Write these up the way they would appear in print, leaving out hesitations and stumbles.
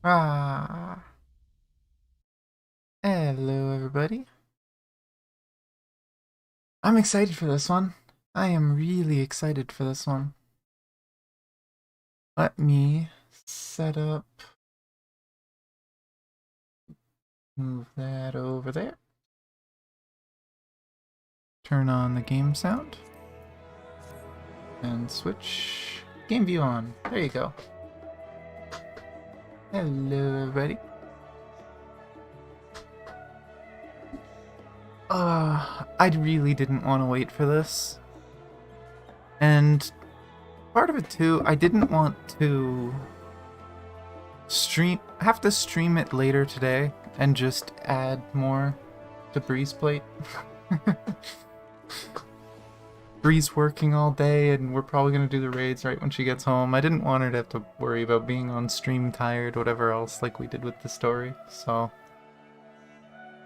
Ah, hello everybody. I'm excited for this one. I am really excited for this one. Let me set up, move that over there. Turn on the game sound. And switch game view on. There you go. Hello everybody. I really didn't want to wait for this. And part of it too, I didn't want to have to stream it later today and just add more to Bree's plate. Bree's working all day and we're probably gonna do the raids right when she gets home. I didn't want her to have to worry about being on stream tired, whatever else, like we did with the story, so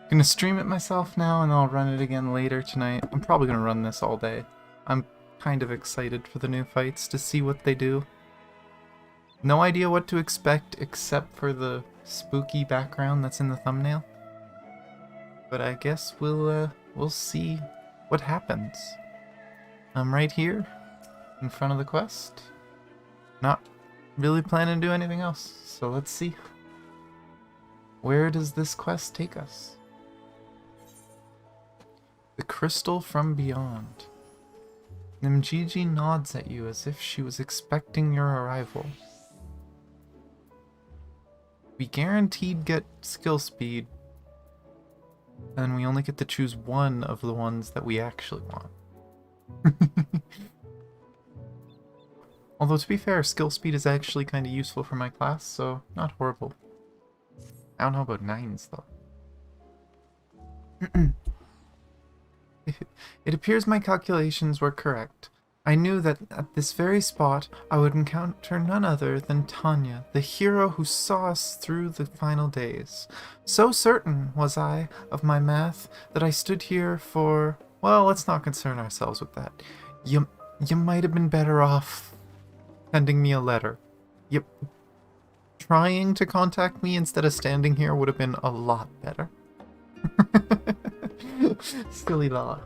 I'm gonna stream it myself now and I'll run it again later tonight. I'm probably gonna run this all day. I'm kind of excited for the new fights to see what they do. No idea what to expect except for the spooky background that's in the thumbnail. But I guess we'll see what happens. I'm right here in front of the quest. Not really planning to do anything else, so let's see. Where does this quest take us? The crystal from beyond. Nemgigi nods at you as if she was expecting your arrival. We guaranteed get skill speed, and we only get to choose one of the ones that we actually want. Although to be fair, skill speed is actually kind of useful for my class, so not horrible. I don't know about 9s though. It appears my calculations were correct. I knew that at this very spot I would encounter none other than Tanya, the hero who saw us through the final days. So certain was I of my math that I stood here for... Well, let's not concern ourselves with that. You might have been better off sending me a letter. Trying to contact me instead of standing here would have been a lot better. Silly law.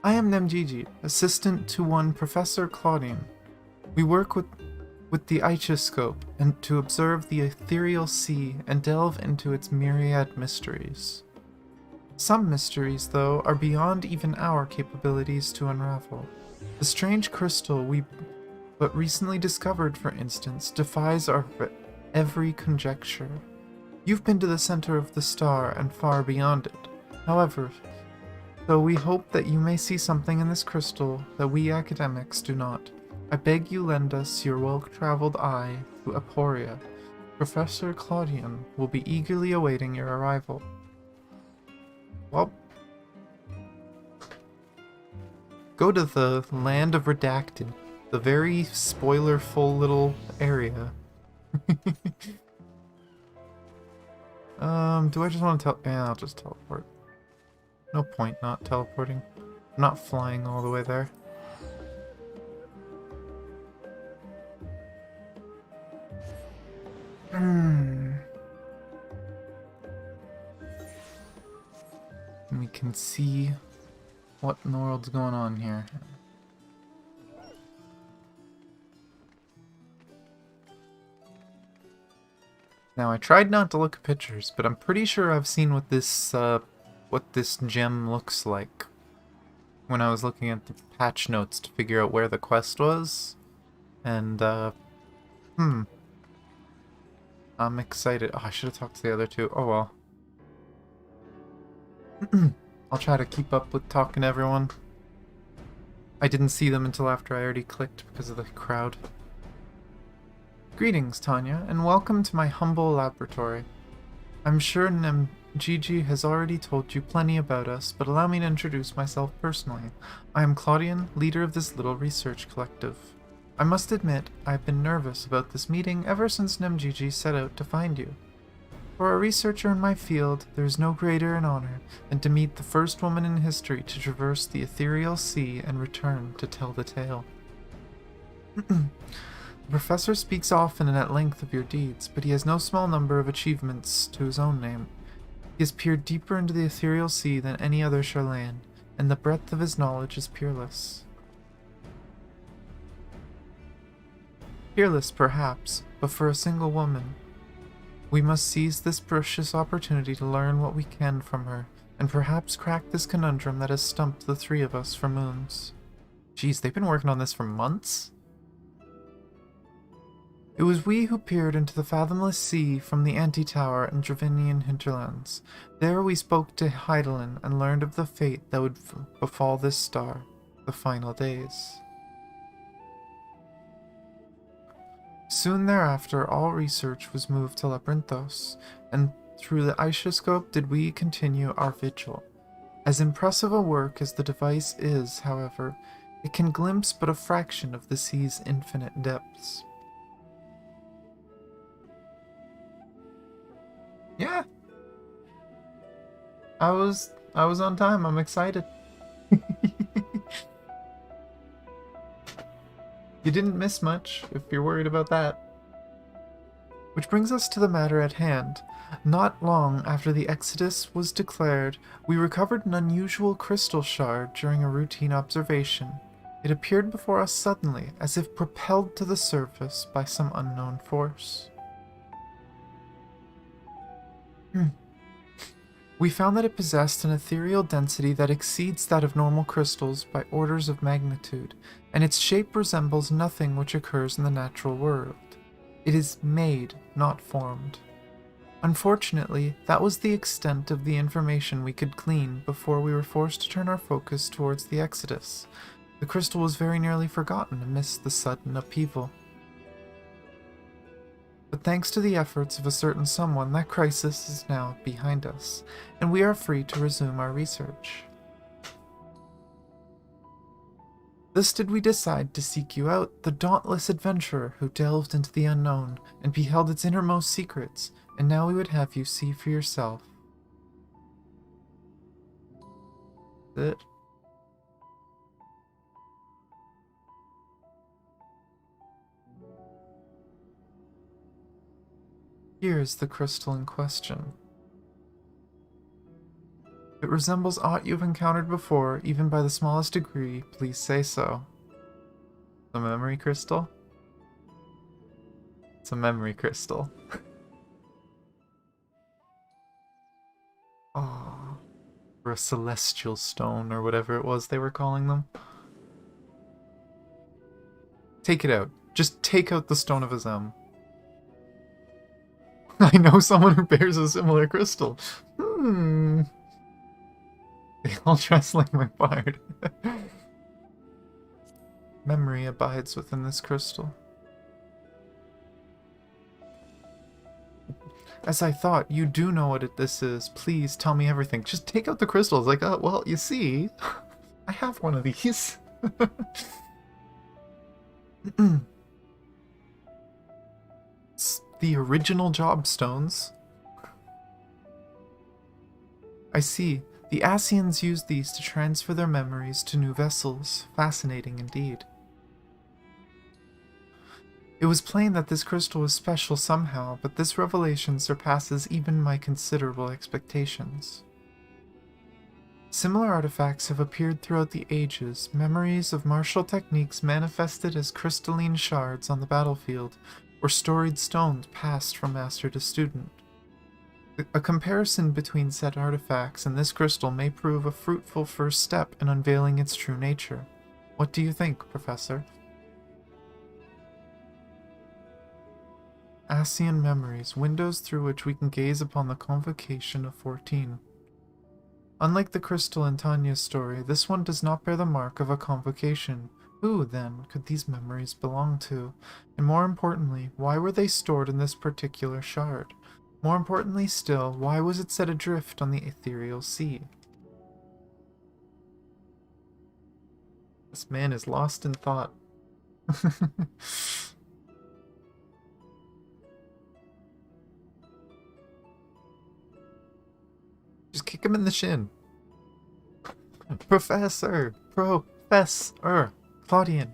I am Nemgigi, assistant to one Professor Claudine. We work with the Ichoscope and to observe the ethereal sea and delve into its myriad mysteries. Some mysteries, though, are beyond even our capabilities to unravel. The strange crystal we but recently discovered, for instance, defies our every conjecture. You've been to the center of the star and far beyond it. However, though we hope that you may see something in this crystal that we academics do not, I beg you lend us your well-traveled eye to Aporia. Professor Claudian will be eagerly awaiting your arrival. Well, go to the Land of Redacted, the very spoiler-full little area. Do I just want to yeah, I'll just teleport. No point not teleporting. I'm not flying all the way there. And we can see what in the world's going on here. Now, I tried not to look at pictures, but I'm pretty sure I've seen what this gem looks like when I was looking at the patch notes to figure out where the quest was. And, I'm excited. Oh, I should have talked to the other two. Oh well. I'll try to keep up with talking to everyone. I didn't see them until after I already clicked because of the crowd. Greetings, Tanya, and welcome to my humble laboratory. I'm sure Nemgigi has already told you plenty about us, but allow me to introduce myself personally. I am Claudian, leader of this little research collective. I must admit, I've been nervous about this meeting ever since Nemgigi set out to find you. For a researcher in my field, there is no greater an honor than to meet the first woman in history to traverse the ethereal sea and return to tell the tale. professor speaks often and at length of your deeds, but he has no small number of achievements to his own name. He has peered deeper into the ethereal sea than any other Charlayan, and the breadth of his knowledge is peerless. Peerless, perhaps, but for a single woman. We must seize this precious opportunity to learn what we can from her, and perhaps crack this conundrum that has stumped the three of us for moons. Geez, they've been working on this for months? It was we who peered into the fathomless sea from the Anti-Tower in Dravinian hinterlands. There we spoke to Heidelin and learned of the fate that would befall this star, the final days. Soon thereafter, all research was moved to Labyrinthos, and through the Ishoscope did we continue our vigil. As impressive a work as the device is, however, it can glimpse but a fraction of the sea's infinite depths. Yeah. I was on time. I'm excited. You didn't miss much, if you're worried about that. Which brings us to the matter at hand. Not long after the Exodus was declared, we recovered an unusual crystal shard during a routine observation. It appeared before us suddenly, as if propelled to the surface by some unknown force. We found that it possessed an ethereal density that exceeds that of normal crystals by orders of magnitude, and its shape resembles nothing which occurs in the natural world. It is made, not formed. Unfortunately, that was the extent of the information we could glean before we were forced to turn our focus towards the Exodus. The crystal was very nearly forgotten amidst the sudden upheaval. But thanks to the efforts of a certain someone, that crisis is now behind us, and we are free to resume our research. Thus did we decide to seek you out, the dauntless adventurer who delved into the unknown and beheld its innermost secrets, and now we would have you see for yourself. That's it. Here is the crystal in question. If it resembles aught you've encountered before, even by the smallest degree, please say so. The memory crystal? It's a memory crystal. Oh, or a celestial stone, or whatever it was they were calling them. Take it out. Just take out the Stone of Azem. I know someone who bears a similar crystal. They all dress like my bard. Memory abides within this crystal. As I thought, you do know what this is. Please tell me everything. Just take out the crystals. Like, oh, well, you see, I have one of these. It's the original job stones. I see. The Asians used these to transfer their memories to new vessels. Fascinating indeed. It was plain that this crystal was special somehow, but this revelation surpasses even my considerable expectations. Similar artifacts have appeared throughout the ages, memories of martial techniques manifested as crystalline shards on the battlefield, or storied stones passed from master to student. A comparison between said artifacts and this crystal may prove a fruitful first step in unveiling its true nature. What do you think, Professor? Asian memories, windows through which we can gaze upon the convocation of 14. Unlike the crystal in Tanya's story, this one does not bear the mark of a convocation. Who, then, could these memories belong to? And more importantly, why were they stored in this particular shard? More importantly still, why was it set adrift on the ethereal sea? This man is lost in thought. Just kick him in the shin. Professor! Claudian!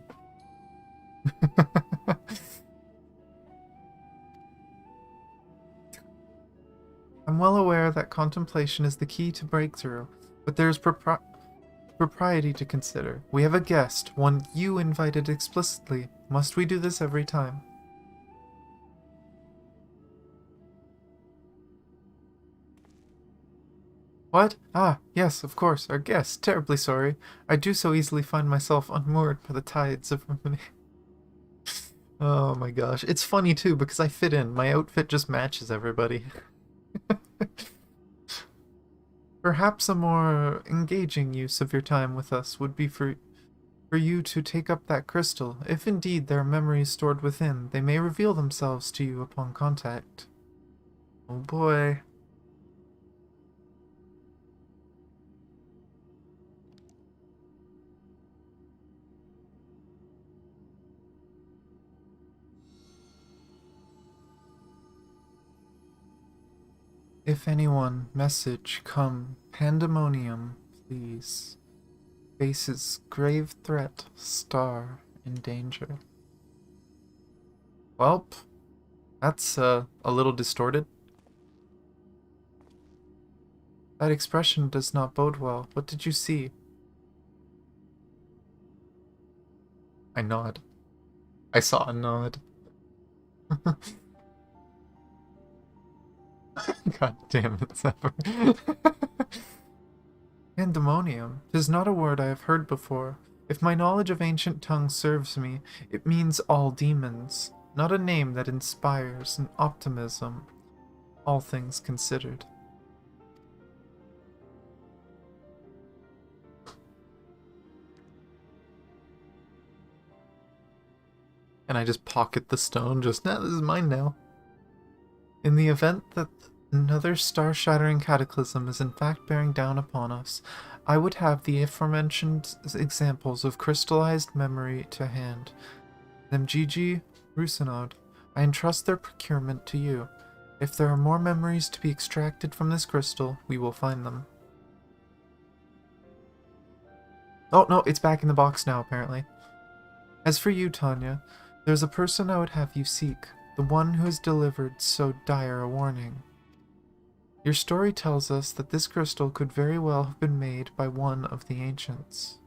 I'm well aware that contemplation is the key to breakthrough, but there's propriety to consider. We have a guest, one you invited explicitly. Must we do this every time? What? Ah, yes, of course, our guest. Terribly sorry. I do so easily find myself unmoored by the tides of rumination. Oh my gosh. It's funny too, because I fit in. My outfit just matches everybody. Perhaps a more engaging use of your time with us would be for you to take up that crystal. If indeed there are memories stored within, they may reveal themselves to you upon contact. Oh boy. If anyone, message, come, Pandaemonium, please. Faces grave threat, star in danger. Welp, that's a little distorted. That expression does not bode well. What did you see? I nod. I saw a nod. God damn it, Zephyr. Pandemonium. 'Tis not a word I have heard before. If my knowledge of ancient tongues serves me, it means all demons, not a name that inspires an optimism, all things considered. And I just pocket the stone, just, nah, this is mine now. In the event that another star-shattering cataclysm is in fact bearing down upon us, I would have the aforementioned examples of crystallized memory to hand. Nemgigi, Rusinod, I entrust their procurement to you. If there are more memories to be extracted from this crystal, we will find them. Oh, no, it's back in the box now, apparently. As for you, Tanya, there's a person I would have you seek, the one who has delivered so dire a warning. Your story tells us that this crystal could very well have been made by one of the ancients.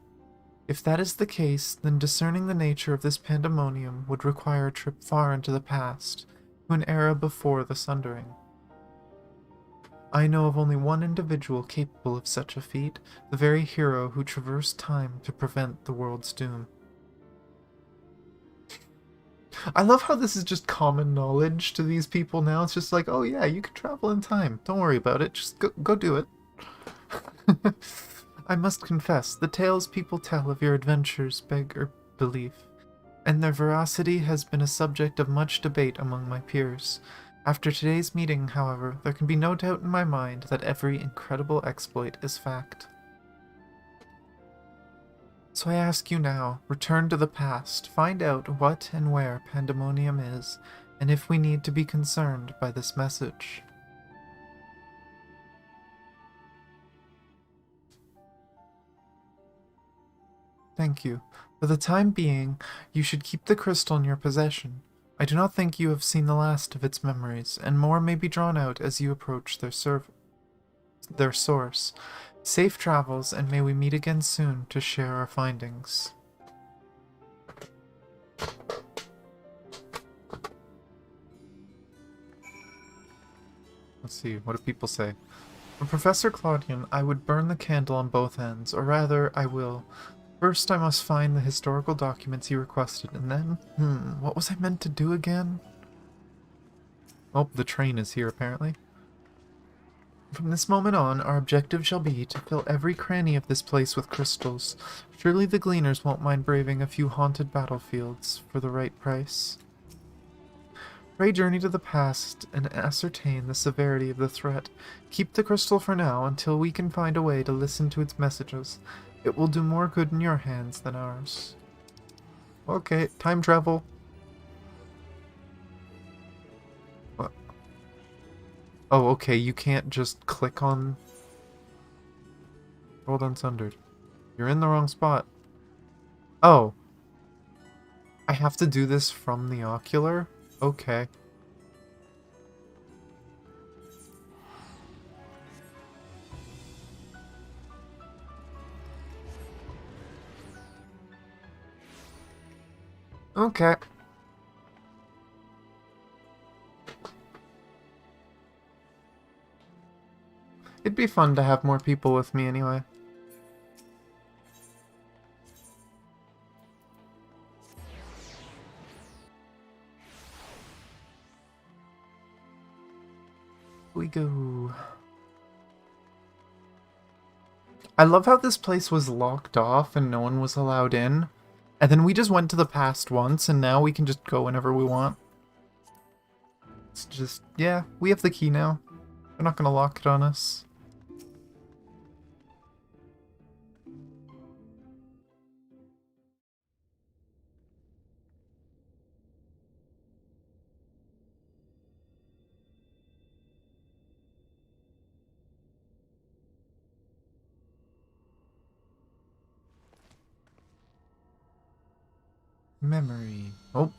If that is the case, then discerning the nature of this pandemonium would require a trip far into the past, to an era before the Sundering. I know of only one individual capable of such a feat, the very hero who traversed time to prevent the world's doom. I love how this is just common knowledge to these people now. It's just like, oh yeah, you can travel in time. Don't worry about it. Just go do it. I must confess, the tales people tell of your adventures beg belief, and their veracity has been a subject of much debate among my peers. After today's meeting, however, there can be no doubt in my mind that every incredible exploit is fact. So I ask you now, return to the past, find out what and where Pandaemonium is, and if we need to be concerned by this message. Thank you. For the time being, you should keep the crystal in your possession. I do not think you have seen the last of its memories, and more may be drawn out as you approach their source. Safe travels, and may we meet again soon to share our findings. Let's see, what do people say? For Professor Claudian, I would burn the candle on both ends, or rather, I will. First, I must find the historical documents he requested, and then, what was I meant to do again? Oh, the train is here, apparently. From this moment on, our objective shall be to fill every cranny of this place with crystals. Surely the gleaners won't mind braving a few haunted battlefields for the right price. Pray journey to the past and ascertain the severity of the threat. Keep the crystal for now until we can find a way to listen to its messages. It will do more good in your hands than ours. Okay, time travel. What? Oh, okay, you can't just click on... World Unsundered. You're in the wrong spot. Oh. I have to do this from the ocular? Okay. Okay. It'd be fun to have more people with me anyway. We go. I love how this place was locked off and no one was allowed in. And then we just went to the past once and now we can just go whenever we want. It's just, yeah, we have the key now. They're not gonna lock it on us. Memory. Oh.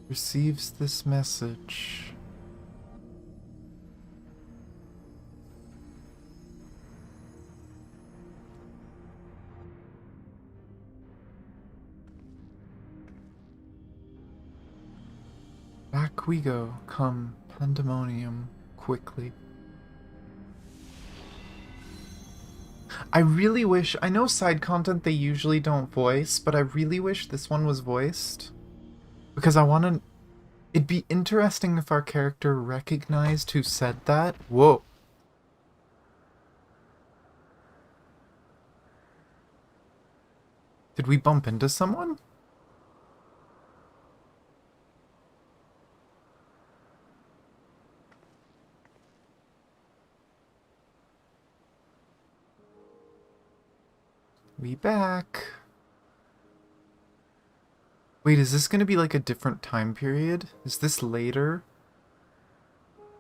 Receives this message. Back we go. Come, Pandaemonium, quickly. I really wish, I know side content they usually don't voice, but I really wish this one was voiced. Because I want to, it'd be interesting if our character recognized who said that. Whoa. Did we bump into someone? We back. Wait, is this gonna be like a different time period? Is this later?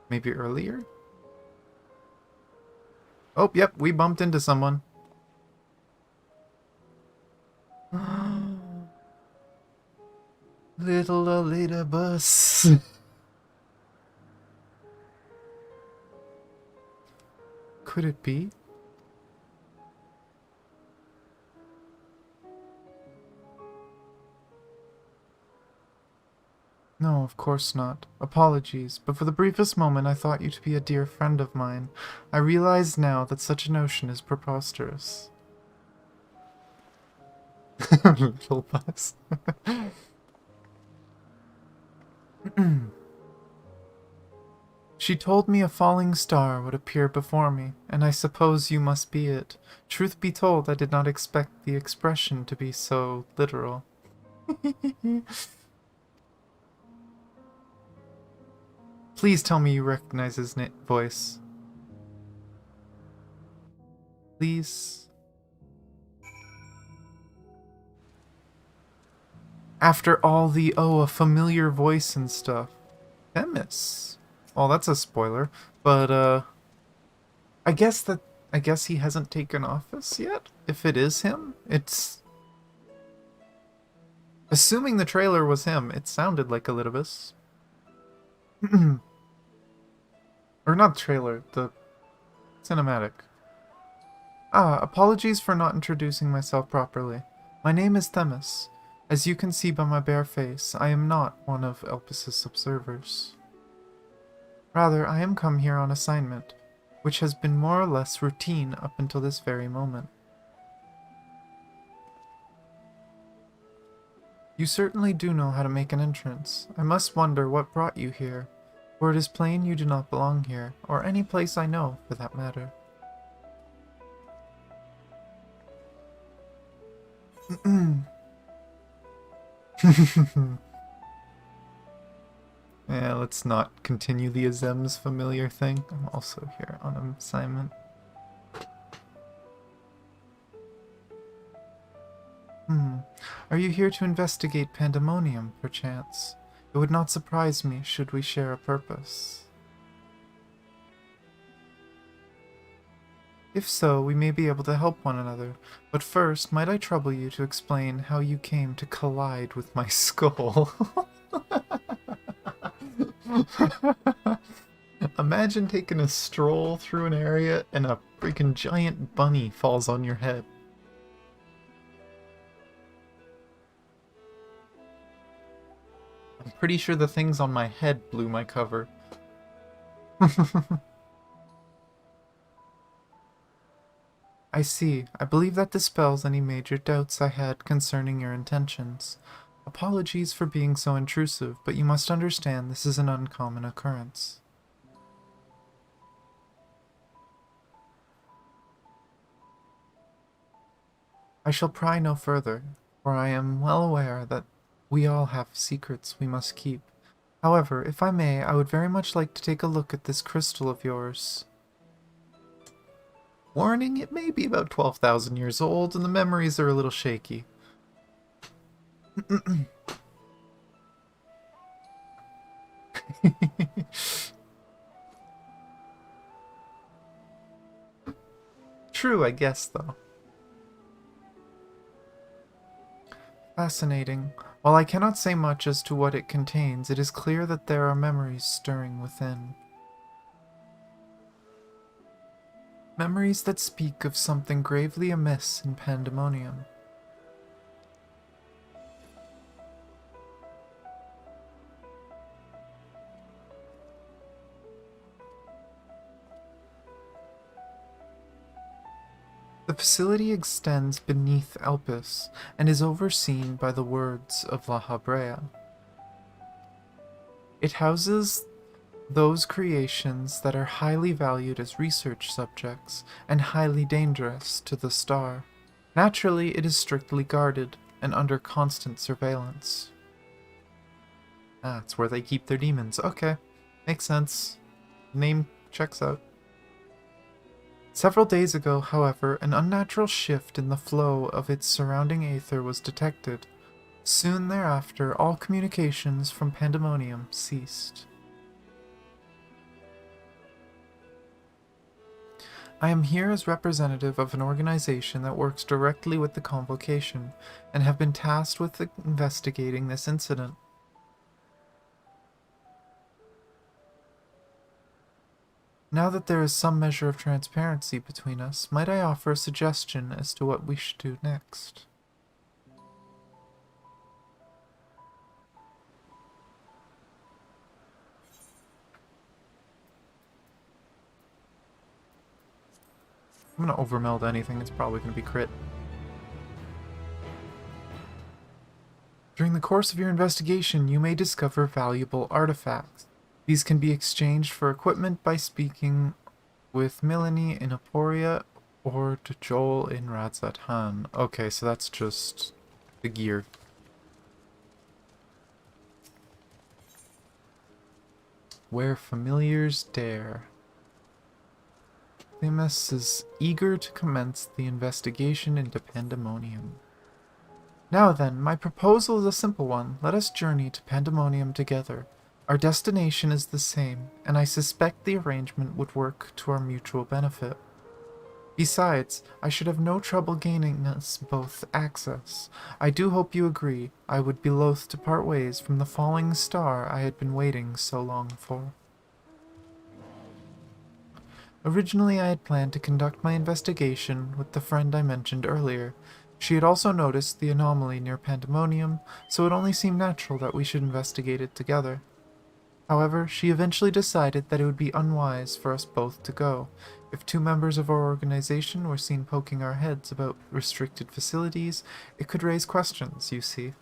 Maybe earlier? Oh, yep, we bumped into someone. Little Alita bus. Could it be? No, of course not. Apologies, but for the briefest moment I thought you to be a dear friend of mine. I realize now that such a notion is preposterous. Little bus. She told me a falling star would appear before me, and I suppose you must be it. Truth be told, I did not expect the expression to be so literal. Please tell me you recognize his voice. Please. After all the, a familiar voice and stuff. Themis. Well, that's a spoiler. But, I guess he hasn't taken office yet? If it is him? It's... Assuming the trailer was him, it sounded like Elidibus. Or not trailer, the cinematic. Apologies for not introducing myself properly. My name is Themis. As you can see by my bare face, I am not one of Elpis's observers. Rather, I am come here on assignment, which has been more or less routine up until this very moment. You certainly do know how to make an entrance. I must wonder what brought you here, for it is plain you do not belong here, or any place I know, for that matter. Yeah, let's not continue the Azem's familiar thing. I'm also here on assignment. Are you here to investigate Pandaemonium, perchance? It would not surprise me should we share a purpose. If so, we may be able to help one another, but first, might I trouble you to explain how you came to collide with my skull? Imagine taking a stroll through an area and a Freaking giant bunny falls on your head. I'm pretty sure the things on my head blew my cover. I see. I believe that dispels any major doubts I had concerning your intentions. Apologies for being so intrusive, but you must understand this is an uncommon occurrence. I shall pry no further, for I am well aware that we all have secrets we must keep. However, if I may, I would very much like to take a look at this crystal of yours. Warning, it may be about 12,000 years old, and the memories are a little shaky. True, I guess, though. Fascinating. While I cannot say much as to what it contains, it is clear that there are memories stirring within. Memories that speak of something gravely amiss in Pandaemonium. The facility extends beneath Elpis and is overseen by the words of La Habrea. It houses those creations that are highly valued as research subjects and highly dangerous to the star. Naturally, it is strictly guarded and under constant surveillance. Ah, it's where they keep their demons. Okay, makes sense. Name checks out. Several days ago, however, an unnatural shift in the flow of its surrounding aether was detected. Soon thereafter, all communications from Pandaemonium ceased. I am here as representative of an organization that works directly with the Convocation, and have been tasked with investigating this incident. Now that there is some measure of transparency between us, might I offer a suggestion as to what we should do next? I'm gonna overmeld anything, it's probably gonna be crit. During the course of your investigation, you may discover valuable artifacts. These can be exchanged for equipment by speaking with Milani in Aporia or to Joel in Radzat-Han. Okay, so that's just the gear. Where familiars dare. Themis is eager to commence the investigation into Pandaemonium. Now then, my proposal is a simple one. Let us journey to Pandaemonium together. Our destination is the same, and I suspect the arrangement would work to our mutual benefit. Besides, I should have no trouble gaining us both access. I do hope you agree. I would be loath to part ways from the falling star I had been waiting so long for. Originally, I had planned to conduct my investigation with the friend I mentioned earlier. She had also noticed the anomaly near Pandaemonium, so it only seemed natural that we should investigate it together. However, she eventually decided that it would be unwise for us both to go. If two members of our organization were seen poking our heads about restricted facilities, it could raise questions, you see.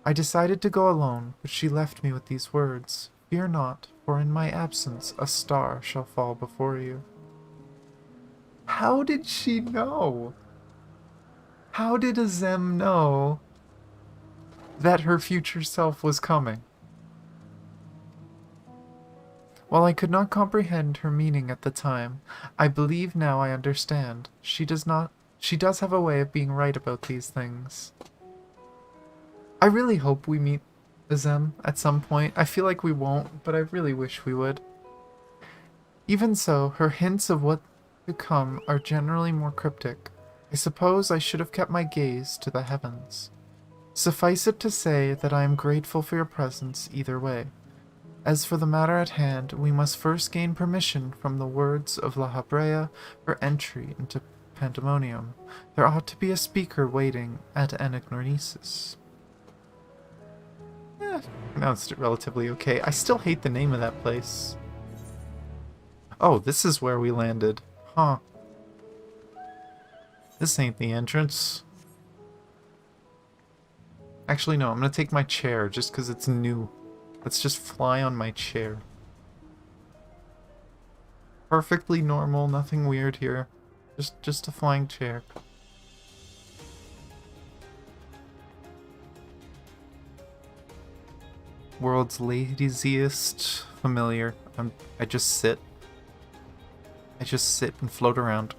I decided to go alone, but she left me with these words, "Fear not, for in my absence a star shall fall before you." How did she know? How did Azem know that her future self was coming? While I could not comprehend her meaning at the time, I believe now I understand. She does have a way of being right about these things. I really hope we meet Azem at some point. I feel like we won't, but I really wish we would. Even so, her hints of what to come are generally more cryptic. I suppose I should have kept my gaze to the heavens. Suffice it to say that I am grateful for your presence either way. As for the matter at hand, we must first gain permission from the words of La Habrea for entry into Pandaemonium. There ought to be a speaker waiting at Anagnonesis. Pronounced it relatively okay. I still hate the name of that place. Oh, this is where we landed. Huh. This ain't the entrance. Actually, no, I'm gonna take my chair just because it's new. Let's just fly on my chair. Perfectly normal, nothing weird here. Just a flying chair. World's laziest familiar. I just sit. I just sit and float around.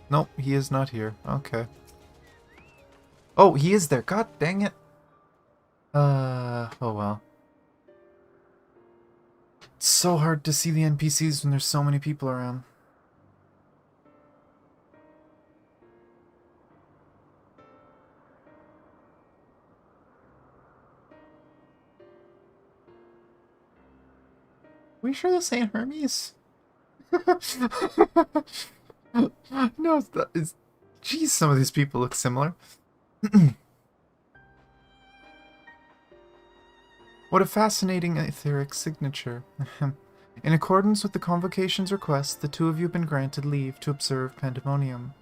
Nope, he is not here. Okay. Oh, he is there. God dang it. Oh well. It's so hard to see the NPCs when there's so many people around. We sure this ain't Hermes? No, it's... Geez, some of these people look similar. What a fascinating etheric signature. In accordance with the Convocation's request, the two of you have been granted leave to observe Pandaemonium.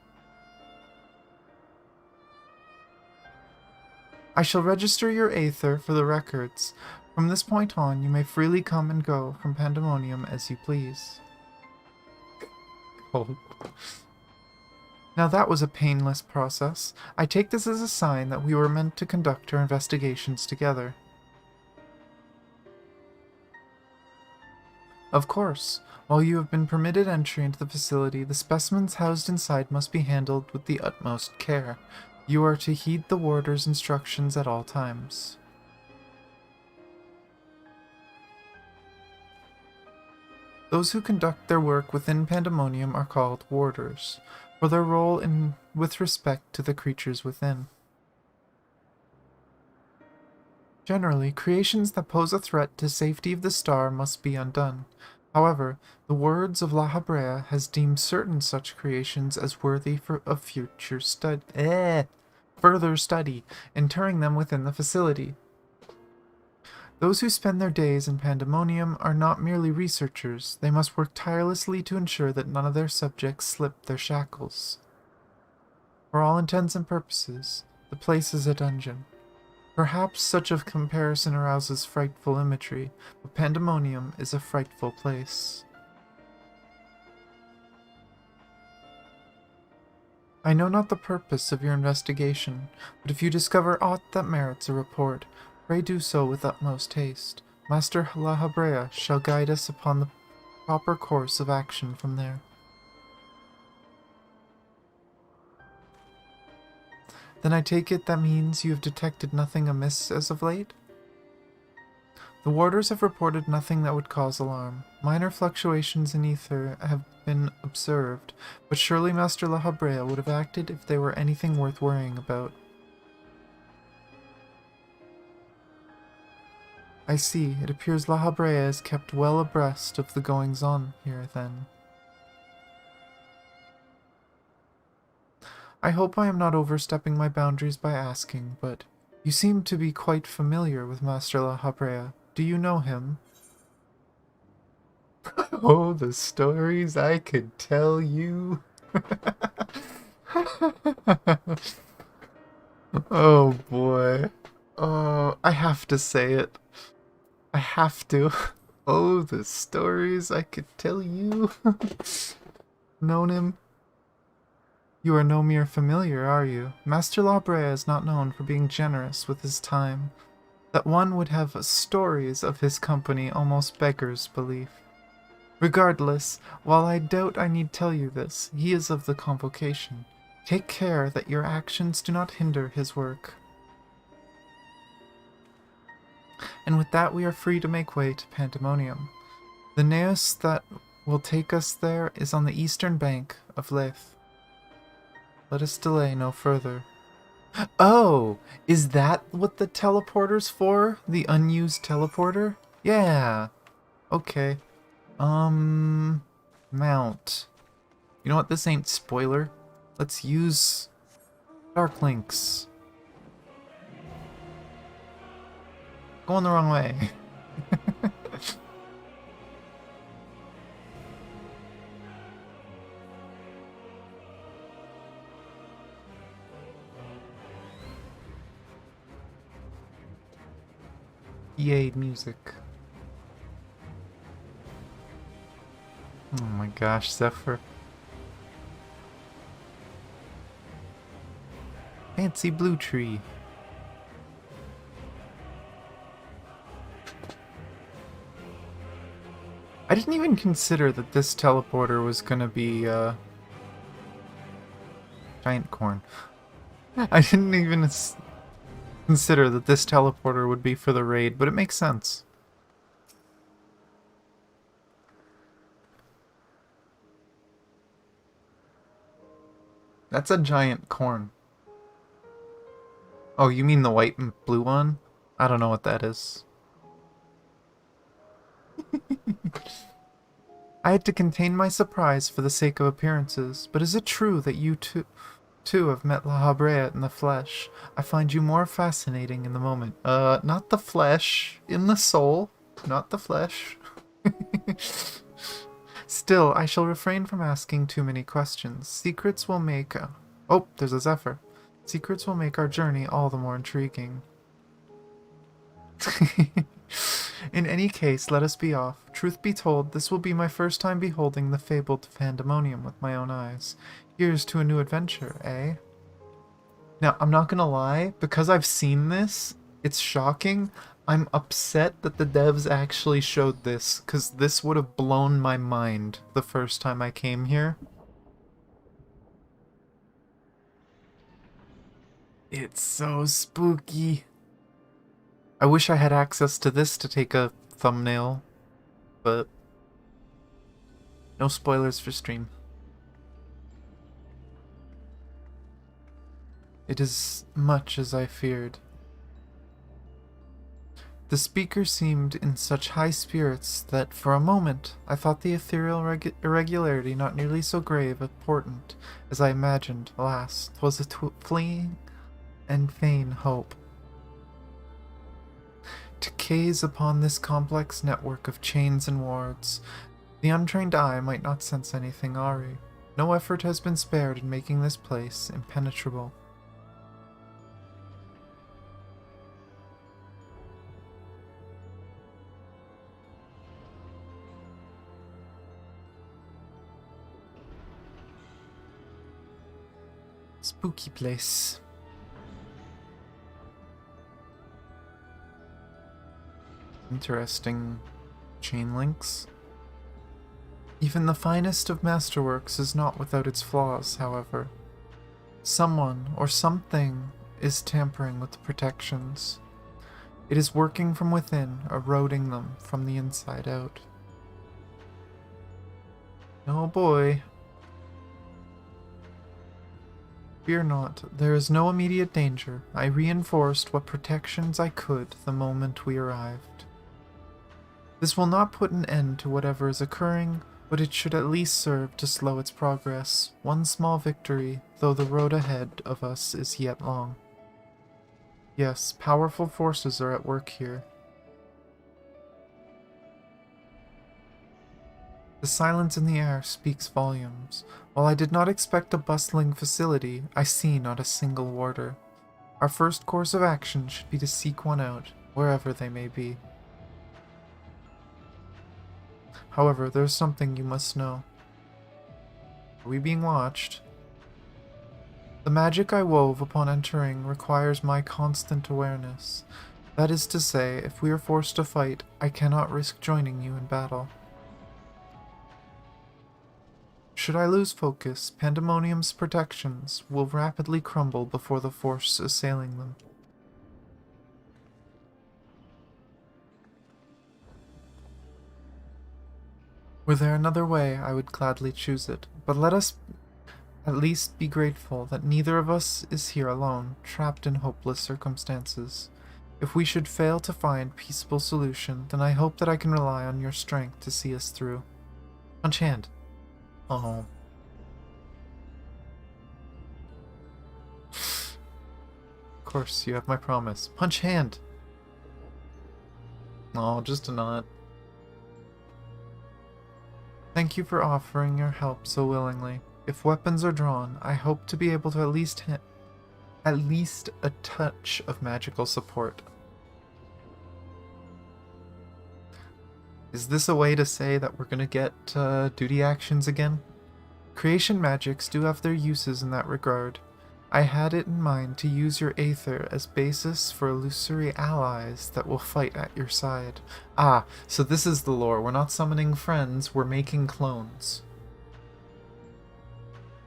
I shall register your aether for the records. From this point on, you may freely come and go from Pandaemonium as you please. Oh. Now that was a painless process. I take this as a sign that we were meant to conduct our investigations together. Of course, while you have been permitted entry into the facility, the specimens housed inside must be handled with the utmost care. You are to heed the warder's instructions at all times. Those who conduct their work within Pandaemonium are called warders, for their role with respect to the creatures within. Generally, creations that pose a threat to safety of the star must be undone. However, the words of La Habrea has deemed certain such creations as worthy of further study, interring them within the facility. Those who spend their days in Pandaemonium are not merely researchers, they must work tirelessly to ensure that none of their subjects slip their shackles. For all intents and purposes, the place is a dungeon. Perhaps such a comparison arouses frightful imagery, but Pandaemonium is a frightful place. I know not the purpose of your investigation, but if you discover aught that merits a report, pray do so with utmost haste. Master La Habrea shall guide us upon the proper course of action from there. Then I take it that means you have detected nothing amiss as of late? The warders have reported nothing that would cause alarm. Minor fluctuations in ether have been observed, but surely Master La Habrea would have acted if they were anything worth worrying about. I see. It appears La Habrea is kept well abreast of the goings-on here, then. I hope I am not overstepping my boundaries by asking, but you seem to be quite familiar with Master La Habrea. Do you know him? Oh, the stories I could tell you. Oh boy. Oh, I have to say it. I have to. Oh, the stories I could tell you. Known him? You are no mere familiar, are you? Master La Habrea is not known for being generous with his time. That one would have stories of his company almost beggars belief. Regardless, while I doubt I need tell you this, he is of the Convocation. Take care that your actions do not hinder his work. And with that we are free to make way to Pandaemonium. The naos that will take us there is on the eastern bank of Leith. Let us delay no further. Oh, is that what the teleporter's for? The unused teleporter? Yeah. Okay. Mount. You know what? This ain't spoiler. Let's use Dark Links. Going the wrong way. EA music. Oh my gosh, Zephyr. Fancy blue tree. I didn't even consider that this teleporter was gonna be, giant corn. I didn't even consider that this teleporter would be for the raid, but it makes sense. That's a giant corn. Oh, you mean the white and blue one? I don't know what that is. I had to contain my surprise for the sake of appearances, but is it true that you two have met La Habrea in the flesh? I find you more fascinating in the moment. Not the flesh, in the soul, not the flesh. Still, I shall refrain from asking too many questions. Secrets will make... Oh, there's a Zephyr. Secrets will make our journey all the more intriguing. In any case, let us be off. Truth be told, this will be my first time beholding the fabled Pandaemonium with my own eyes. Here's to a new adventure, eh? Now, I'm not gonna lie, because I've seen this, it's shocking. I'm upset that the devs actually showed this, because this would have blown my mind the first time I came here. It's so spooky. I wish I had access to this to take a thumbnail, but no spoilers for stream. It is much as I feared. The speaker seemed in such high spirits that for a moment I thought the ethereal irregularity not nearly so grave or important as I imagined. Alas, 'twas a fleeting and vain hope. To gaze upon this complex network of chains and wards, the untrained eye might not sense anything awry. No effort has been spared in making this place impenetrable. Spooky place. Interesting chain links. Even the finest of masterworks is not without its flaws, however. Someone or something is tampering with the protections. It is working from within, eroding them from the inside out. Oh boy. Fear not, there is no immediate danger. I reinforced what protections I could the moment we arrived. This will not put an end to whatever is occurring, but it should at least serve to slow its progress. One small victory, though the road ahead of us is yet long. Yes, powerful forces are at work here. The silence in the air speaks volumes. While I did not expect a bustling facility, I see not a single warder. Our first course of action should be to seek one out, wherever they may be. However, there is something you must know. Are we being watched? The magic I wove upon entering requires my constant awareness. That is to say, if we are forced to fight, I cannot risk joining you in battle. Should I lose focus, Pandaemonium's protections will rapidly crumble before the force assailing them. Were there another way, I would gladly choose it, but let us At least be grateful that neither of us is here alone, trapped in hopeless circumstances. If we should fail to find peaceable solution, then I hope that I can rely on your strength to see us through. Punch hand. Oh. Of course, you have my promise. Punch hand. Oh, just a nod. Thank you for offering your help so willingly. If weapons are drawn, I hope to be able to at least a touch of magical support. Is this a way to say that we're gonna get duty actions again? Creation magics do have their uses in that regard. I had it in mind to use your Aether as basis for illusory allies that will fight at your side. Ah, so this is the lore. We're not summoning friends, we're making clones.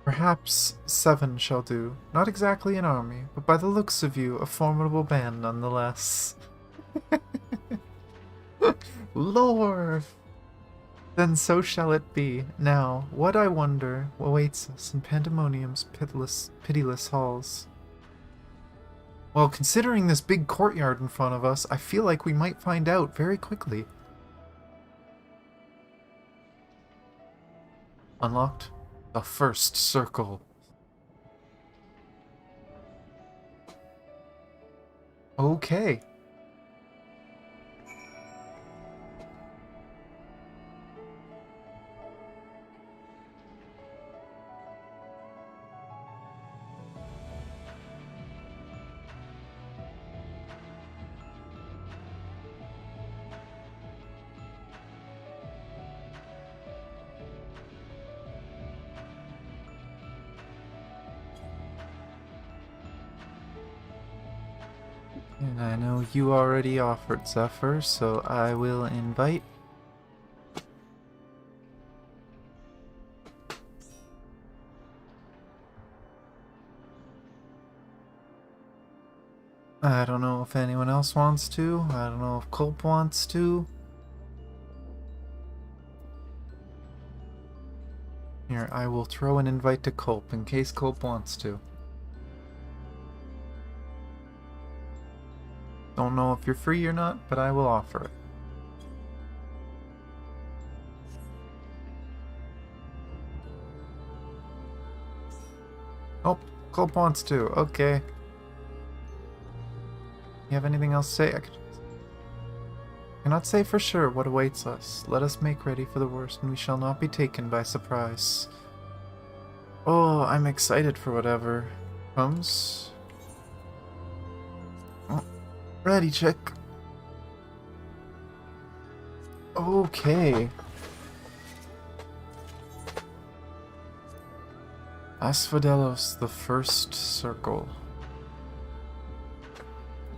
Perhaps 7 shall do. Not exactly an army, but by the looks of you, a formidable band nonetheless. Lore! Then so shall it be. Now, what I wonder awaits us in Pandaemonium's pitiless halls. Well, considering this big courtyard in front of us, I feel like we might find out very quickly. Unlocked? The first circle. Okay. And I know you already offered Zephyr, so I will invite. I don't know if anyone else wants to. I don't know if Culp wants to. Here, I will throw an invite to Culp in case Culp wants to. Don't know if you're free or not, but I will offer it. Oh, Culp wants to. Okay. You have anything else to say? I cannot say for sure what awaits us. Let us make ready for the worst, and we shall not be taken by surprise. Oh, I'm excited for whatever comes. Oh, ready, check. Okay. Asphodelos, the first circle.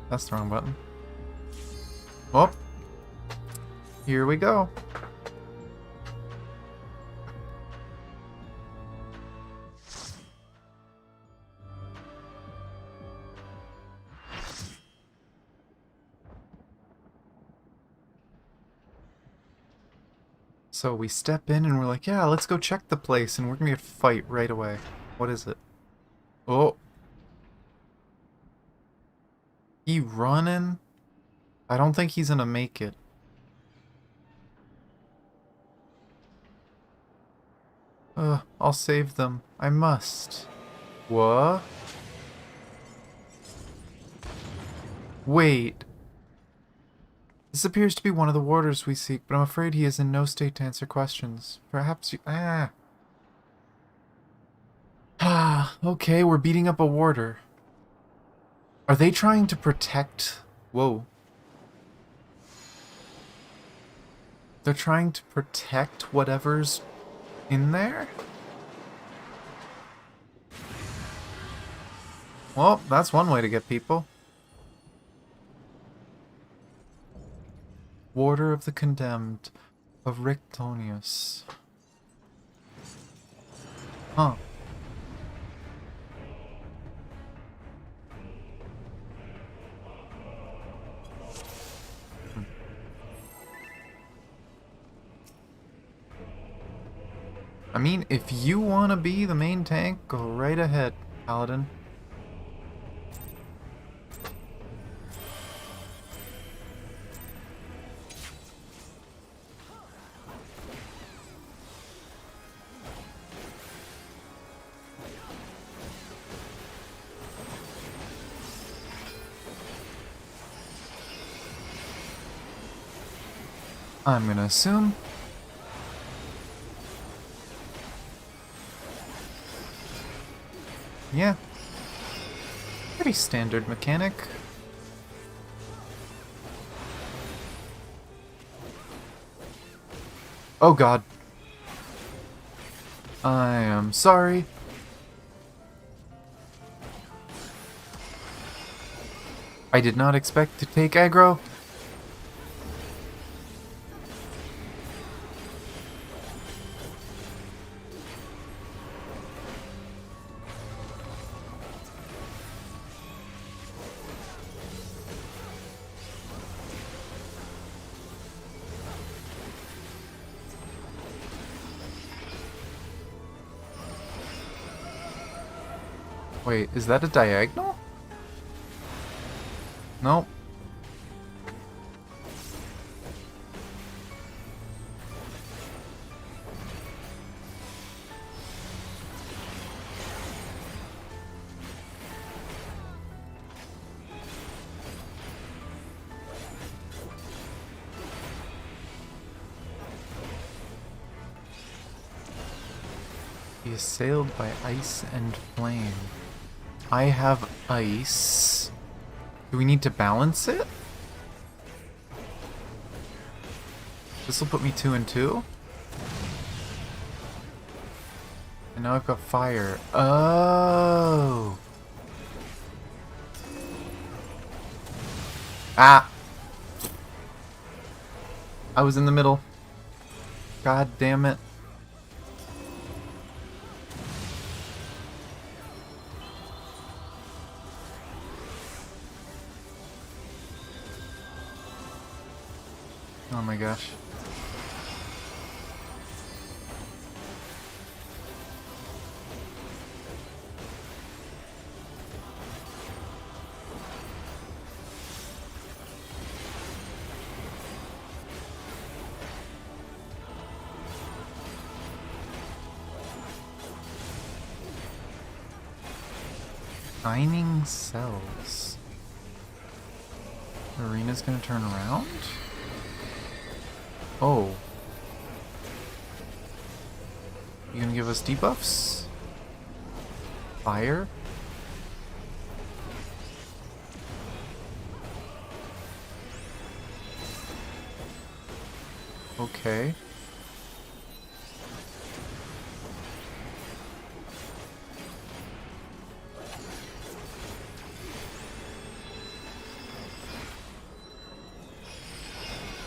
That's the wrong button. Oh, here we go. So we step in and we're like, yeah, let's go check the place, and we're gonna get a fight right away. What is it? Oh. He running? I don't think he's gonna make it. I'll save them. I must. What? Wait. This appears to be one of the warders we seek, but I'm afraid he is in no state to answer questions. Perhaps you... okay, we're beating up a warder. Are they trying to protect... Whoa. They're trying to protect whatever's in there? Well, that's one way to get people. Warder of the Condemned of Rictonius. Huh. mean, if you want to be the main tank, go right ahead, Paladin. I'm gonna assume. Yeah. Pretty standard mechanic. Oh god. I am sorry. I did not expect to take aggro. Wait, is that a diagonal? Nope. He is assailed by ice and flame. I have ice. Do we need to balance it? This will put me 2 and 2. And now I've got fire. Oh. Ah. I was in the middle. God damn it. Oh my gosh. Mining cells. The arena's gonna turn around? Oh. You gonna give us debuffs? Fire? Okay.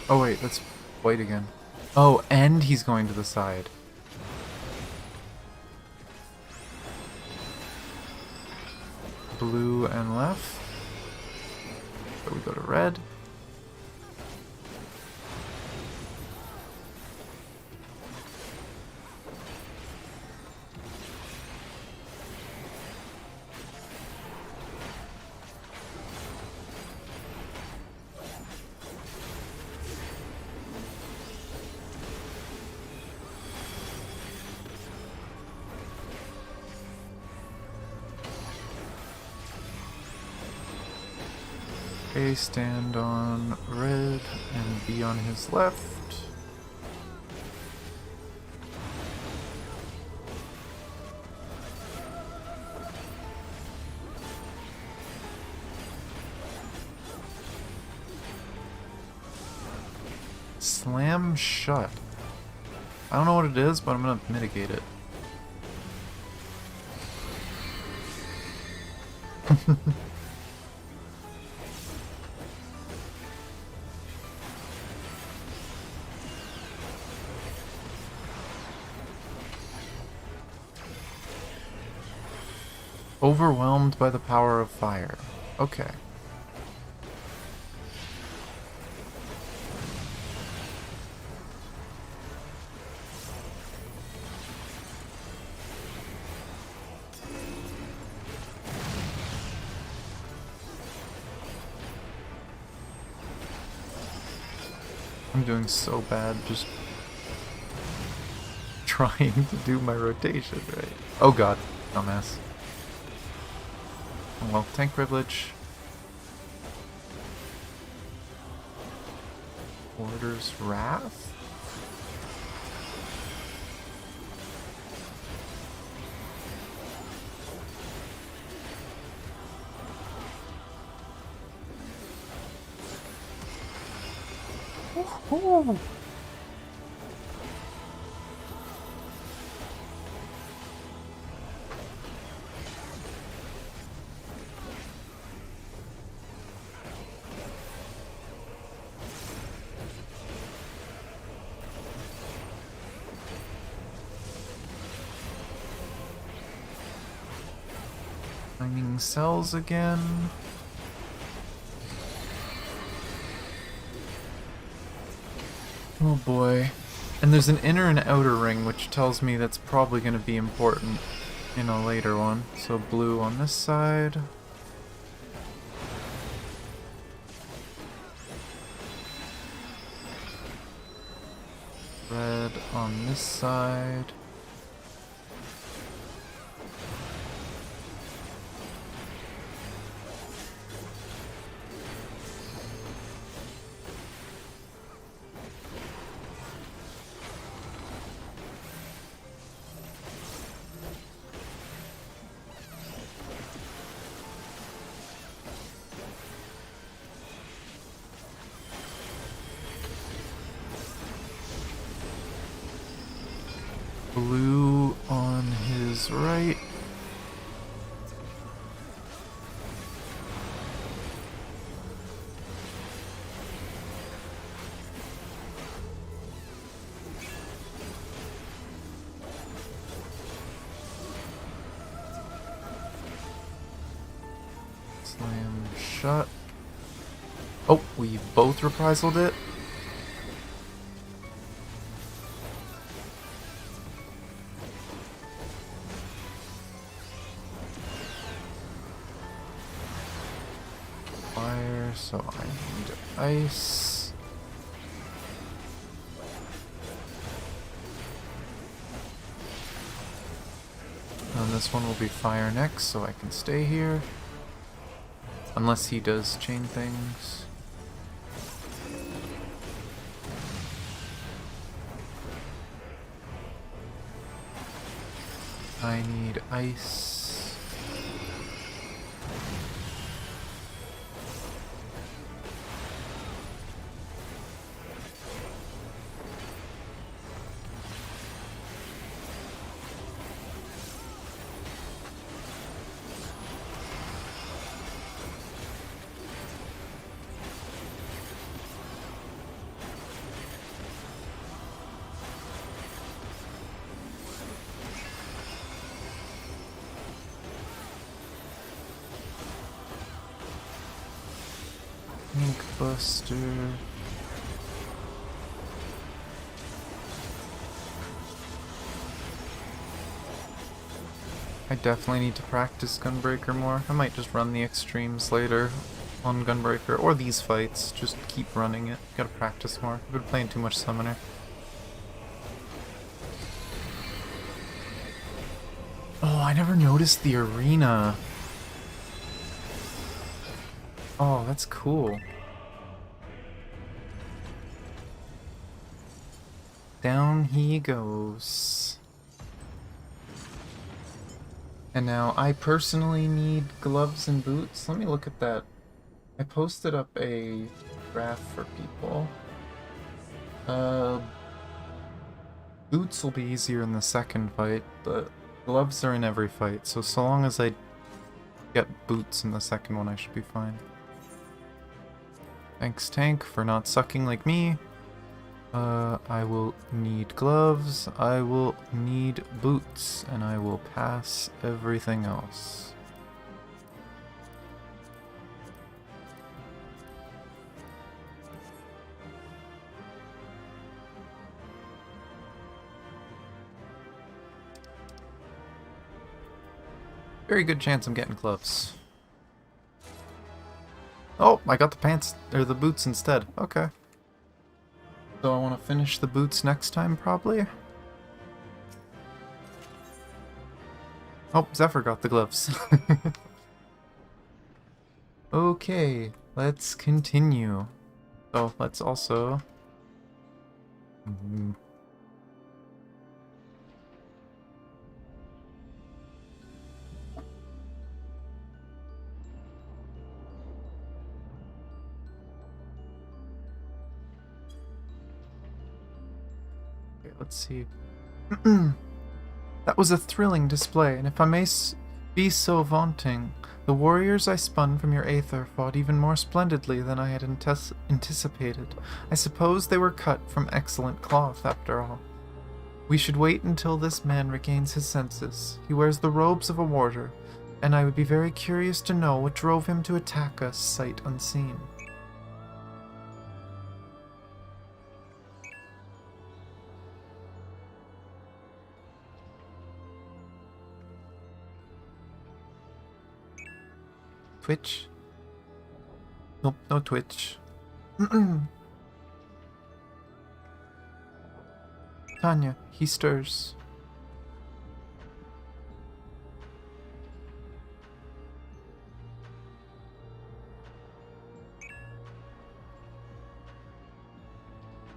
Oh wait, let's wait again. Oh, and he's going to the side. Blue and left. So we go to red. A stand on red and be on his left. Slam shut. I don't know what it is, but I'm gonna mitigate it. Overwhelmed by the power of fire. Okay. I'm doing so bad just trying to do my rotation right. Oh god, dumbass. Oh well, tank privilege. Order's Wrath? Ooh. Finding cells again. Oh boy. And there's an inner and outer ring, which tells me that's probably going to be important in a later one. So blue on this side. Red on this side. Blue on his right. Slam shut. Oh, we both reprisaled it. Fire, so I need ice. And this one will be fire next, so I can stay here. Unless he does chain things. I need ice. Ink Buster. I definitely need to practice Gunbreaker more. I might just run the extremes later on Gunbreaker, or these fights. Just keep running it. Gotta practice more. I've been playing too much Summoner. Oh, I never noticed the arena. Oh, that's cool. Down he goes. And now I personally need gloves and boots. Let me look at that. I posted up a graph for people. Boots will be easier in the second fight, but gloves are in every fight, so long as I get boots in the second one, I should be fine. Thanks, tank, for not sucking like me. I will need gloves, I will need boots, and I will pass everything else. Very good chance I'm getting gloves. Oh, I got the pants, or the boots instead. Okay. So I want to finish the boots next time, probably. Oh, Zephyr got the gloves. Okay, let's continue. So let's also... Okay, let's see. That was a thrilling display, and if I may be so vaunting, the warriors I spun from your aether fought even more splendidly than I had anticipated. I suppose they were cut from excellent cloth, after all. We should wait until this man regains his senses. He wears the robes of a warder, and I would be very curious to know what drove him to attack us sight unseen. Twitch? Nope, no Twitch. Tanya, he stirs.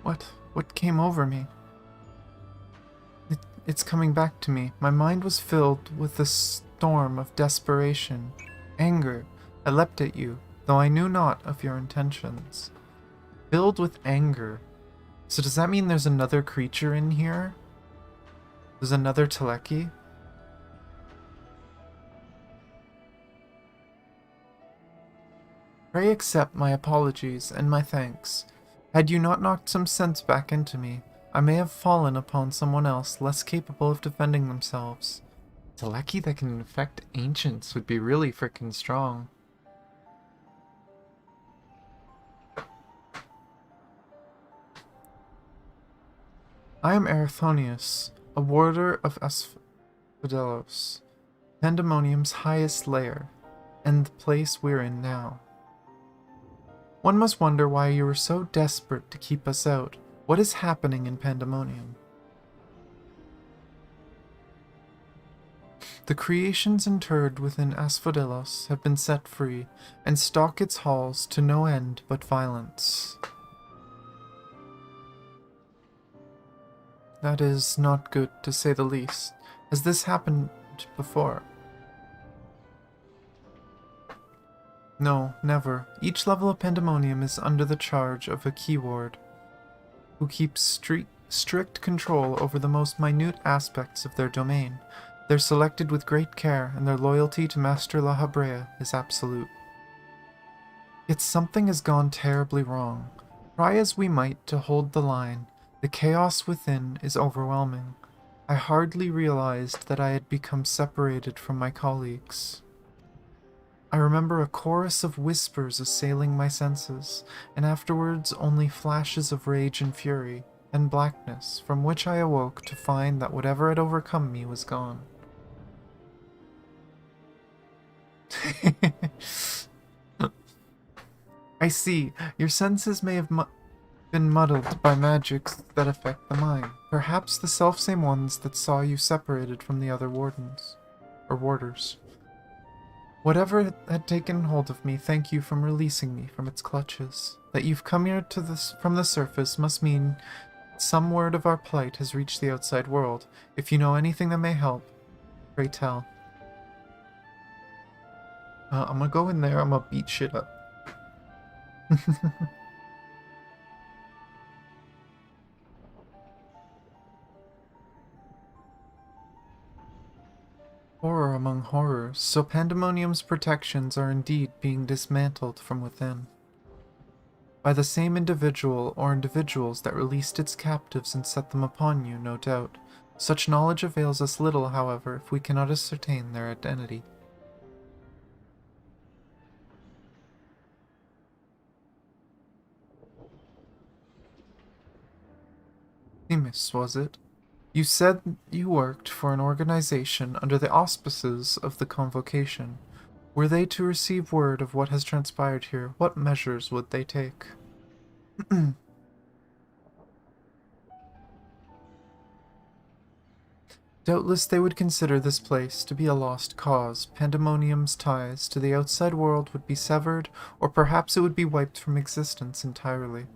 What came over me? It's coming back to me. My mind was filled with a storm of desperation, anger. I leapt at you, though I knew not of your intentions. Filled with anger. So does that mean there's another creature in here? There's another Teleki? Pray accept my apologies and my thanks. Had you not knocked some sense back into me, I may have fallen upon someone else less capable of defending themselves. Teleki that can infect ancients would be really frickin' strong. I am Erithonius, a warder of Hesperos, Pandaemonium's highest lair, and the place we're in now. One must wonder why you were so desperate to keep us out. What is happening in Pandaemonium? The creations interred within Asphodelos have been set free, and stalk its halls to no end but violence. That is not good, to say the least. Has this happened before? No, never. Each level of Pandaemonium is under the charge of a keyword, who keeps strict control over the most minute aspects of their domain. They're selected with great care, and their loyalty to Master La Habrea is absolute. Yet something has gone terribly wrong. Try as we might to hold the line, the chaos within is overwhelming. I hardly realized that I had become separated from my colleagues. I remember a chorus of whispers assailing my senses, and afterwards only flashes of rage and fury, and blackness, from which I awoke to find that whatever had overcome me was gone. I see. Your senses may have been muddled by magics that affect the mind. Perhaps the selfsame ones that saw you separated from the other wardens. Or warders. Whatever had taken hold of me, thank you for releasing me from its clutches. That you've come here from the surface must mean some word of our plight has reached the outside world. If you know anything that may help, pray tell. I'm gonna go in there, I'm gonna beat shit up. Horror among horrors, so Pandaemonium's protections are indeed being dismantled from within. By the same individual or individuals that released its captives and set them upon you, no doubt. Such knowledge avails us little, however, if we cannot ascertain their identity. Themis, was it? You said you worked for an organization under the auspices of the Convocation. Were they to receive word of what has transpired here, what measures would they take? Doubtless they would consider this place to be a lost cause. Pandaemonium's ties to the outside world would be severed, or perhaps it would be wiped from existence entirely.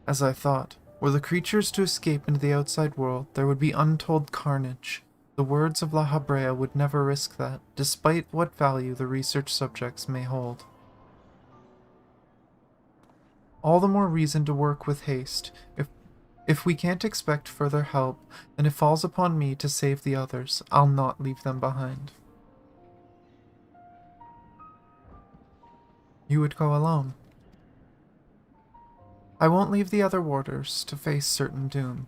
As I thought, were the creatures to escape into the outside world, there would be untold carnage. The words of La Habrea would never risk that, despite what value the research subjects may hold. All the more reason to work with haste. If we can't expect further help, then it falls upon me to save the others. I'll not leave them behind. You would go alone. I won't leave the other warders to face certain doom.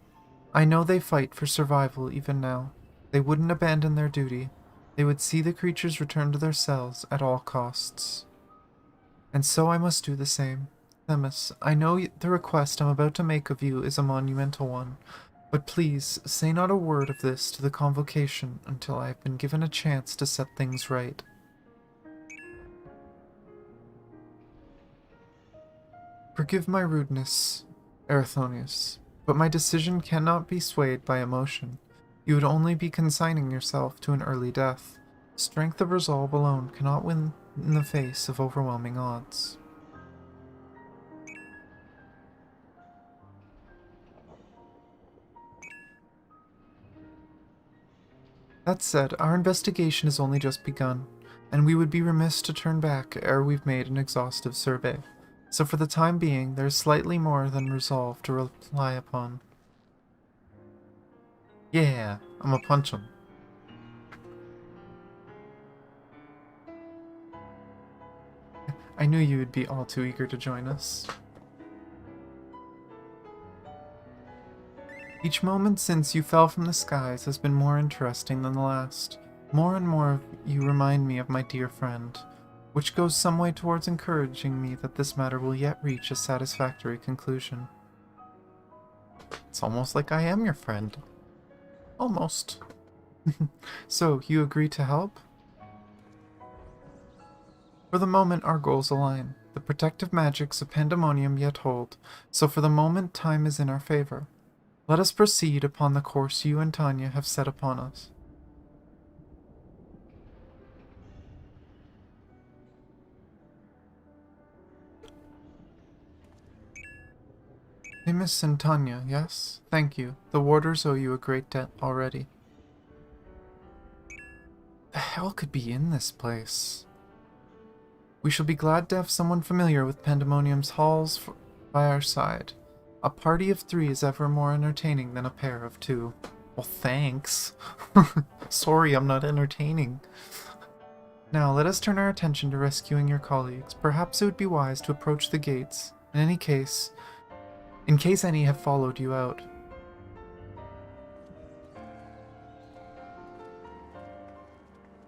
I know they fight for survival even now. They wouldn't abandon their duty. They would see the creatures return to their cells at all costs. And so I must do the same. Themis, I know the request I'm about to make of you is a monumental one, but please say not a word of this to the convocation until I have been given a chance to set things right. Forgive my rudeness, Erithonius, but my decision cannot be swayed by emotion. You would only be consigning yourself to an early death. Strength of resolve alone cannot win in the face of overwhelming odds. That said, our investigation has only just begun, and we would be remiss to turn back ere we've made an exhaustive survey. So for the time being, there is slightly more than resolve to rely upon. Yeah, I'm gonna punch him. I knew you would be all too eager to join us. Each moment since you fell from the skies has been more interesting than the last. More and more of you remind me of my dear friend, which goes some way towards encouraging me that this matter will yet reach a satisfactory conclusion. It's almost like I am your friend. Almost. So, you agree to help? For the moment, our goals align. The protective magics of Pandaemonium yet hold, so for the moment, time is in our favor. Let us proceed upon the course you and Tanya have set upon us. Miss and Tanya, yes? Thank you. The warders owe you a great debt already. The hell could be in this place? We shall be glad to have someone familiar with Pandaemonium's halls by our side. A party of 3 is ever more entertaining than a pair of 2. Well, thanks. Sorry, I'm not entertaining. Now, let us turn our attention to rescuing your colleagues. Perhaps it would be wise to approach the gates. In case any have followed you out.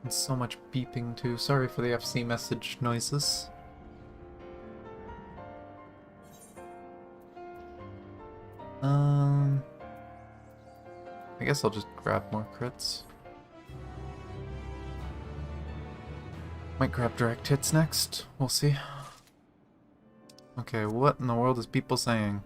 And so much beeping too. Sorry for the FC message noises. I guess I'll just grab more crits. Might grab direct hits next. We'll see. Okay, what in the world is people saying?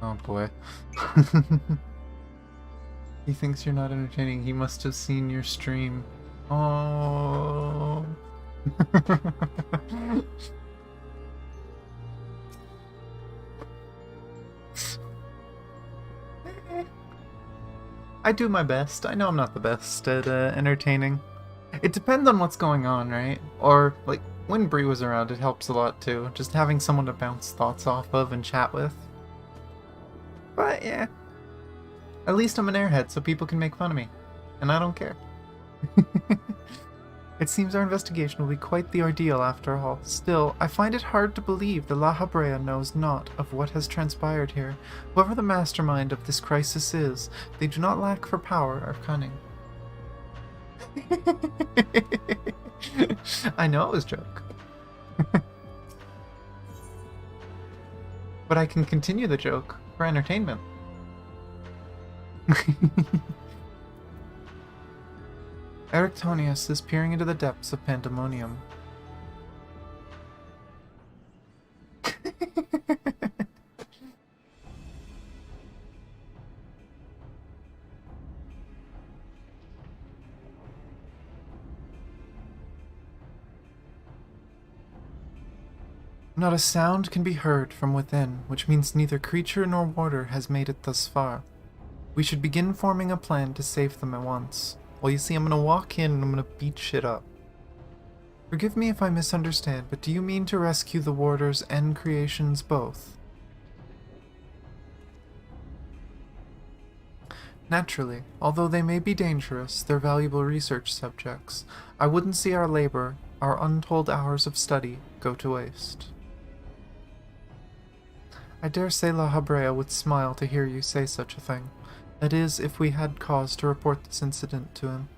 Oh boy. He thinks you're not entertaining. He must have seen your stream. Oh. I do my best. I know I'm not the best at entertaining. It depends on what's going on, right? Or, like, when Bree was around, it helps a lot too. Just having someone to bounce thoughts off of and chat with. But yeah, at least I'm an airhead, so people can make fun of me, and I don't care. It seems our investigation will be quite the ordeal after all. Still, I find it hard to believe the La Habrea knows not of what has transpired here. Whoever the mastermind of this crisis is, they do not lack for power or cunning. I know it was a joke. But I can continue the joke for entertainment. Erictonius is peering into the depths of Pandaemonium. Not a sound can be heard from within, which means neither creature nor warder has made it thus far. We should begin forming a plan to save them at once. Well, you see, I'm gonna walk in and I'm gonna beat shit up. Forgive me if I misunderstand, but do you mean to rescue the warders and creations both? Naturally, although they may be dangerous, they're valuable research subjects. I wouldn't see our labor, our untold hours of study, go to waste. I dare say La Habrea would smile to hear you say such a thing. That is, if we had cause to report this incident to him.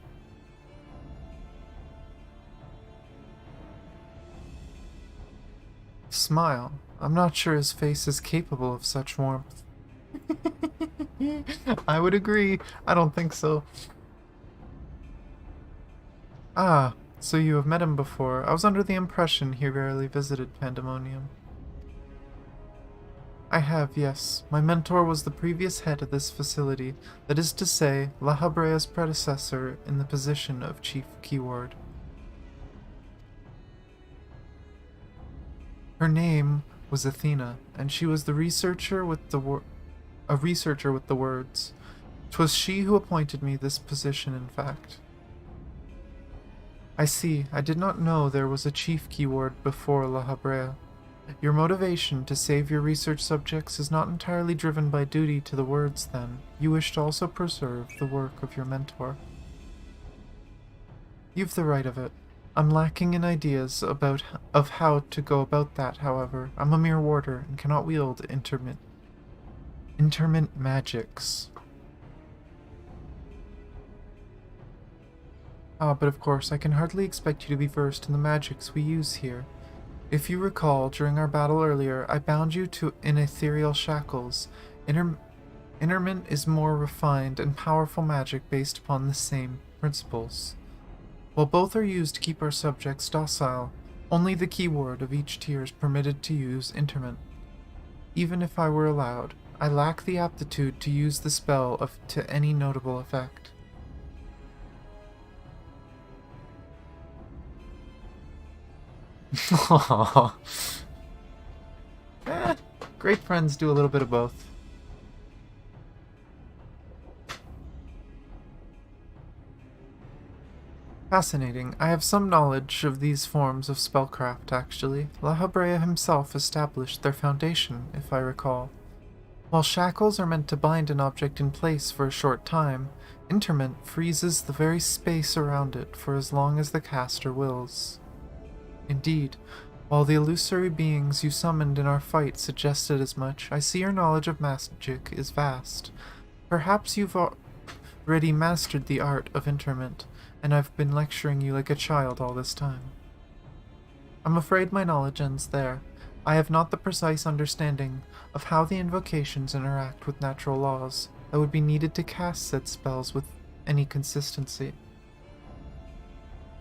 Smile. I'm not sure his face is capable of such warmth. I would agree. I don't think so. Ah, so you have met him before. I was under the impression he rarely visited Pandaemonium. I have, yes. My mentor was the previous head of this facility, that is to say, La Habrea's predecessor in the position of Chief Keyword. Her name was Athena, and she was the researcher with the words. 'Twas she who appointed me this position, in fact. I see. I did not know there was a Chief Keyword before La Habrea. Your motivation to save your research subjects is not entirely driven by duty to the words, then. You wish to also preserve the work of your mentor. You've the right of it. I'm lacking in ideas of how to go about that, however. I'm a mere warder and cannot wield intermit magics. Ah, but of course, I can hardly expect you to be versed in the magics we use here. If you recall, during our battle earlier, I bound you in ethereal shackles. Interment is more refined and powerful magic based upon the same principles. While both are used to keep our subjects docile, only the keyword of each tier is permitted to use interment. Even if I were allowed, I lack the aptitude to use the spell to any notable effect. Aww. Great friends do a little bit of both. Fascinating. I have some knowledge of these forms of spellcraft, actually. La Habrea himself established their foundation, if I recall. While shackles are meant to bind an object in place for a short time, interment freezes the very space around it for as long as the caster wills. Indeed, while the illusory beings you summoned in our fight suggested as much, I see your knowledge of magic is vast. Perhaps you've already mastered the art of interment, and I've been lecturing you like a child all this time. I'm afraid my knowledge ends there. I have not the precise understanding of how the invocations interact with natural laws that would be needed to cast said spells with any consistency.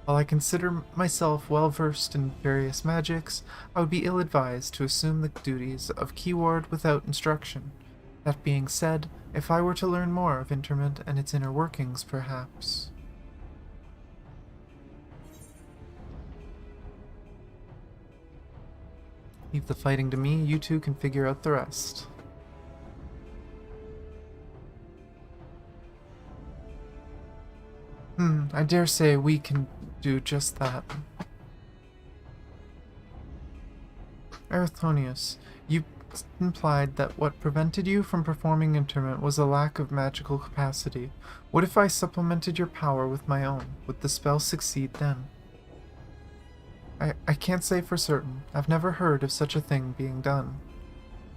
While I consider myself well versed in various magics, I would be ill-advised to assume the duties of keyword without instruction. That being said, if I were to learn more of interment and its inner workings, perhaps... Leave the fighting to me, you two can figure out the rest. I dare say we can do just that. Erithonius, you implied that what prevented you from performing interment was a lack of magical capacity. What if I supplemented your power with my own? Would the spell succeed then? I can't say for certain. I've never heard of such a thing being done.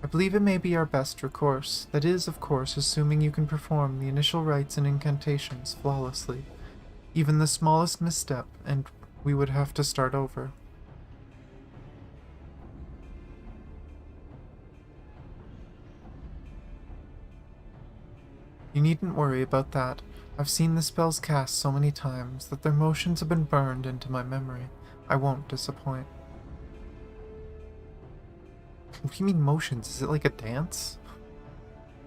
I believe it may be our best recourse. That is, of course, assuming you can perform the initial rites and incantations flawlessly. Even the smallest misstep, and we would have to start over. You needn't worry about that. I've seen the spells cast so many times that their motions have been burned into my memory. I won't disappoint. What do you mean motions? Is it like a dance?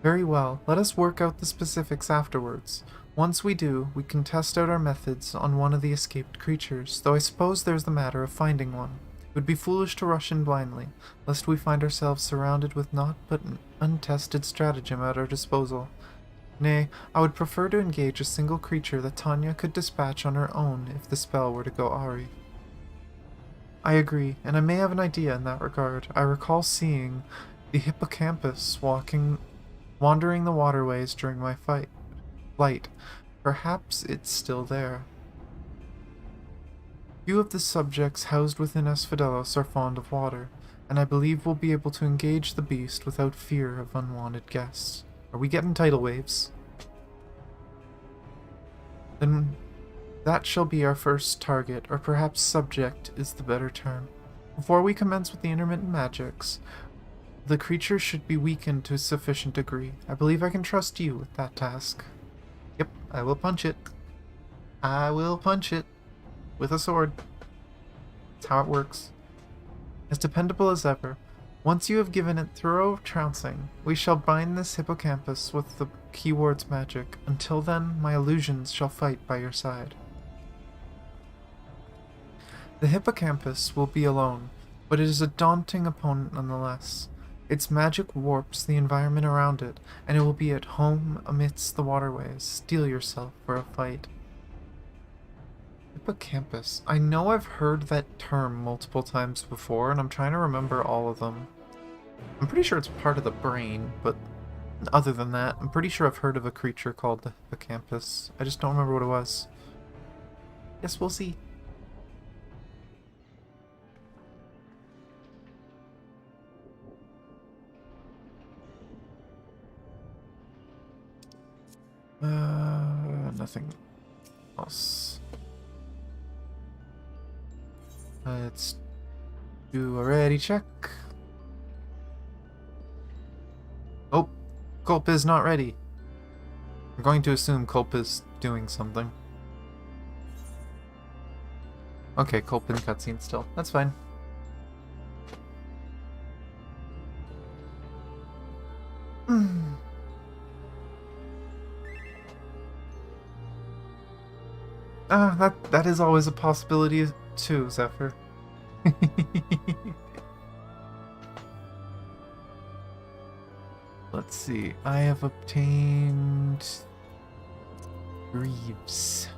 Very well, let us work out the specifics afterwards. Once we do, we can test out our methods on one of the escaped creatures, though I suppose there's the matter of finding one. It would be foolish to rush in blindly, lest we find ourselves surrounded with naught but an untested stratagem at our disposal. Nay, I would prefer to engage a single creature that Tanya could dispatch on her own if the spell were to go awry. I agree, and I may have an idea in that regard. I recall seeing the hippocampus wandering the waterways during my flight. Perhaps it's still there. Few of the subjects housed within Hesperos are fond of water, and I believe we'll be able to engage the beast without fear of unwanted guests. Are we getting tidal waves? Then that shall be our first target, or perhaps subject is the better term. Before we commence with the intermittent magics, the creature should be weakened to a sufficient degree. I believe I can trust you with that task. Yep, I will punch it. I will punch it. With a sword. That's how it works. As dependable as ever. Once you have given it thorough trouncing, we shall bind this hippocampus with the keyword's magic. Until then, my illusions shall fight by your side. The hippocampus will be alone, but it is a daunting opponent nonetheless. Its magic warps the environment around it, and it will be at home amidst the waterways. Steel yourself for a fight. Hippocampus. I know I've heard that term multiple times before, and I'm trying to remember all of them. I'm pretty sure it's part of the brain, but other than that, I'm pretty sure I've heard of a creature called the hippocampus. I just don't remember what it was. Guess we'll see. Nothing else. Let's do a ready check. Oh, Culp is not ready. I'm going to assume Culp is doing something. Okay, Culp in cutscene still. That's fine. That is always a possibility too, Zephyr. Let's see. I have obtained Greaves.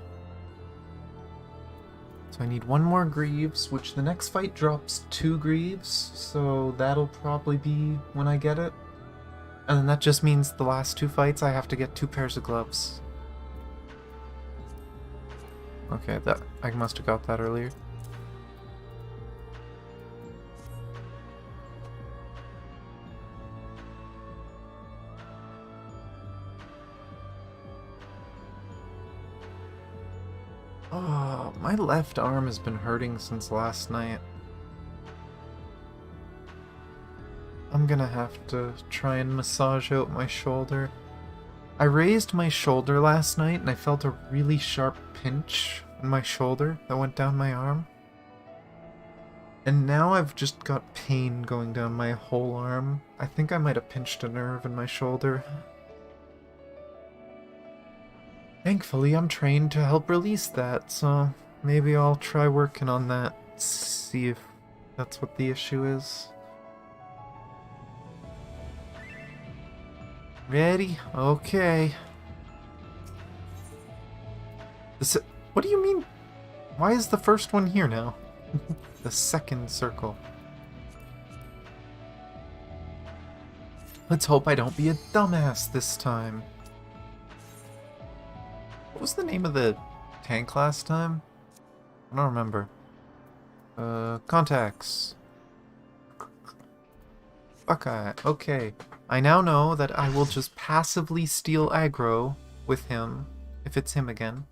So I need one more Greaves, which the next fight drops 2 Greaves, so that'll probably be when I get it. And then that just means the last 2 fights I have to get 2 pairs of gloves. Okay, that I must have got that earlier. Oh, my left arm has been hurting since last night. I'm gonna have to try and massage out my shoulder. I raised my shoulder last night and I felt a really sharp pinch in my shoulder that went down my arm. And now I've just got pain going down my whole arm. I think I might have pinched a nerve in my shoulder. Thankfully, I'm trained to help release that, so maybe I'll try working on that, see if that's what the issue is. Ready? Okay. What do you mean? Why is the first one here now? The second circle. Let's hope I don't be a dumbass this time. What was the name of the tank last time? I don't remember. Contacts. Okay. I now know that I will just passively steal aggro with him, if it's him again.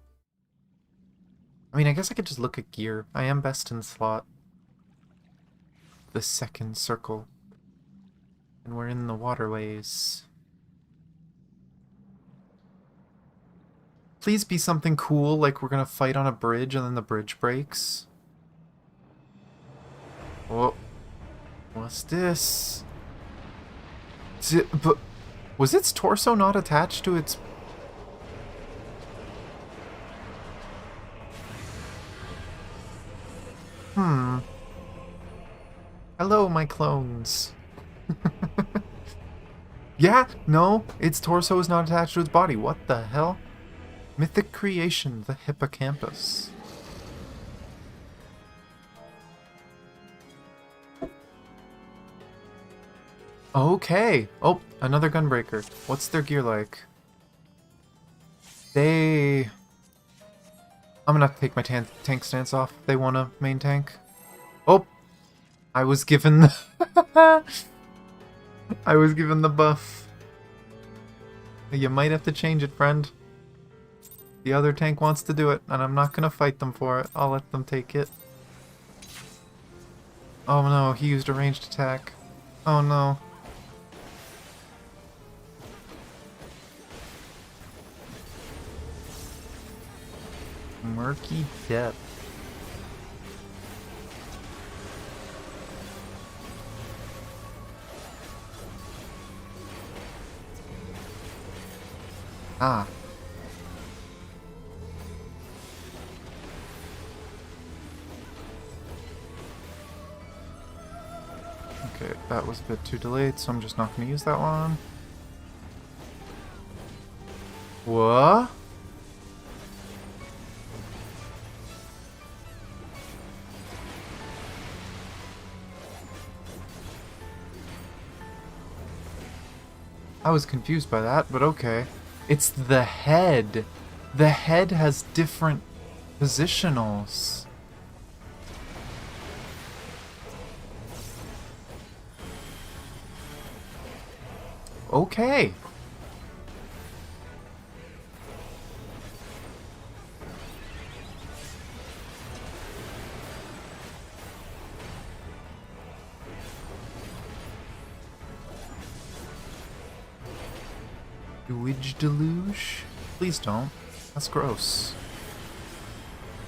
I mean, I guess I could just look at gear. I am best in slot. The second circle. And we're in the waterways. Please be something cool, like we're gonna fight on a bridge and then the bridge breaks. Oh. What's this? But was its torso not attached to its... Hello, my clones. Yeah, no, its torso is not attached to its body. What the hell? Mythic creation, the hippocampus. Okay. Oh, another gunbreaker. What's their gear like? I'm gonna have to take my tank stance off if they want a main tank. Oh! I was given the... I was given the buff. You might have to change it, friend. The other tank wants to do it, and I'm not gonna fight them for it. I'll let them take it. Oh no, he used a ranged attack. Oh no. Murky depth. Ah. Okay, that was a bit too delayed, so I'm just not going to use that one. What? I was confused by that, but okay. It's the head. The head has different positionals. Okay. Dewage deluge? Please don't. That's gross.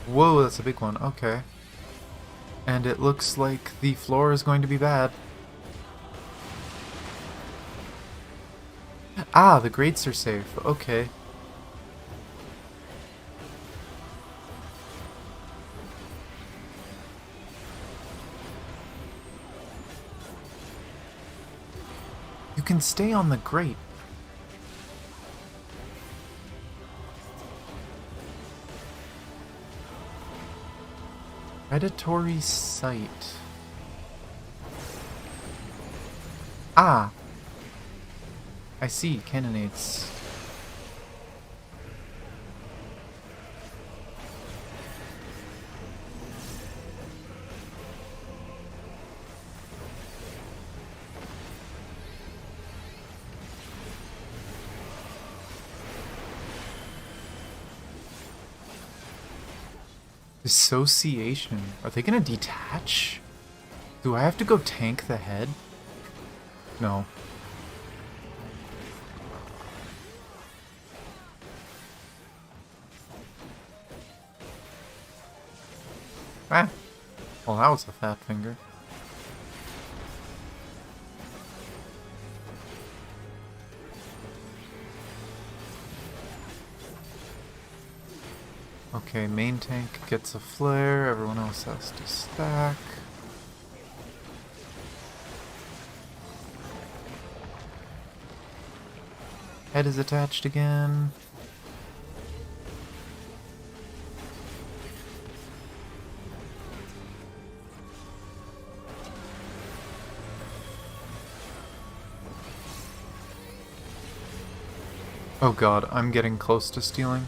Whoa, that's a big one. Okay. And it looks like the floor is going to be bad. Ah, the grates are safe. Okay. You can stay on the grate. Predatory sight. Ah! I see, cannonades. Dissociation. Are they gonna detach? Do I have to go tank the head? No. Ah. Well, that was a fat finger. Okay, main tank gets a flare, everyone else has to stack. Head is attached again. Oh god, I'm getting close to stealing.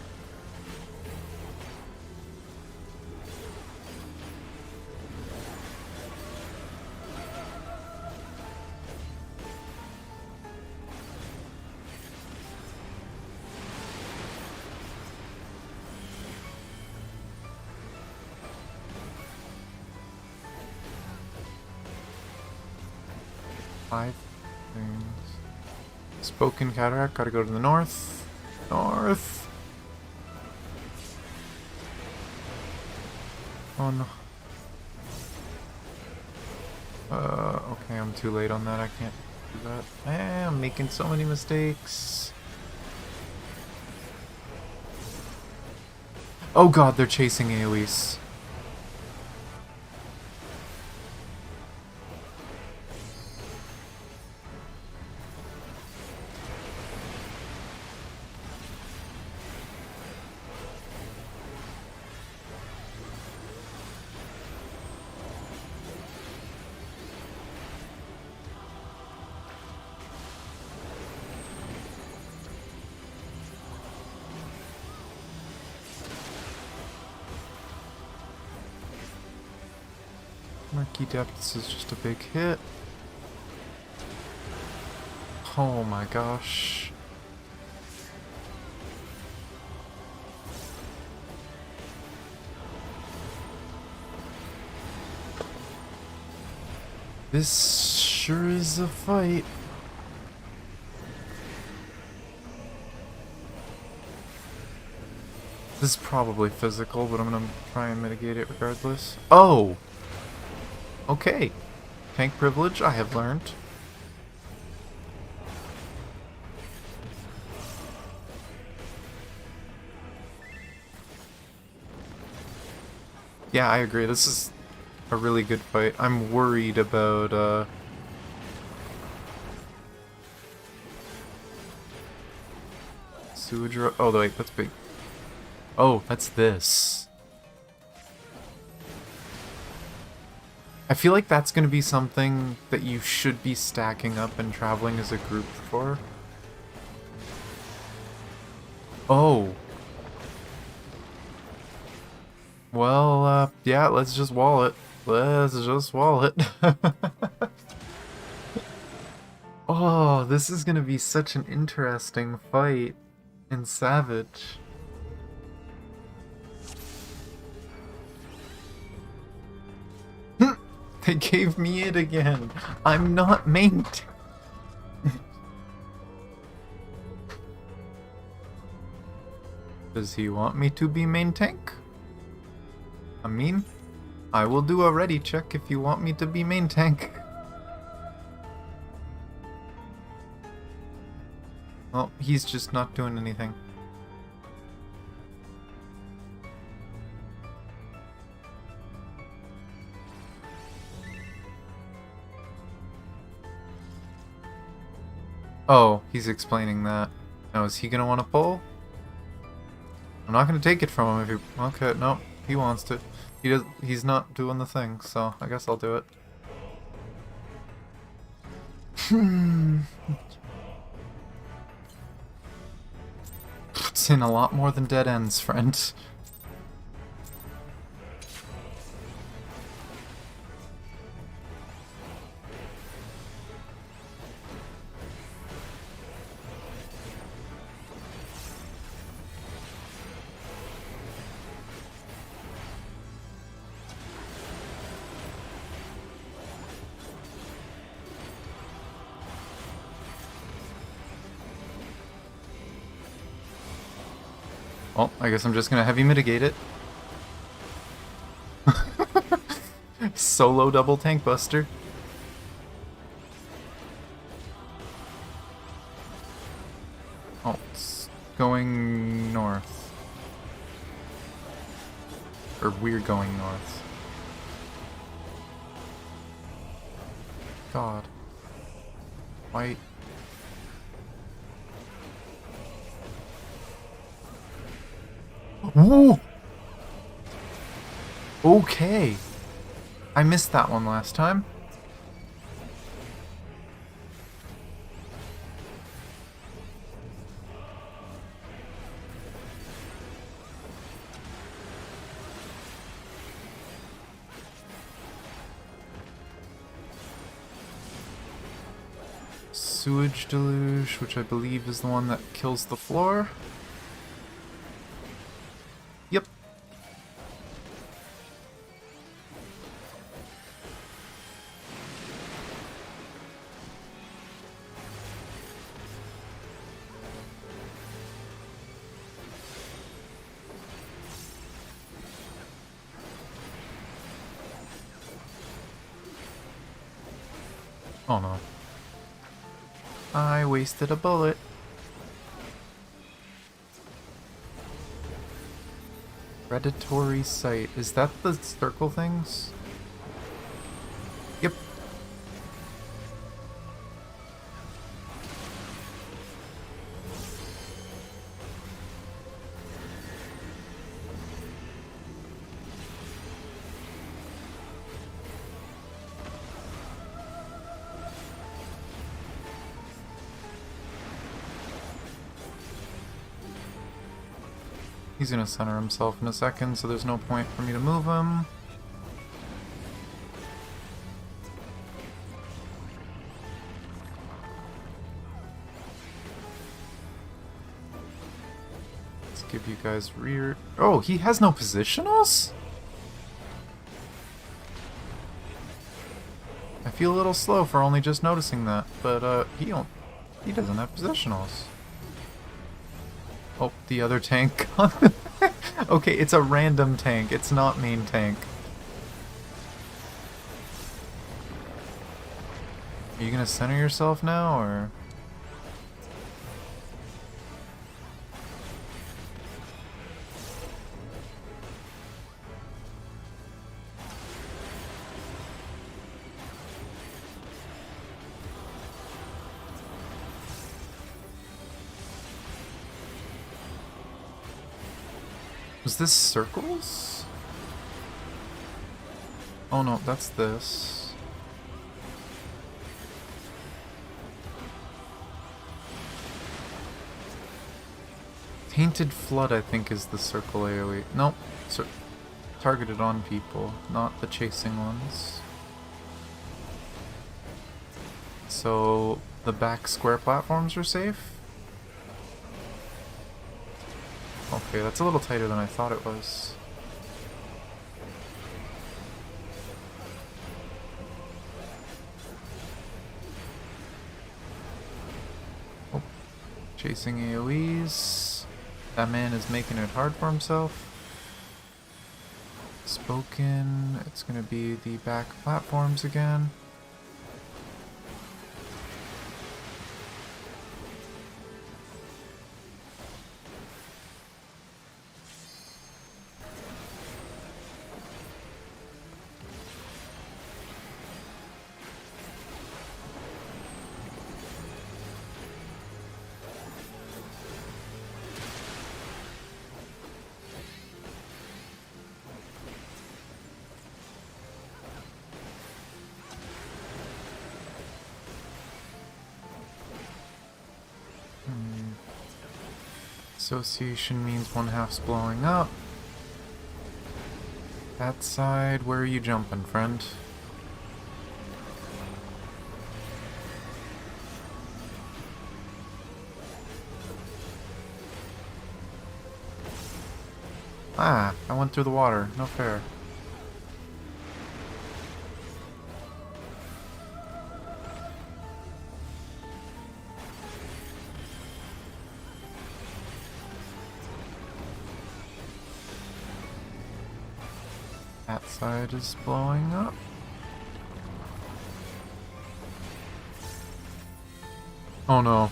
5 things. Spoken Cataract, gotta go to the north. North! Oh no. Okay, I'm too late on that. I can't do that. I'm making so many mistakes. Oh god, they're chasing Aois. Murky Depths is just a big hit. Oh my gosh. This sure is a fight. This is probably physical, but I'm gonna try and mitigate it regardless. Oh! Okay. Tank privilege, I have learned. Yeah, I agree. This is a really good fight. I'm worried about, sewage... Oh, wait, that's big. Oh, that's this. I feel like that's going to be something that you should be stacking up and traveling as a group for. Oh. Well, yeah, let's just wall it. Let's just wall it. Oh, this is going to be such an interesting fight in Savage. They gave me it again. I'm not main. Does he want me to be main tank? I mean, I will do a ready check if you want me to be main tank. Well, he's just not doing anything. Oh, he's explaining that. Now, is he gonna want to pull? I'm not gonna take it from him if he... Okay, no, he wants to. He's not doing the thing, so I guess I'll do it. It's in a lot more than dead ends, friend. Well, I guess I'm just gonna heavy mitigate it. Solo double tank buster. Oh, it's going north. Or we're going north. God. Why? Woo! Okay. I missed that one last time. Sewage deluge, which I believe is the one that kills the floor. Yep. Oh no. I wasted a bullet. Predatory sight. Is that the circle things? Yep. He's gonna center himself in a second, so there's no point for me to move him. Let's give you guys rear... Oh, he has no positionals? I feel a little slow for only just noticing that, but he doesn't have positionals. Oh, the other tank. Okay, it's a random tank. It's not main tank. Are you gonna center yourself now, or...? Was this circles? Oh no, that's this. Tainted Flood, I think, is the circle AoE. Nope. Targeted on people, not the chasing ones. So, the back square platforms are safe? Okay, that's a little tighter than I thought it was. Oh, chasing AoEs. That man is making it hard for himself. Spoken. It's gonna be the back platforms again. Association means one half's blowing up. That side, where are you jumping, friend? Ah, I went through the water. No fair. That side is blowing up. Oh no.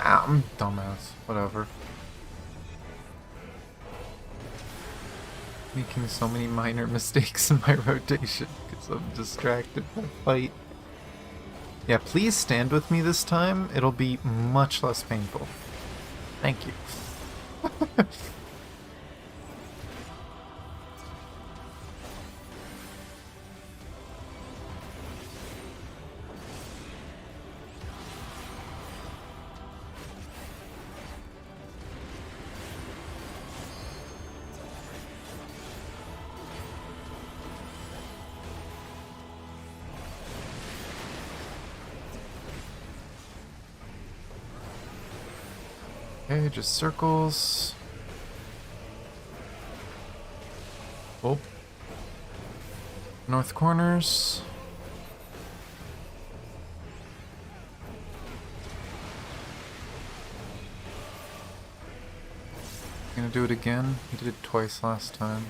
Ah, I'm dumbass. Whatever. Making so many minor mistakes in my rotation because I'm distracted by fight. Yeah, please stand with me this time. It'll be much less painful. Thank you. Okay, just circles. Oh. North corners. Gonna do it again. He did it twice last time.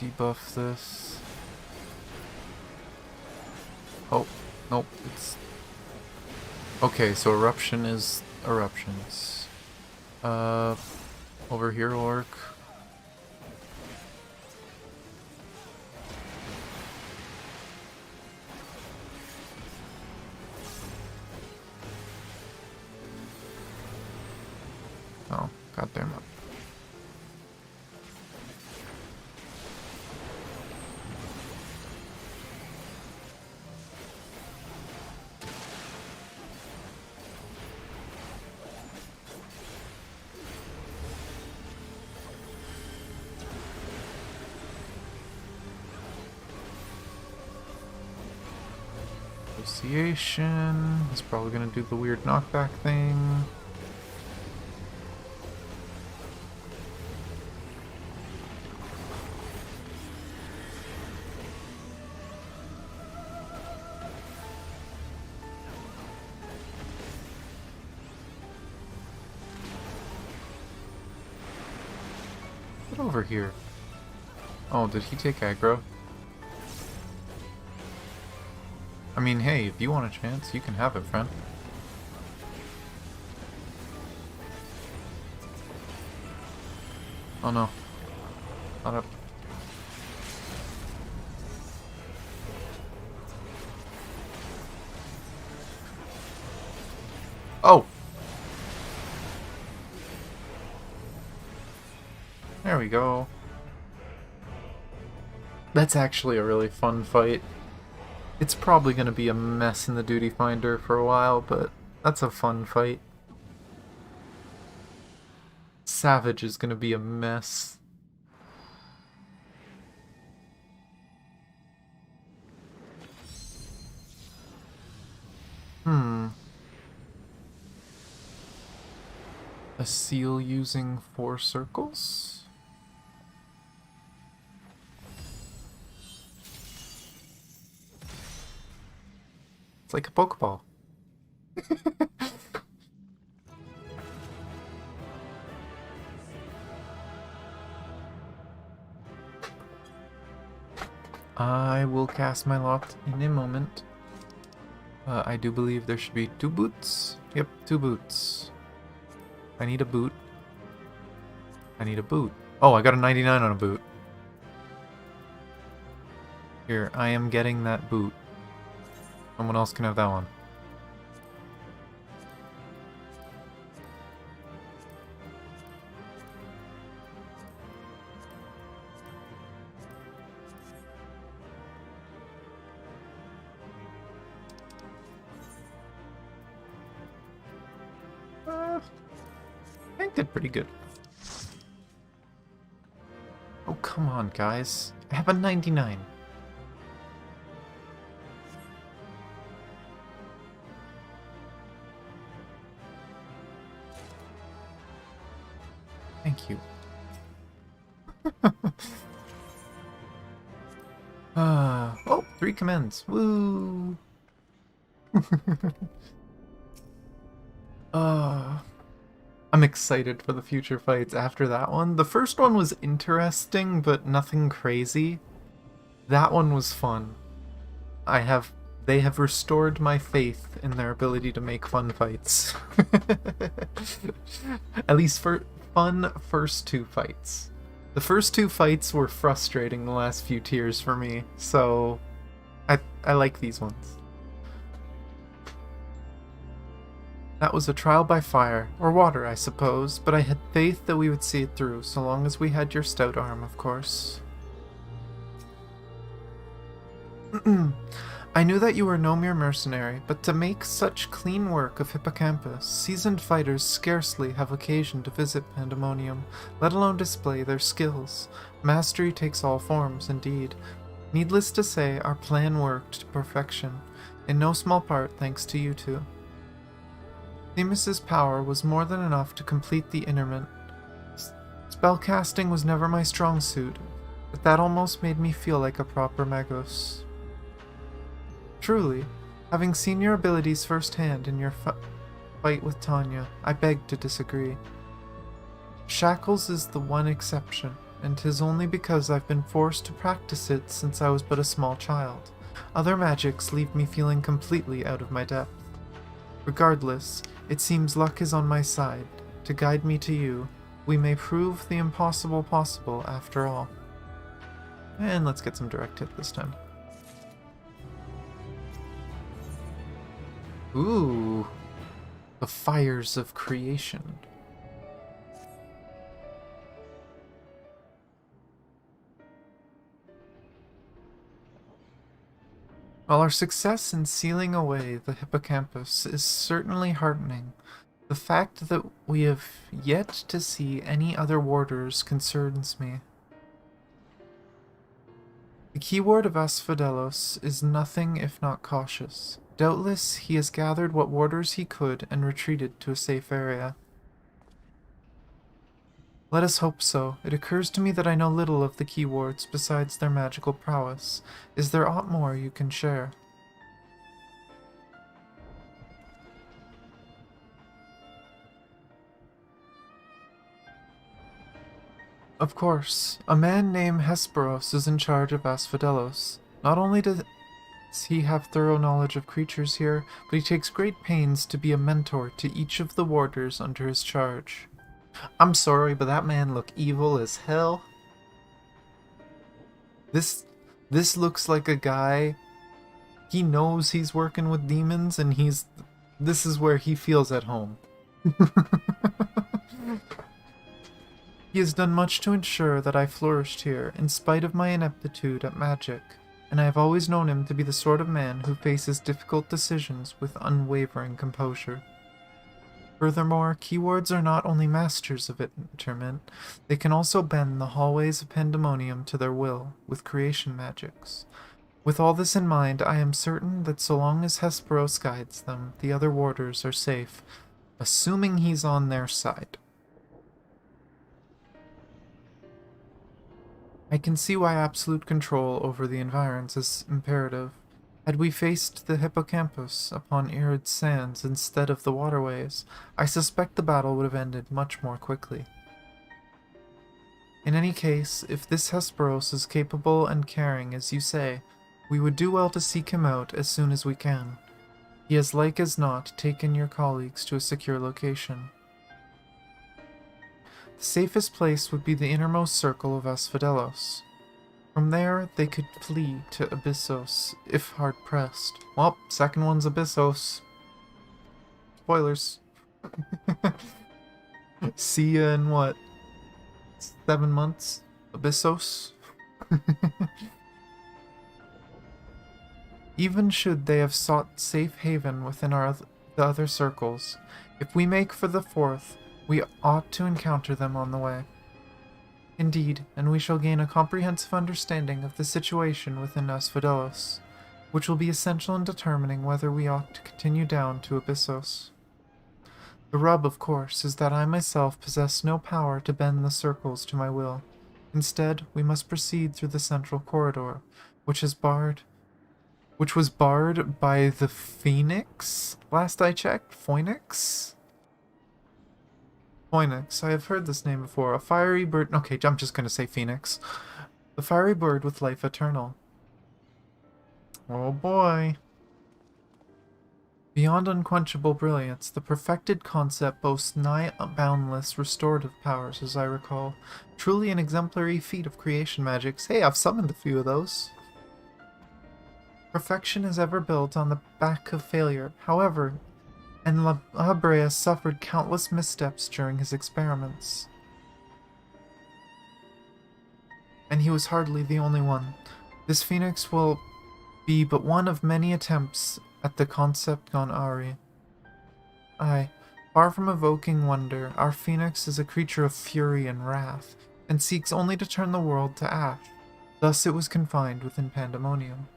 Debuff this. Oh, nope, it's... Okay, so eruption is eruptions. Over here will work. Oh, goddamn it. Association. He's probably gonna do the weird knockback thing. Get over here. Oh, did he take aggro? I mean, hey, if you want a chance, you can have it, friend. Oh no. Not up. Oh! There we go. That's actually a really fun fight. It's probably going to be a mess in the Duty Finder for a while, but that's a fun fight. Savage is going to be a mess. A seal using 4 circles? It's like a Pokeball. I will cast my lot in a moment. I do believe there should be 2 boots. Yep, 2 boots. I need a boot. I need a boot. Oh, I got a 99 on a boot. Here, I am getting that boot. Someone else can have that one. I think did pretty good. Oh, come on, guys. I have a 99. Thank you. Oh, 3 commands. Woo! I'm excited for the future fights after that one. The first one was interesting, but nothing crazy. That one was fun. They have restored my faith in their ability to make fun fights. At least for fun first 2 fights. The first 2 fights were frustrating the last few tiers for me, so I like these ones. That was a trial by fire, or water, I suppose, but I had faith that we would see it through, so long as we had your stout arm, of course. I knew that you were no mere mercenary, but to make such clean work of Hippocampus, seasoned fighters scarcely have occasion to visit Pandaemonium, let alone display their skills. Mastery takes all forms, indeed. Needless to say, our plan worked to perfection, in no small part thanks to you two. Themis's power was more than enough to complete the interment. Spellcasting was never my strong suit, but that almost made me feel like a proper magos. Truly, having seen your abilities firsthand in your fight with Tanya, I beg to disagree. Shackles is the one exception, and 'tis only because I've been forced to practice it since I was but a small child. Other magics leave me feeling completely out of my depth. Regardless, it seems luck is on my side. To guide me to you, we may prove the impossible possible after all. And let's get some direct hit this time. Ooh, the fires of creation. While our success in sealing away the hippocampus is certainly heartening, the fact that we have yet to see any other warders concerns me. The keyword of Hesperos is nothing if not cautious. Doubtless he has gathered what warders he could and retreated to a safe area. Let us hope so. It occurs to me that I know little of the keywords besides their magical prowess. Is there aught more you can share? Of course, a man named Hesperos is in charge of Asphodelos. Not only does he have thorough knowledge of creatures here, but he takes great pains to be a mentor to each of the warders under his charge. I'm sorry, but that man look evil as hell. This looks like a guy, he knows he's working with demons and this is where he feels at home. He has done much to ensure that I flourished here, in spite of my ineptitude at magic, and I have always known him to be the sort of man who faces difficult decisions with unwavering composure. Furthermore, keywords are not only masters of interment, they can also bend the hallways of Pandaemonium to their will with creation magics. With all this in mind, I am certain that so long as Hesperos guides them, the other warders are safe, assuming he's on their side. I can see why absolute control over the environs is imperative. Had we faced the hippocampus upon arid sands instead of the waterways, I suspect the battle would have ended much more quickly. In any case, if this Hesperos is capable and caring as you say, we would do well to seek him out as soon as we can. He has like as not taken your colleagues to a secure location. The safest place would be the innermost circle of Asphodelos. From there, they could flee to Abyssos, if hard-pressed. Well, second one's Abyssos. Spoilers. See ya in what? 7 months? Abyssos? Even should they have sought safe haven within the other circles, if we make for the fourth, we ought to encounter them on the way. Indeed, and we shall gain a comprehensive understanding of the situation within Asphodelos, which will be essential in determining whether we ought to continue down to Abyssos. The rub, of course, is that I myself possess no power to bend the circles to my will. Instead, we must proceed through the central corridor, which was barred by the Phoenix? Last I checked, Phoenix? Phoenix, I have heard this name before. A fiery bird. Okay, I'm just gonna say Phoenix. The fiery bird with life eternal. Oh boy. Beyond unquenchable brilliance, the perfected concept boasts nigh boundless restorative powers, as I recall. Truly an exemplary feat of creation magics. Hey, I've summoned a few of those. Perfection is ever built on the back of failure. However, and Labrea suffered countless missteps during his experiments. And he was hardly the only one. This Phoenix will be but one of many attempts at the concept gone awry. Aye, far from evoking wonder, our Phoenix is a creature of fury and wrath, and seeks only to turn the world to ash. Thus it was confined within Pandaemonium.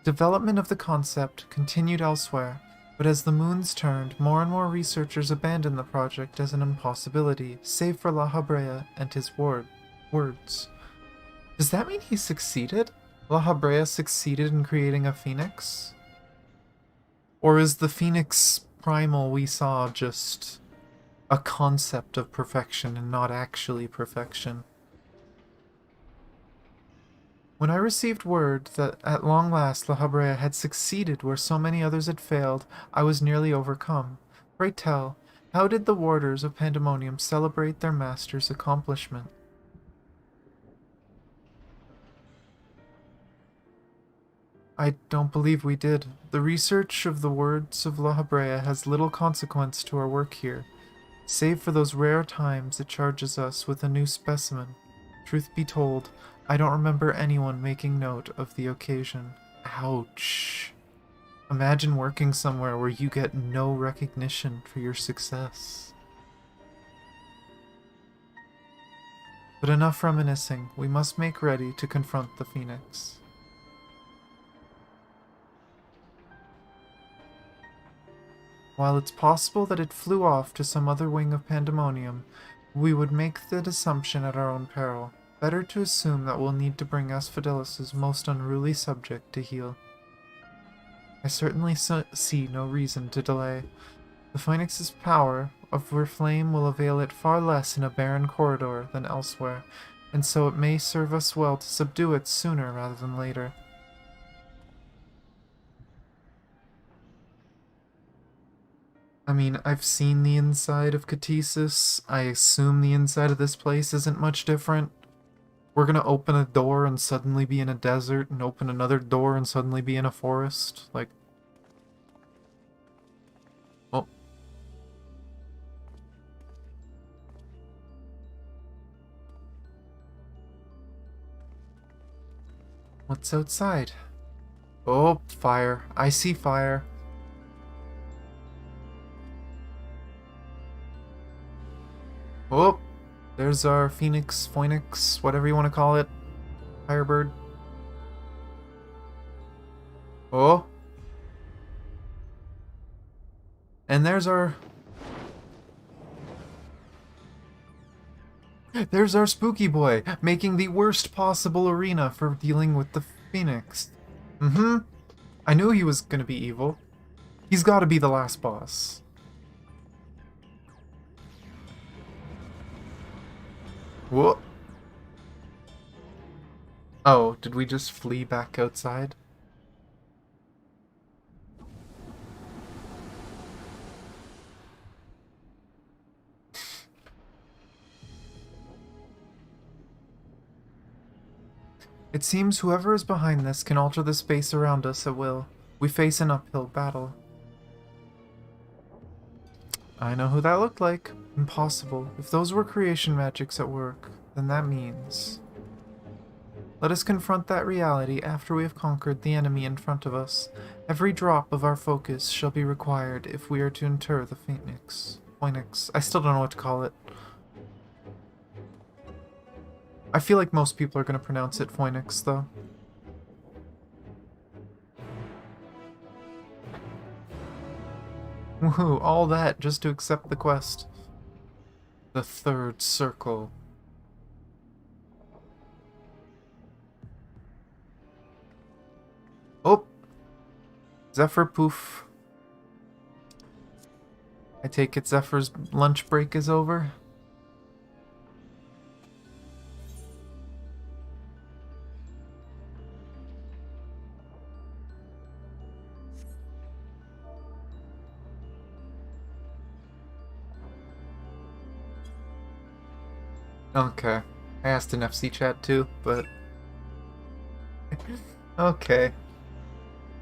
Development of the concept continued elsewhere, But as the moons turned, more and more researchers abandoned the project as an impossibility, save for La Habrea and his words. Does that mean he succeeded? La Habrea succeeded in creating a phoenix? Or is the phoenix primal we saw just a concept of perfection and not actually perfection? When I received word that at long last La Habrea had succeeded where so many others had failed, I was nearly overcome. Pray tell, how did the warders of Pandaemonium celebrate their master's accomplishment? I don't believe we did. The research of the words of La Habrea has little consequence to our work here, save for those rare times it charges us with a new specimen. Truth be told, I don't remember anyone making note of the occasion. Ouch. Imagine working somewhere where you get no recognition for your success. But enough reminiscing. We must make ready to confront the Phoenix. While it's possible that it flew off to some other wing of Pandaemonium, we would make that assumption at our own peril. Better to assume that we'll need to bring Asphodelos' most unruly subject to heel. I certainly see no reason to delay. The Phoenix's power of flame will avail it far less in a barren corridor than elsewhere, and so it may serve us well to subdue it sooner rather than later. I mean, I've seen the inside of Catesis. I assume the inside of this place isn't much different. We're gonna open a door and suddenly be in a desert, and open another door and suddenly be in a forest. Like... Oh. What's outside? Oh, fire. I see fire. Oh, there's our Phoenix, whatever you want to call it. Firebird. Oh. And there's our... There's our spooky boy, making the worst possible arena for dealing with the Phoenix. I knew he was gonna be evil. He's gotta be the last boss. Whoa. Oh, did we just flee back outside? It seems whoever is behind this can alter the space around us at will. We face an uphill battle. I know who that looked like. Impossible. If those were creation magics at work, then that means... Let us confront that reality after we have conquered the enemy in front of us. Every drop of our focus shall be required if we are to inter the Phoenix. I still don't know what to call it. I feel like most people are going to pronounce it Phoenix, though. Woohoo, all that just to accept the quest. The third circle. Oh! Zephyr poof. I take it Zephyr's lunch break is over? Okay. I asked in FC chat too, but... Okay.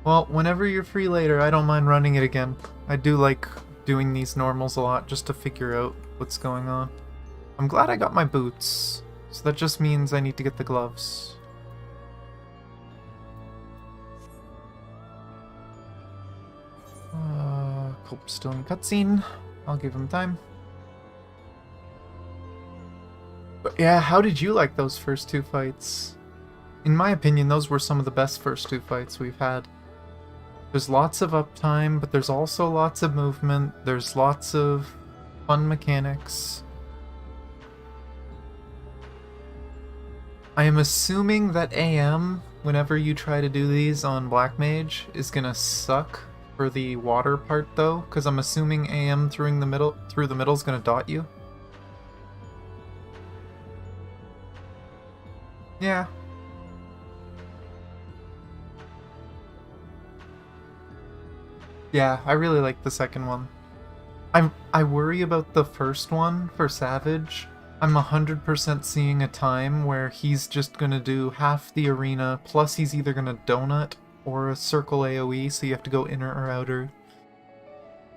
Well, whenever you're free later, I don't mind running it again. I do like doing these normals a lot, just to figure out what's going on. I'm glad I got my boots, so that just means I need to get the gloves. Cope's still in cutscene. I'll give him time. But yeah, how did you like those first two fights? In my opinion, those were some of the best first two fights we've had. There's lots of uptime, but there's also lots of movement. There's lots of fun mechanics. I am assuming that AM, whenever you try to do these on Black Mage, is gonna suck for the water part though, because I'm assuming AM through the middle is gonna dot you. Yeah. Yeah, I really like the second one. I worry about the first one for Savage. I'm 100% seeing a time where he's just gonna do half the arena, plus he's either gonna donut or a circle AoE, so you have to go inner or outer.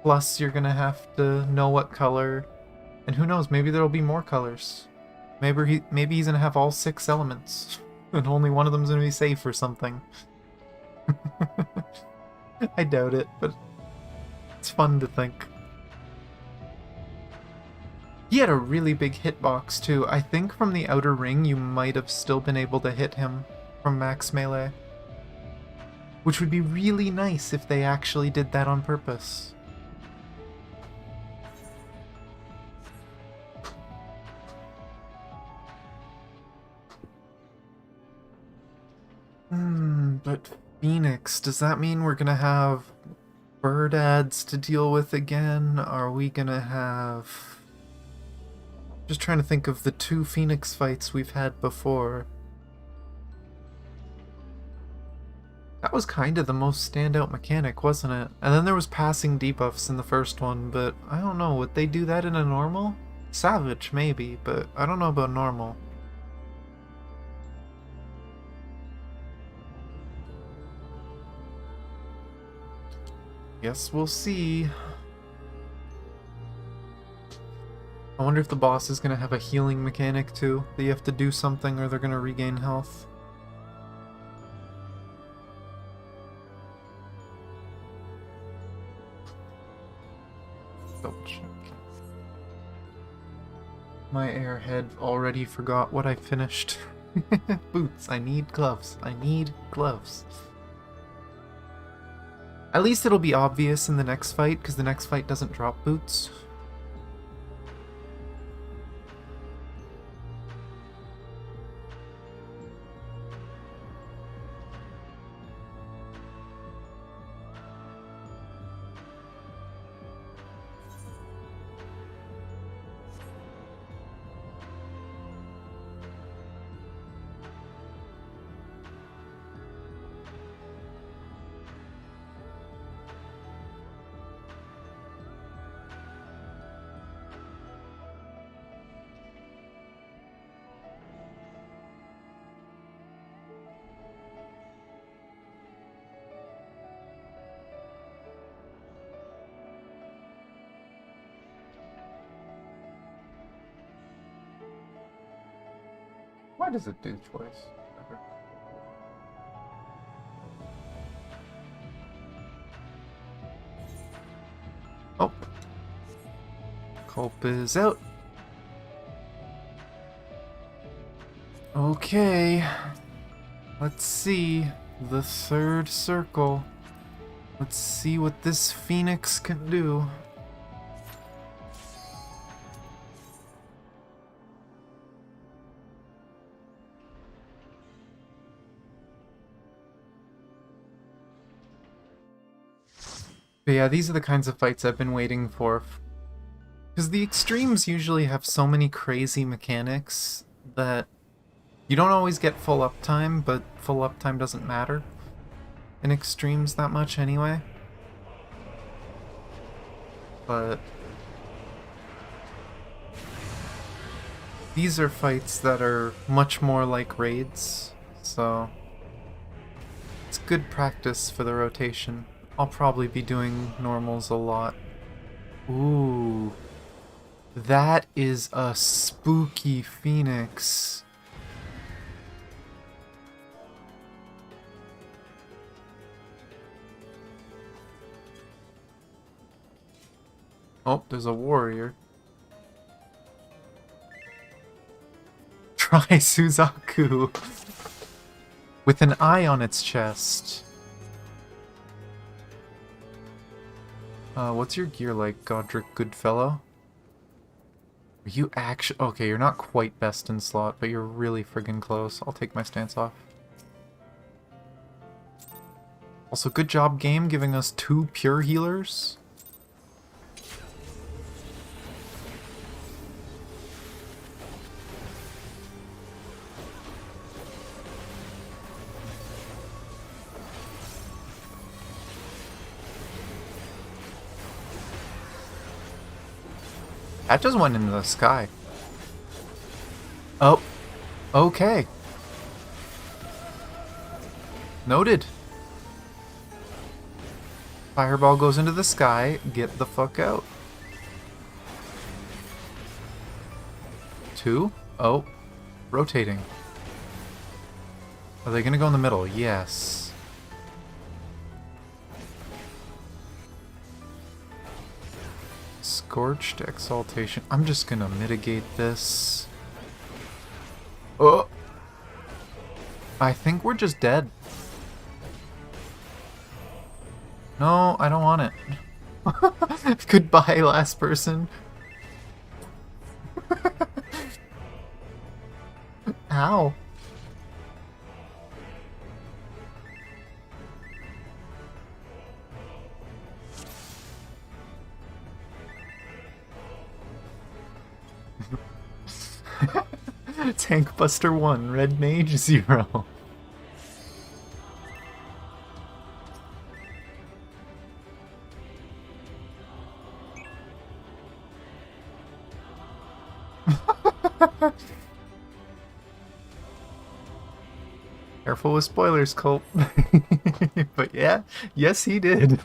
Plus you're gonna have to know what color, and who knows, maybe there'll be more colors. Maybe he's gonna have all 6 elements, and only one of them's gonna be safe or something. I doubt it, but it's fun to think. He had a really big hitbox too. I think from the outer ring you might have still been able to hit him from max melee. Which would be really nice if they actually did that on purpose. But Phoenix, does that mean we're gonna have bird ads to deal with again? Are we gonna have... Just trying to think of the 2 Phoenix fights we've had before. That was kind of the most standout mechanic, wasn't it? And then there was passing debuffs in the first one, but I don't know, would they do that in a normal? Savage, maybe, but I don't know about normal. Guess we'll see. I wonder if the boss is going to have a healing mechanic too, that you have to do something or they're going to regain health. Double check. My airhead already forgot what I finished. Boots. I need gloves. I need gloves. At least it'll be obvious in the next fight, because the next fight doesn't drop boots. Why does it do twice? Never. Oh. Culp is out. Okay. Let's see. The 3rd circle. Let's see what this Phoenix can do. But yeah, these are the kinds of fights I've been waiting for. Because the extremes usually have so many crazy mechanics that you don't always get full uptime, but full uptime doesn't matter in extremes that much anyway. But these are fights that are much more like raids, so it's good practice for the rotation. I'll probably be doing normals a lot. Ooh. That is a spooky Phoenix. Oh, there's a warrior. Try Suzaku. With an eye on its chest. What's your gear like, Godric Goodfellow? Are you actually... Okay, you're not quite best in slot, but you're really friggin' close. I'll take my stance off. Also, good job, game, giving us 2 pure healers. That just went into the sky. Oh, okay. Noted. Fireball goes into the sky. Get the fuck out. 2. Oh, rotating. Are they gonna go in the middle? Yes. Scorched Exaltation. I'm just gonna mitigate this. Oh! I think we're just dead. No, I don't want it. Goodbye, last person. Ow. Tank Buster 1, Red Mage 0. Careful with spoilers, Colt. But yeah, yes he did.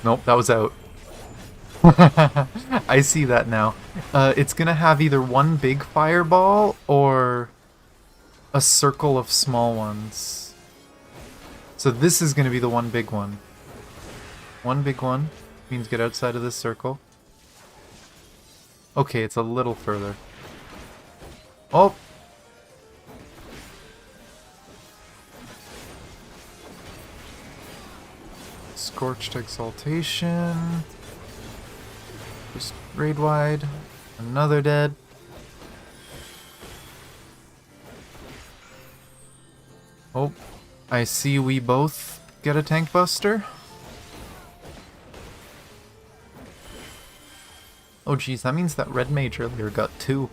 Nope, that was out. I see that now. It's gonna have either one big fireball or a circle of small ones. So this is gonna be the one big one. One big one means get outside of this circle. Okay, it's a little further. Oh! Scorched Exaltation. Just raid wide. Another dead. Oh, I see we both get a tank buster. Oh geez, that means that red mage earlier got 2.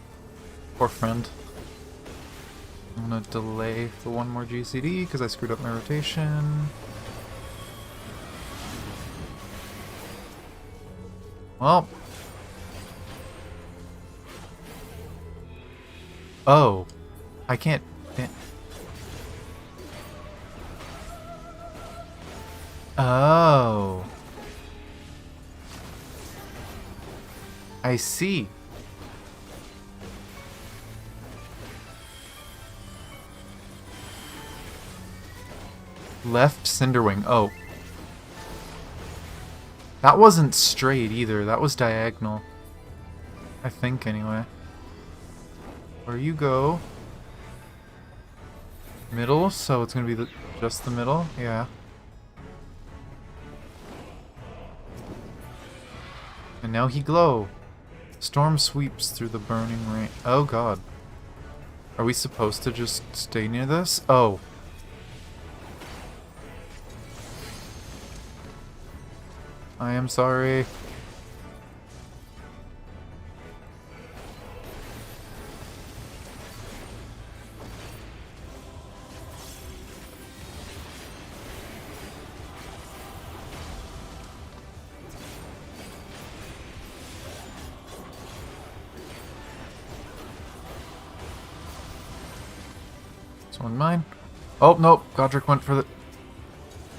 Poor friend. I'm gonna delay for 1 more GCD because I screwed up my rotation. Well. Oh. I can't... Oh. I see. Left Cinderwing. Oh. That wasn't straight either. That was diagonal. I think, anyway. Where you go. Middle, so it's gonna be just the middle? Yeah. And now he glow. Storm sweeps through the burning rain. Oh god. Are we supposed to just stay near this? Oh. I am sorry. This one mine. Oh, nope. Godric went for the...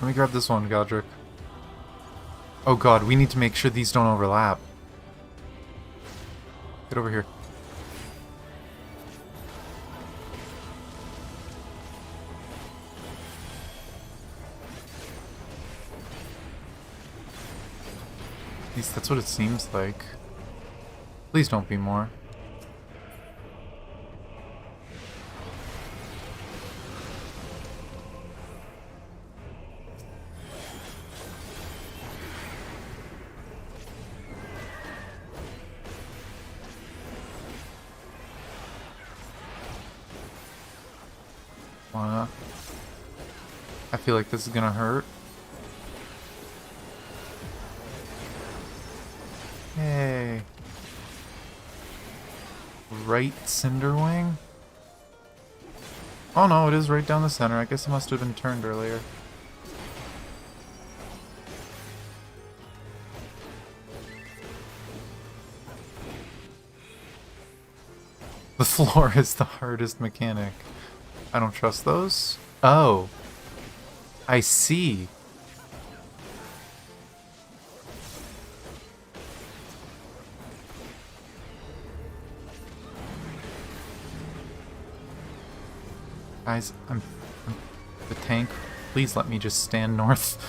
Let me grab this one, Godric. Oh god, we need to make sure these don't overlap. Get over here. At least that's what it seems like. Please don't be more. I feel like this is gonna hurt. Hey. Right Cinderwing? Oh no, it is right down the center. I guess it must have been turned earlier. The floor is the hardest mechanic. I don't trust those. Oh. I see. Guys, I'm the tank. Please let me just stand north.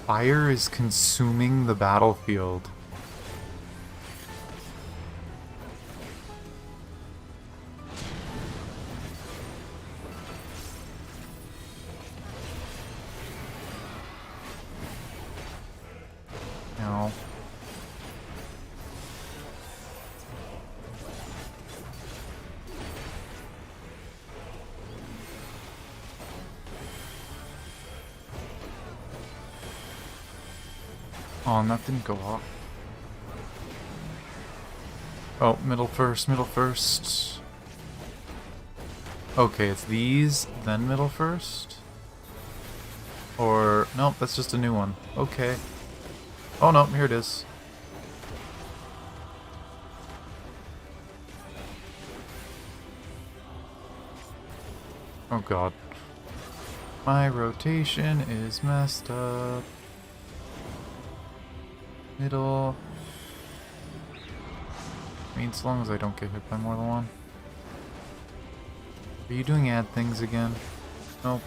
Fire is consuming the battlefield. No. Oh, and that didn't go off. Oh, middle first, middle first. Okay, it's these, then middle first? Or, nope, that's just a new one. Okay. Oh no, here it is. Oh god. My rotation is messed up. Middle. I mean, as long as I don't get hit by more than one. Are you doing add things again? Nope.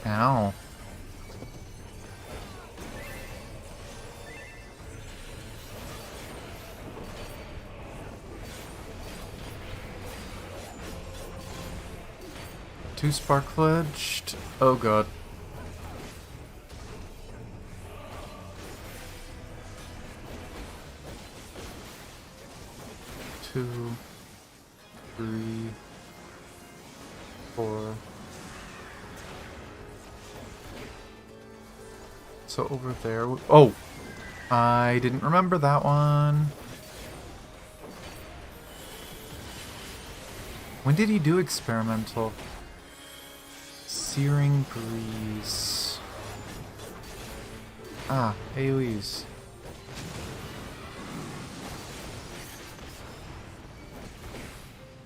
Ow. Two spark fledged. Oh god. Two, three, four. So over there. Oh! I didn't remember that one. When did he do experimental? Searing breeze. Ah, AoEs.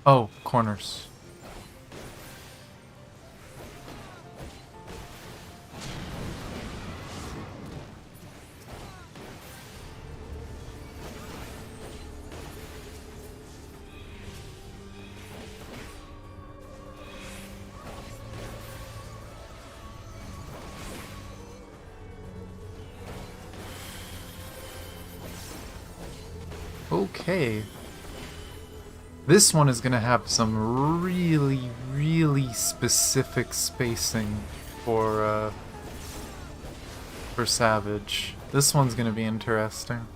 Oh, corners. Okay. This one is going to have some really, really specific spacing for Savage. This one's going to be interesting.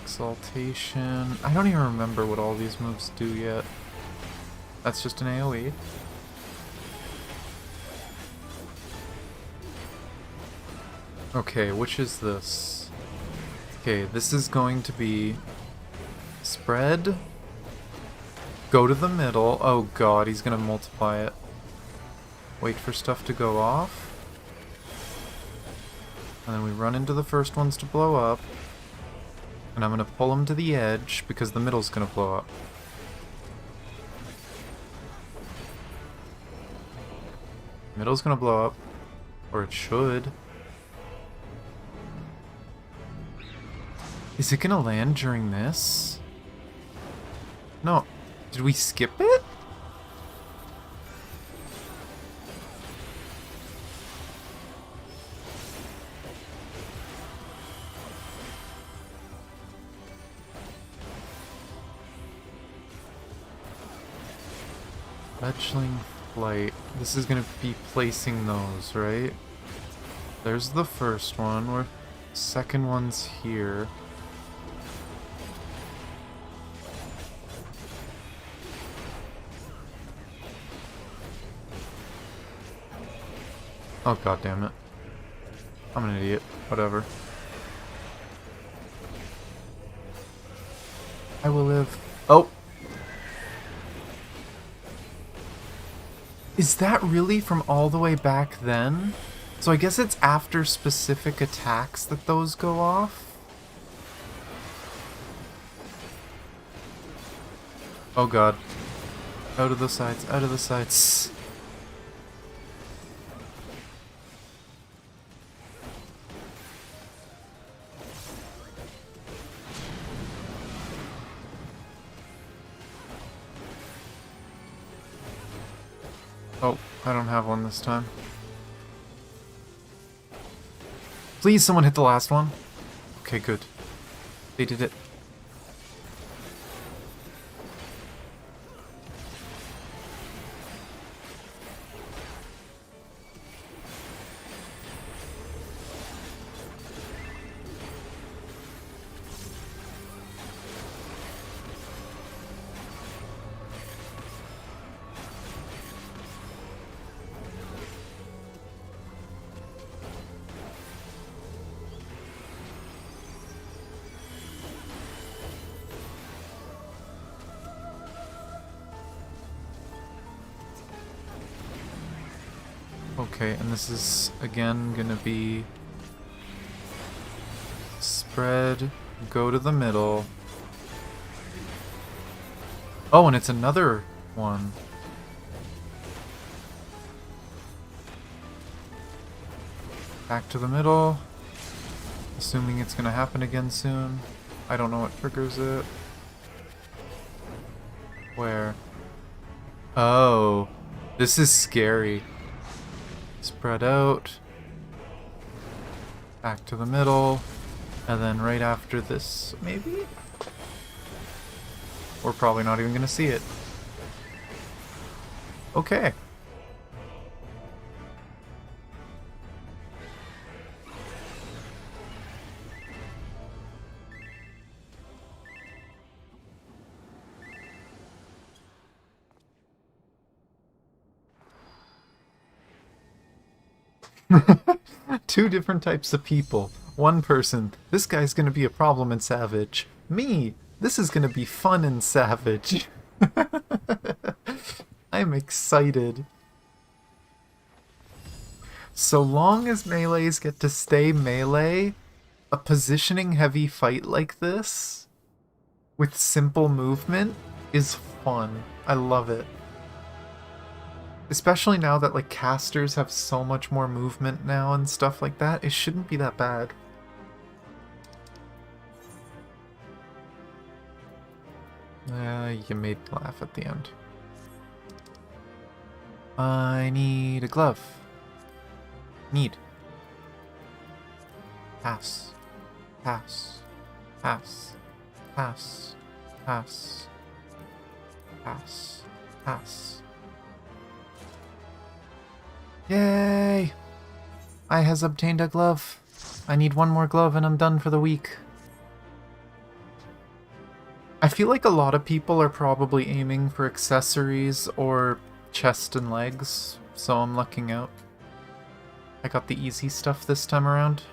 Exaltation. I don't even remember what all these moves do yet. That's just an AoE. Okay, which is this? Okay, this is going to be spread. Go to the middle. Oh god, he's gonna multiply it. Wait for stuff to go off. And then we run into the first ones to blow up. And I'm gonna pull them to the edge because the middle's gonna blow up. Middle's gonna blow up. Or it should. Is it gonna land during this? No. Did we skip it? Fetchling flight. This is gonna be placing those, right? There's the first one. Where second one's here. Oh god damn it. I'm an idiot. Whatever. I will live. Oh! Is that really from all the way back then? So I guess it's after specific attacks that those go off? Oh god. Out of the sides, out of the sides. Oh, I don't have one this time. Please, someone hit the last one. Okay, good. They did it. Okay, and this is again gonna be spread, go to the middle. Oh, and it's another one. Back to the middle. Assuming it's gonna happen again soon. I don't know what triggers it. Where? Oh, this is scary. Spread out. Back to the middle. And then right after this, maybe? We're probably not even gonna see it. Okay. Two different types of people. One person, this guy's gonna be a problem and savage. Me, this is gonna be fun and savage. I'm excited. So long as melees get to stay melee, a positioning heavy fight like this, with simple movement, is fun. I love it. Especially now that, like, casters have so much more movement now and stuff like that, it shouldn't be that bad. You made me laugh at the end. I need a glove. Need. Pass. Pass. Pass. Pass. Pass. Pass. Pass. Yay! I has obtained a glove. I need one more glove and I'm done for the week. I feel like a lot of people are probably aiming for accessories or chest and legs, so I'm lucking out. I got the easy stuff this time around.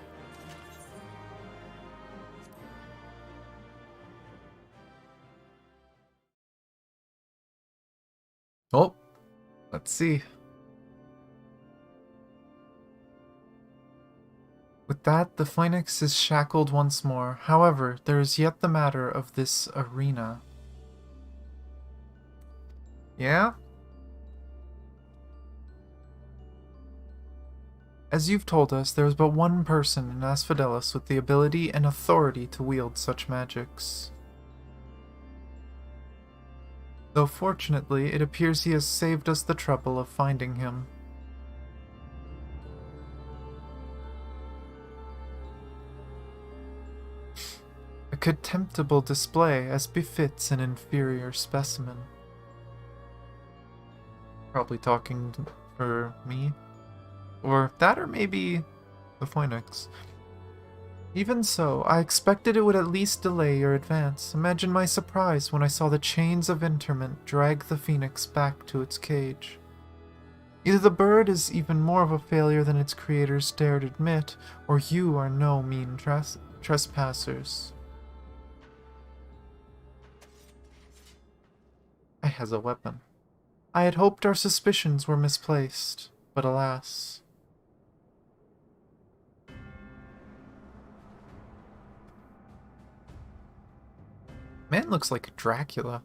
Oh, let's see. With that, the phoenix is shackled once more. However, there is yet the matter of this arena. Yeah? As you've told us, there is but one person in Asphodelos with the ability and authority to wield such magics. Though fortunately, it appears he has saved us the trouble of finding him. A contemptible display as befits an inferior specimen. Probably talking for me. Or that, or maybe the phoenix. Even so, I expected it would at least delay your advance. Imagine my surprise when I saw the chains of interment drag the phoenix back to its cage. Either the bird is even more of a failure than its creators dared admit, or you are no mean trespassers. I has a weapon. I had hoped our suspicions were misplaced, but alas. Man looks like Dracula.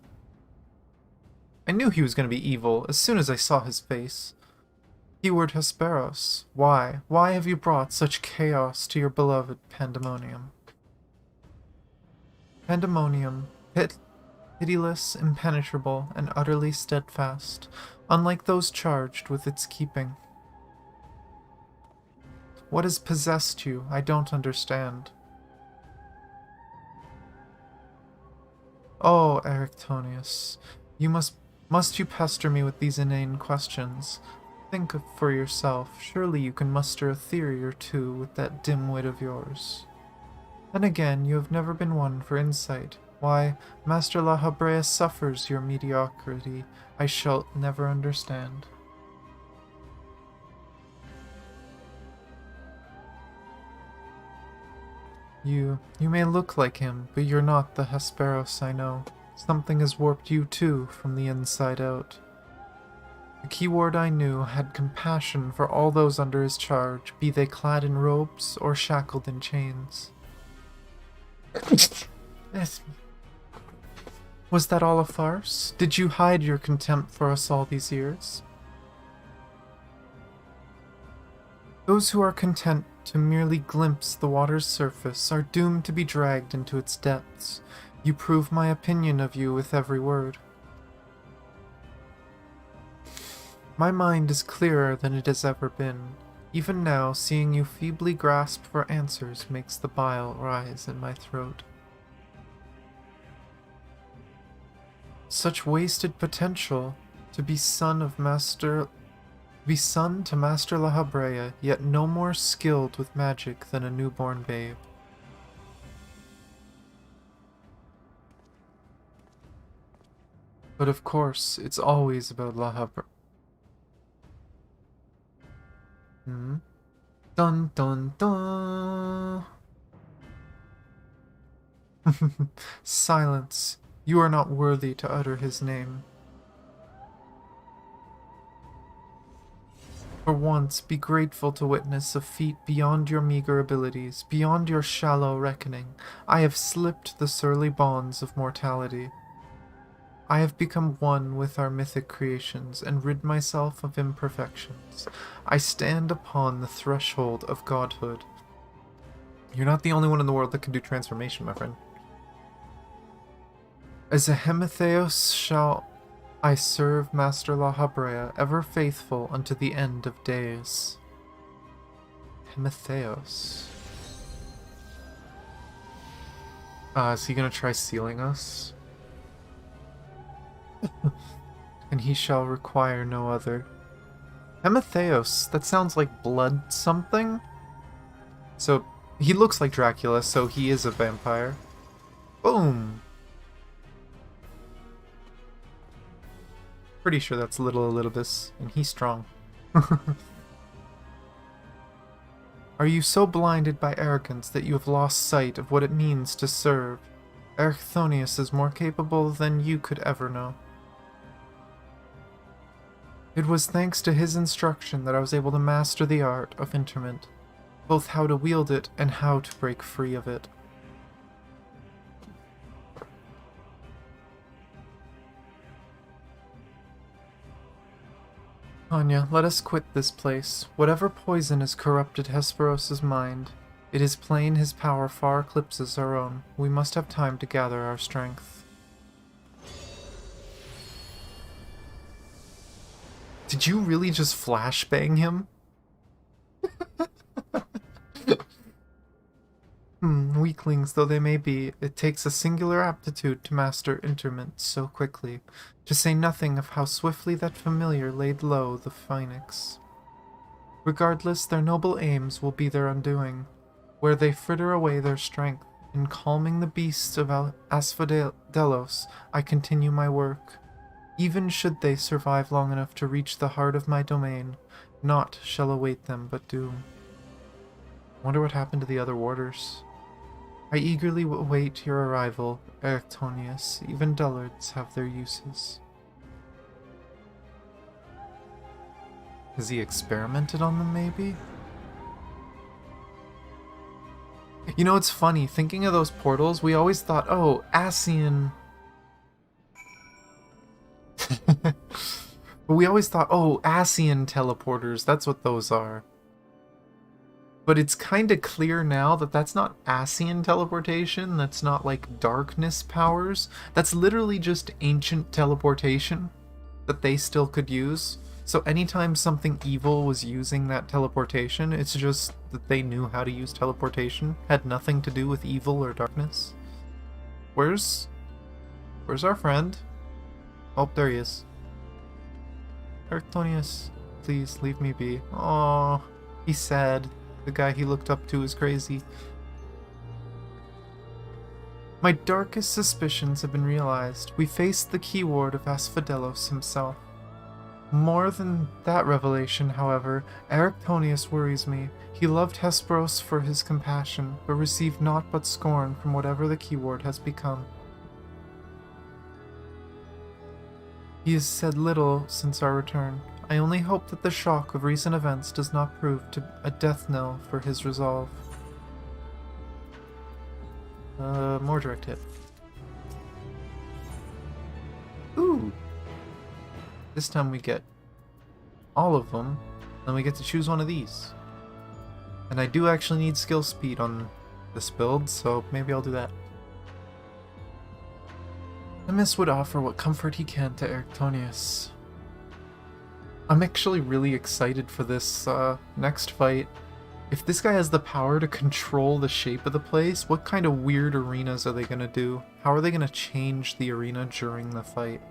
I knew he was going to be evil as soon as I saw his face. Keyword Hesperos. Why? Why have you brought such chaos to your beloved Pandaemonium? Pandaemonium, pitiless, impenetrable, and utterly steadfast, unlike those charged with its keeping. What has possessed you? I don't understand. Oh, Erictonius, you must you pester me with these inane questions? Think for yourself. Surely you can muster a theory or two with that dim wit of yours. Then again, you have never been one for insight. Why, Master La Habrea suffers your mediocrity. I shall never understand. You may look like him, but you're not the Hesperos I know. Something has warped you too, from the inside out. The keyword I knew had compassion for all those under his charge, be they clad in robes or shackled in chains. Was that all a farce? Did you hide your contempt for us all these years? Those who are content to merely glimpse the water's surface are doomed to be dragged into its depths. You prove my opinion of you with every word. My mind is clearer than it has ever been. Even now, seeing you feebly grasp for answers makes the bile rise in my throat. Such wasted potential to be son to Master La Habrea, yet no more skilled with magic than a newborn babe. But of course, it's always about La Habrea. Dun dun dun. Silence. You are not worthy to utter his name. For once, be grateful to witness a feat beyond your meager abilities, beyond your shallow reckoning. I have slipped the surly bonds of mortality. I have become one with our mythic creations and rid myself of imperfections. I stand upon the threshold of godhood. You're not the only one in the world that can do transformation, my friend. As a Hematheos shall I serve Master La Habrea, ever faithful unto the end of days. Hematheos. Is he gonna try sealing us? And he shall require no other. Hematheos, that sounds like blood something? So, he looks like Dracula, so he is a vampire. Boom! Pretty sure that's little Elidibus, and he's strong. Are you so blinded by arrogance that you have lost sight of what it means to serve? Ericthonius is more capable than you could ever know. It was thanks to his instruction that I was able to master the art of interment, both how to wield it and how to break free of it. Anya, let us quit this place. Whatever poison has corrupted Hesperos' mind, it is plain his power far eclipses our own. We must have time to gather our strength. Did you really just flashbang him? Weaklings though they may be, it takes a singular aptitude to master interment so quickly, to say nothing of how swiftly that familiar laid low the phoenix. Regardless, their noble aims will be their undoing, where they fritter away their strength. In calming the beasts of Asphodelos, I continue my work. Even should they survive long enough to reach the heart of my domain, naught shall await them but doom. Wonder what happened to the other warders. I eagerly await your arrival, Erectonius. Even dullards have their uses. Has he experimented on them, maybe? You know, it's funny, thinking of those portals, we always thought, oh, Asian... But we always thought, oh, Asian teleporters, that's what those are. But it's kind of clear now that that's not Asian teleportation, that's not like darkness powers. That's literally just ancient teleportation that they still could use. So anytime something evil was using that teleportation, it's just that they knew how to use teleportation. Had nothing to do with evil or darkness. Where's our friend? Oh, there he is. Erectonius, please leave me be. Aww, he's sad. The guy he looked up to is crazy. My darkest suspicions have been realized. We faced the keyword of Asphodelos himself. More than that revelation, however, Erectonius worries me. He loved Hesperos for his compassion, but received naught but scorn from whatever the keyword has become. He has said little since our return. I only hope that the shock of recent events does not prove to a death knell for his resolve. More direct hit. Ooh! This time we get all of them, then we get to choose one of these. And I do actually need skill speed on this build, so maybe I'll do that. Themis would offer what comfort he can to Erectonius. I'm actually really excited for this next fight. If this guy has the power to control the shape of the place, what kind of weird arenas are they going to do? How are they going to change the arena during the fight?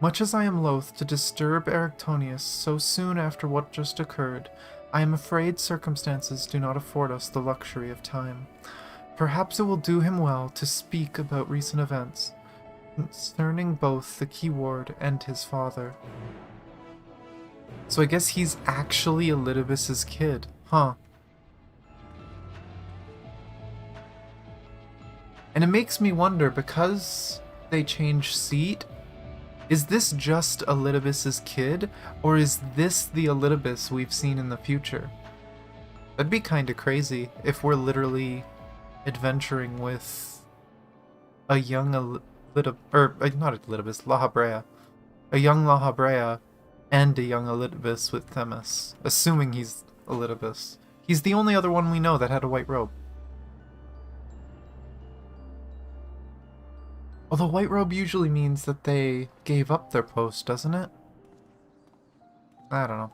Much as I am loath to disturb Erectonius so soon after what just occurred, I am afraid circumstances do not afford us the luxury of time. Perhaps it will do him well to speak about recent events, concerning both the keyword and his father. So I guess he's actually Elidibus's kid, huh? And it makes me wonder, because they changed seat, is this just Elidibus's kid, or is this the Elidibus we've seen in the future? That'd be kinda crazy if we're literally adventuring with a young not Elidibus, Lahabrea. A young Lahabrea and a young Elidibus with Themis, assuming he's Elidibus. He's the only other one we know that had a white robe. Although white robe usually means that they gave up their post, doesn't it? I don't know.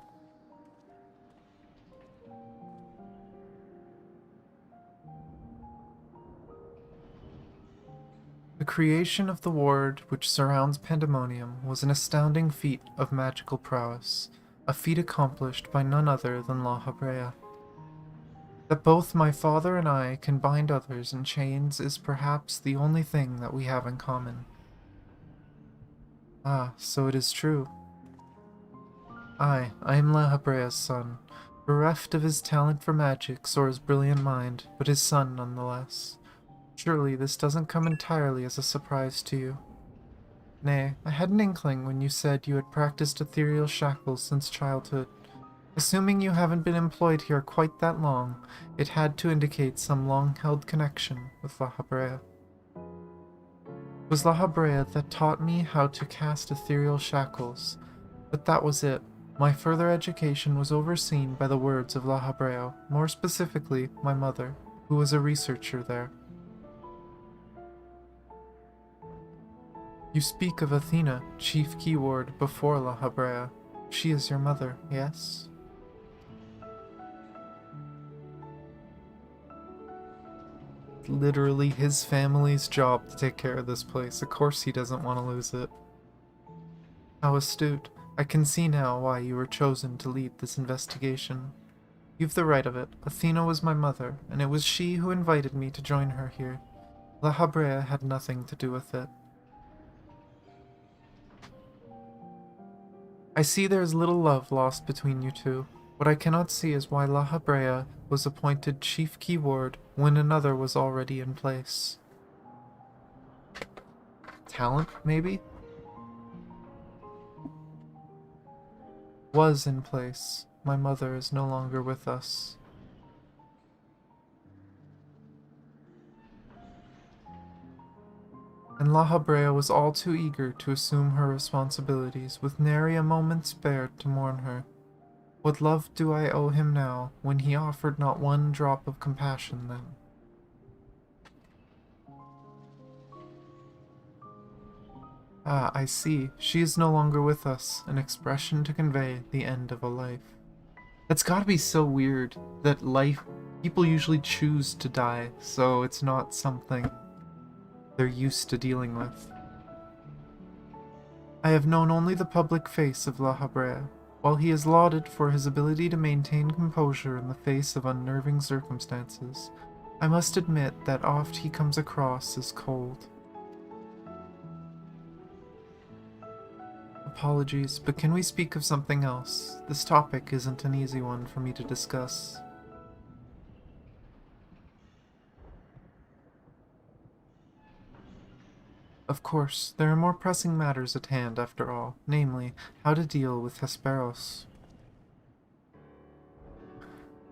The creation of the ward which surrounds Pandaemonium was an astounding feat of magical prowess, a feat accomplished by none other than Lahabrea. That both my father and I can bind others in chains is perhaps the only thing that we have in common. Ah, so it is true. I am Lahabrea's son, bereft of his talent for magics or his brilliant mind, but his son nonetheless. Surely this doesn't come entirely as a surprise to you. Nay, I had an inkling when you said you had practiced ethereal shackles since childhood. Assuming you haven't been employed here quite that long, it had to indicate some long-held connection with La Habrea. It was La Habrea that taught me how to cast ethereal shackles, but that was it. My further education was overseen by the words of La Habrea, more specifically, my mother, who was a researcher there. You speak of Athena, chief keyword before La Habrea. She is your mother, yes? Literally his family's job to take care of this place. Of course he doesn't want to lose it. How astute. I can see now why you were chosen to lead this investigation. You've the right of it. Athena was my mother, and it was she who invited me to join her here. La Habrea had nothing to do with it. I see there is little love lost between you two. What I cannot see is why La Habrea was appointed chief keyword when another was already in place. Talent, maybe? Was in place. My mother is no longer with us. And La Habrea was all too eager to assume her responsibilities, with nary a moment spared to mourn her. What love do I owe him now, when he offered not one drop of compassion then? Ah, I see. She is no longer with us, an expression to convey the end of a life. That's gotta be so weird, that people usually choose to die, so it's not something they're used to dealing with. I have known only the public face of La Habrea. While he is lauded for his ability to maintain composure in the face of unnerving circumstances, I must admit that oft he comes across as cold. Apologies, but can we speak of something else? This topic isn't an easy one for me to discuss. Of course, there are more pressing matters at hand after all, namely, how to deal with Hesperos.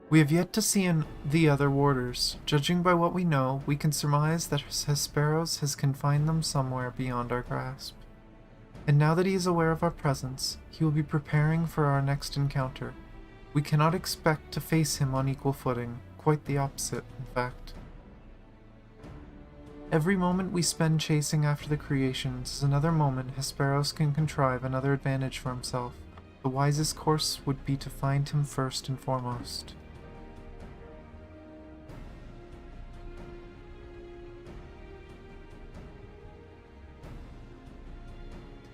We have yet to see the other warders. Judging by what we know, we can surmise that Hesperos has confined them somewhere beyond our grasp. And now that he is aware of our presence, he will be preparing for our next encounter. We cannot expect to face him on equal footing, quite the opposite, in fact. Every moment we spend chasing after the creations is another moment Hesperos can contrive another advantage for himself. The wisest course would be to find him first and foremost.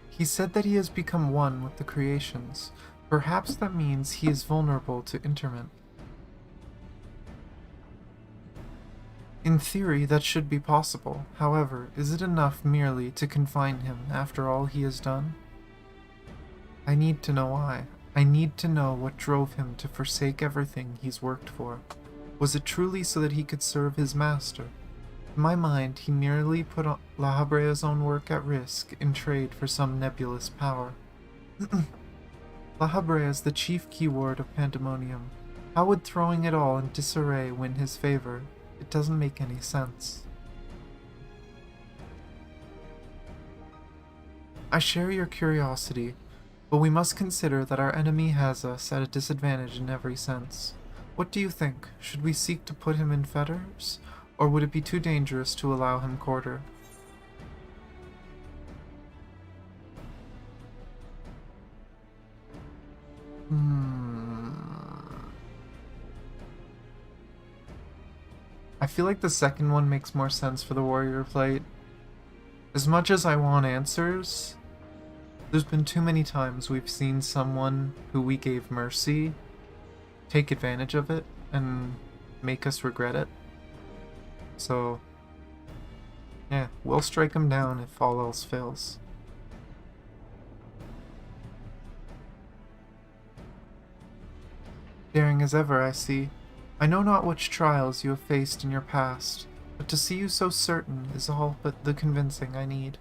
He said that he has become one with the creations. Perhaps that means he is vulnerable to interment. In theory, that should be possible. However, is it enough merely to confine him after all he has done? I need to know why. I need to know what drove him to forsake everything he's worked for. Was it truly so that he could serve his master? In my mind, he merely put La Habrea's own work at risk in trade for some nebulous power. La Habrea is the chief keyword of Pandaemonium. How would throwing it all in disarray win his favor? It doesn't make any sense. I share your curiosity, but we must consider that our enemy has us at a disadvantage in every sense. What do you think? Should we seek to put him in fetters? Or would it be too dangerous to allow him quarter? I feel like the second one makes more sense for the warrior plate. As much as I want answers, there's been too many times we've seen someone who we gave mercy take advantage of it and make us regret it. So, yeah, we'll strike him down if all else fails. Daring as ever, I see. I know not which trials you have faced in your past, but to see you so certain is all but the convincing I need.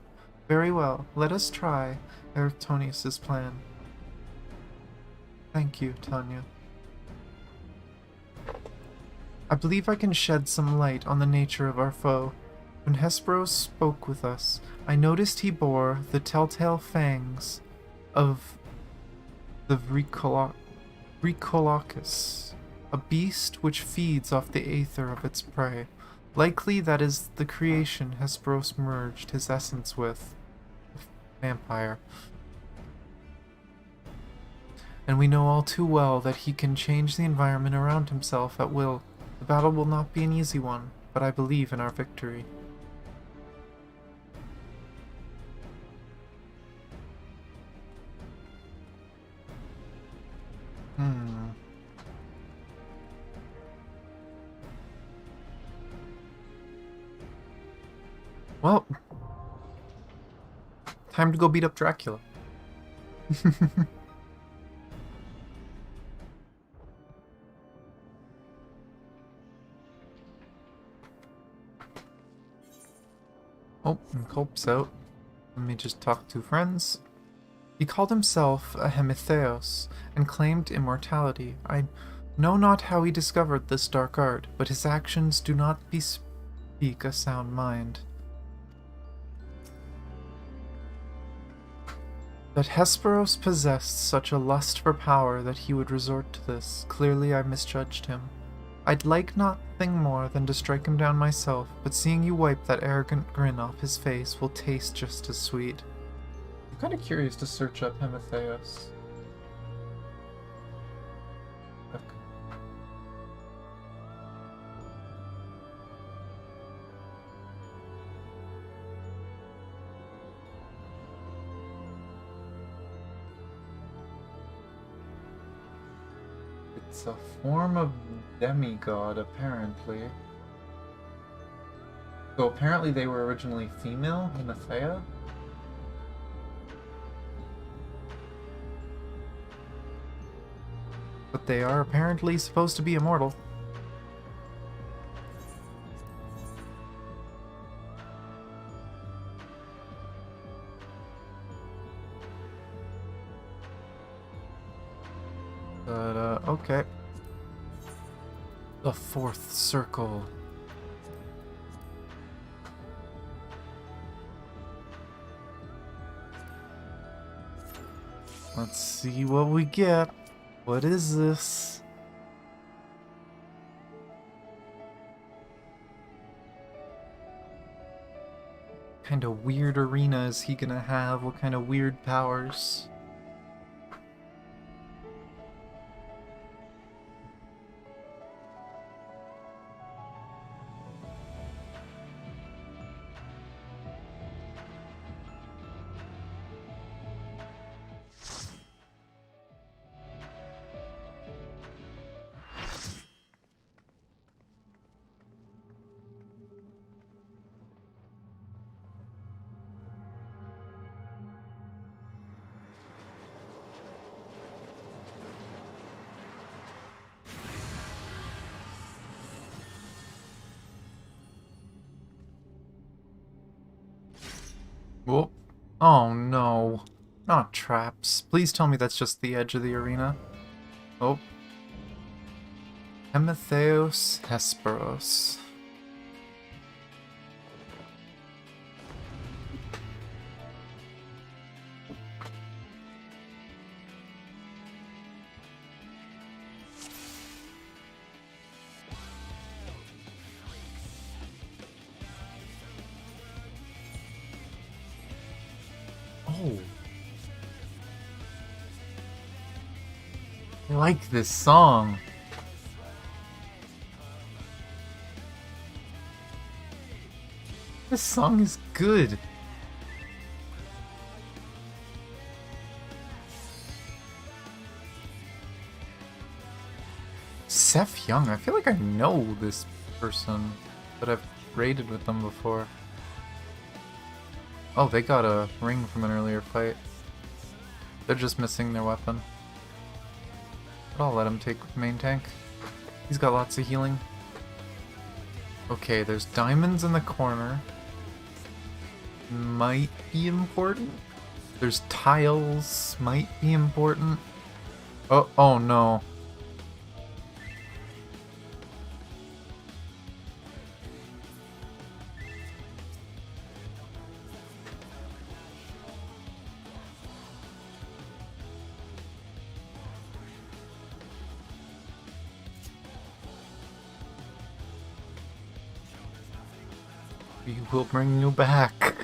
Very well, let us try Eratonius's plan. Thank you, Tanya. I believe I can shed some light on the nature of our foe. When Hesperos spoke with us, I noticed he bore the telltale fangs of the Recolocus, a beast which feeds off the aether of its prey. Likely that is the creation Hesperos merged his essence with. Vampire. And we know all too well that he can change the environment around himself at will. The battle will not be an easy one, but I believe in our victory. Well, time to go beat up Dracula. Oh, and Culp's out. Let me just talk to friends. He called himself a Hemitheos and claimed immortality. I know not how he discovered this dark art, but his actions do not bespeak a sound mind. That Hesperos possessed such a lust for power that he would resort to this, clearly I misjudged him. I'd like nothing more than to strike him down myself, but seeing you wipe that arrogant grin off his face will taste just as sweet. I'm kind of curious to search up Hemitheos. It's a form of demigod, apparently. So apparently they were originally female, Hemithea? But they are apparently supposed to be immortal. But, okay. The fourth circle. Let's see what we get. What is this? What kind of weird arena is he gonna have? What kind of weird powers? Whoop. Oh no. Not traps. Please tell me that's just the edge of the arena. Oh. Hemitheos Hesperos. Oh. I like this song. This song is good. Seth Young, I feel like I know this person, but I've raided with them before. Oh, they got a ring from an earlier fight. They're just missing their weapon. But I'll let him take main tank. He's got lots of healing. Okay, there's diamonds in the corner. might be important. There's tiles, might be important. Oh no. We will bring you back.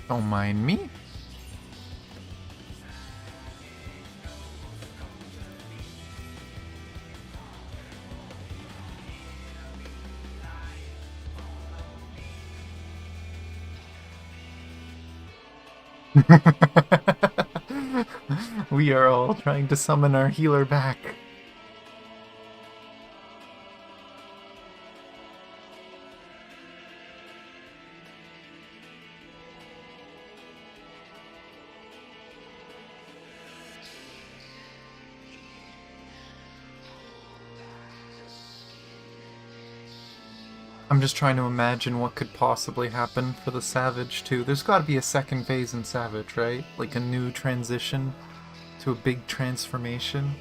Don't mind me. We are all trying to summon our healer back. I'm just trying to imagine what could possibly happen for the Savage, too. There's gotta be a second phase in Savage, right? Like a new transition to a big transformation.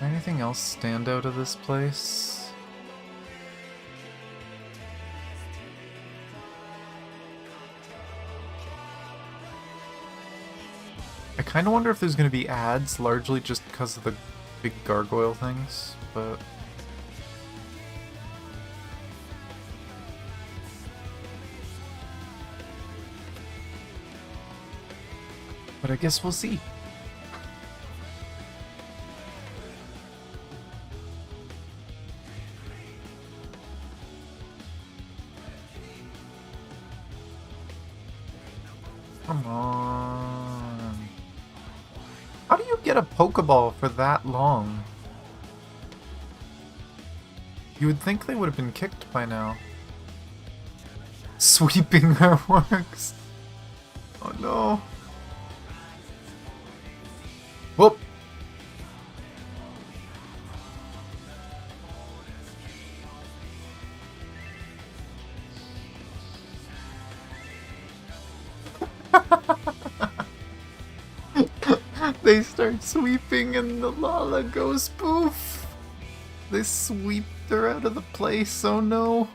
Anything else stand out of this place? I kind of wonder if there's going to be ads, largely just because of the big gargoyle things, but... But I guess we'll see. Come on. How do you get a Pokeball for that long? You would think they would have been kicked by now. Sweeping their works. Oh no. Whoop. They start sweeping and the Lala goes poof. They sweep her out of the place, oh no.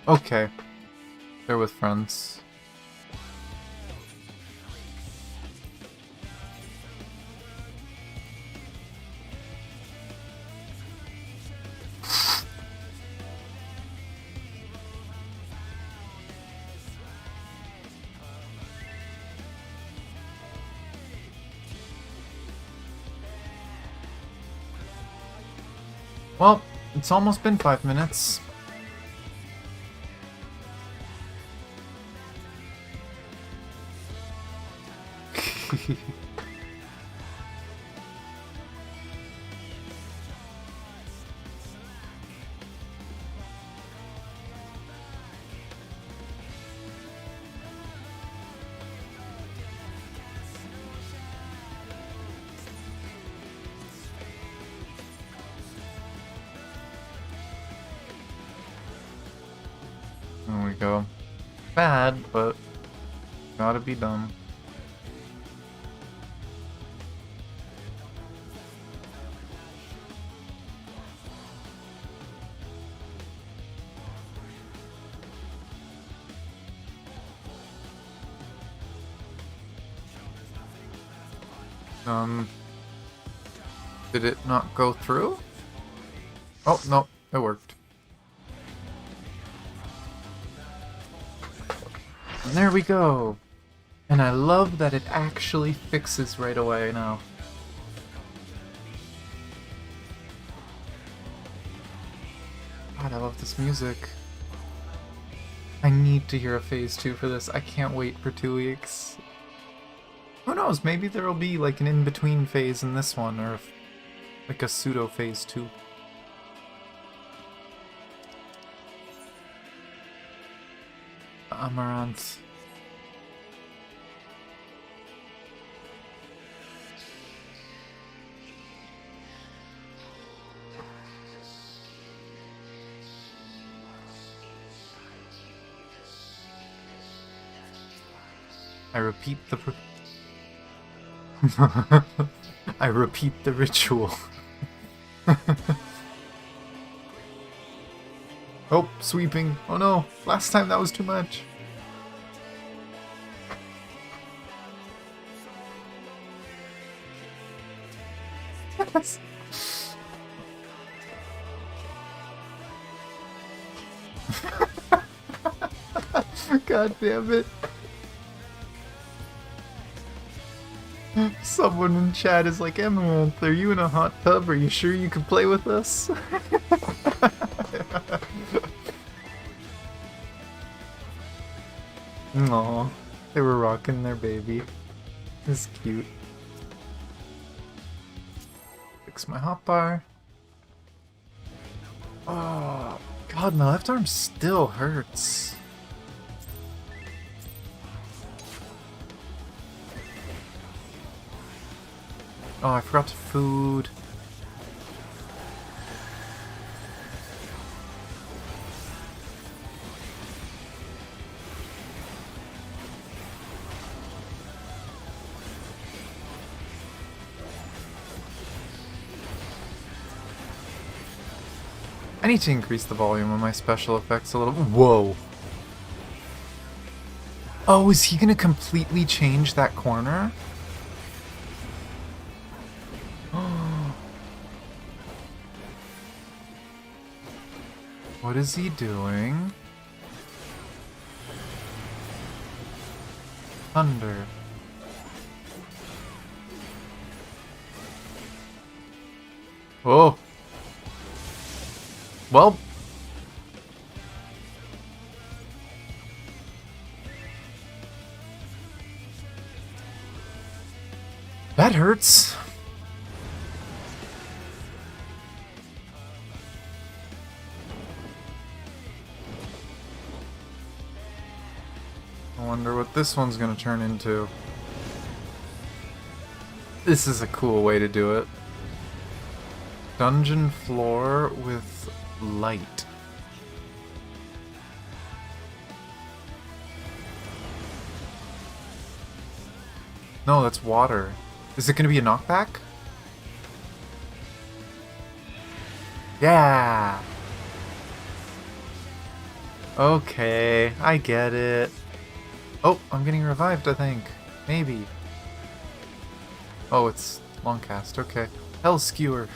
Okay. They're with friends. Well, it's almost been 5 minutes. There we go. Bad, but gotta be done. Did it not go through? Oh, no, it worked. And there we go. And I love that it actually fixes right away now. God, I love this music. I need to hear a phase 2 for this. I can't wait for 2 weeks. Who knows, maybe there'll be like an in-between phase in this one, or like a pseudo phase 2. Amaranth. I repeat the I repeat the ritual. Oh, sweeping. Oh no, last time that was too much. God damn it. Someone in chat is like, Amaranth, are you in a hot tub? Are you sure you can play with us? Aw, they were rocking their baby. It's cute. Fix my hotbar. Oh, God, my left arm still hurts. Oh, I forgot to food. I need to increase the volume of my special effects a little. Whoa. Oh, is he gonna completely change that corner? What is he doing? Thunder. Oh. Well. That hurts. I wonder what this one's gonna turn into. This is a cool way to do it. Dungeon floor with light. No, that's water. Is it gonna be a knockback? Yeah! Okay, I get it. Oh, I'm getting revived, I think. Maybe. Oh, it's long cast. Okay. Hell skewer.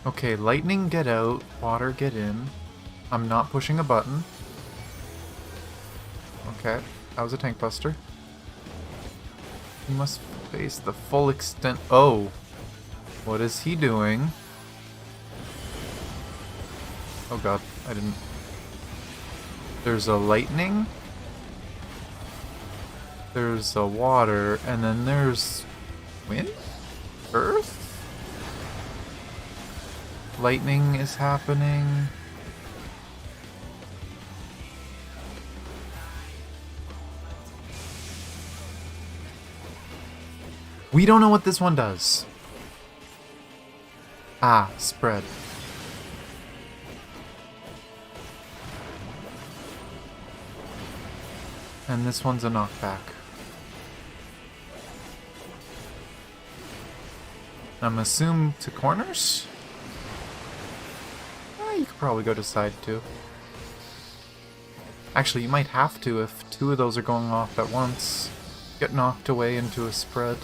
Okay, lightning get out, water get in. I'm not pushing a button. Okay, that was a tank buster. He must face the full extent. Oh, what is he doing? Oh god, I didn't. There's a lightning. There's a water, and then there's wind? Earth? Lightning is happening. We don't know what this one does. Ah, spread. And this one's a knockback. I'm assuming to corners? You could probably go to side too. Actually, you might have to if two of those are going off at once. Get knocked away into a spread.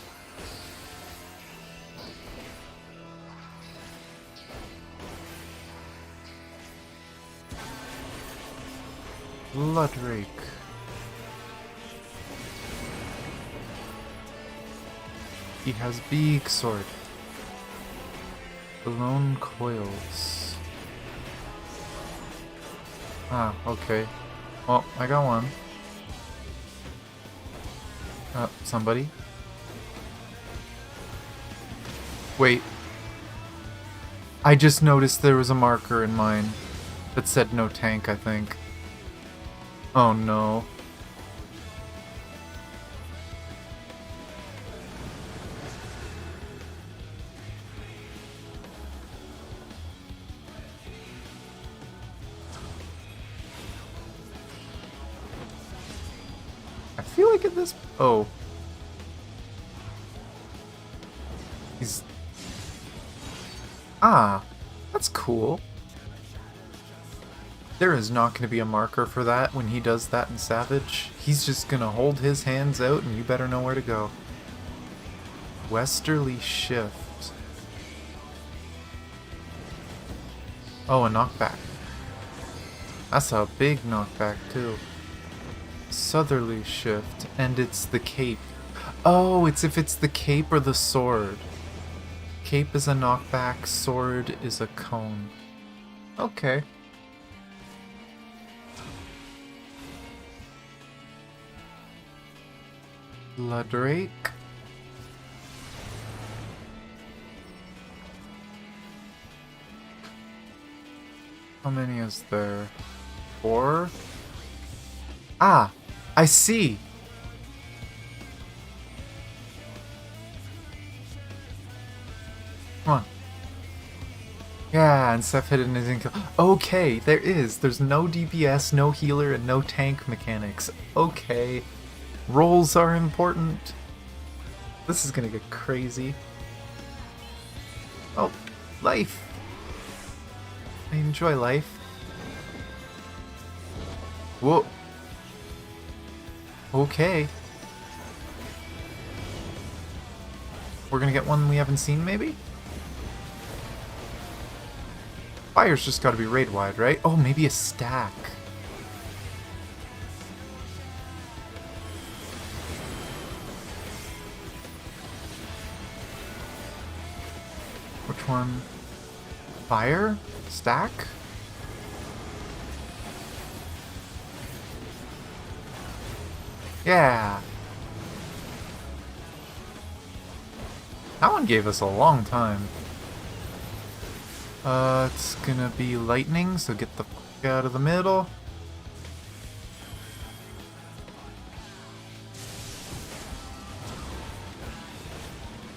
Bloodrake. He has big sword. The lone coils. Ah, okay. Well, I got one. Somebody? Wait. I just noticed there was a marker in mine that said no tank, I think. Oh no. I feel like at this... Oh. He's... Ah, that's cool. There is not going to be a marker for that when he does that in Savage. He's just going to hold his hands out and you better know where to go. Westerly shift. Oh, a knockback. That's a big knockback too. Southerly shift, and it's the cape. Oh, it's if it's the cape or the sword. Cape is a knockback, sword is a cone. Okay. La Drake. How many is there? 4? Ah! I see! Come on. Yeah, and Seth hidden his kill. Okay, there is. There's no DPS, no healer, and no tank mechanics. Okay. Rolls are important. This is gonna get crazy. Oh, life. I enjoy life. Whoa. Okay. We're gonna get one we haven't seen, maybe? Fire's just gotta be raid-wide, right? Oh, maybe a stack. Which one? Fire? Stack? Yeah. That one gave us a long time. It's gonna be lightning, so get the fuck out of the middle.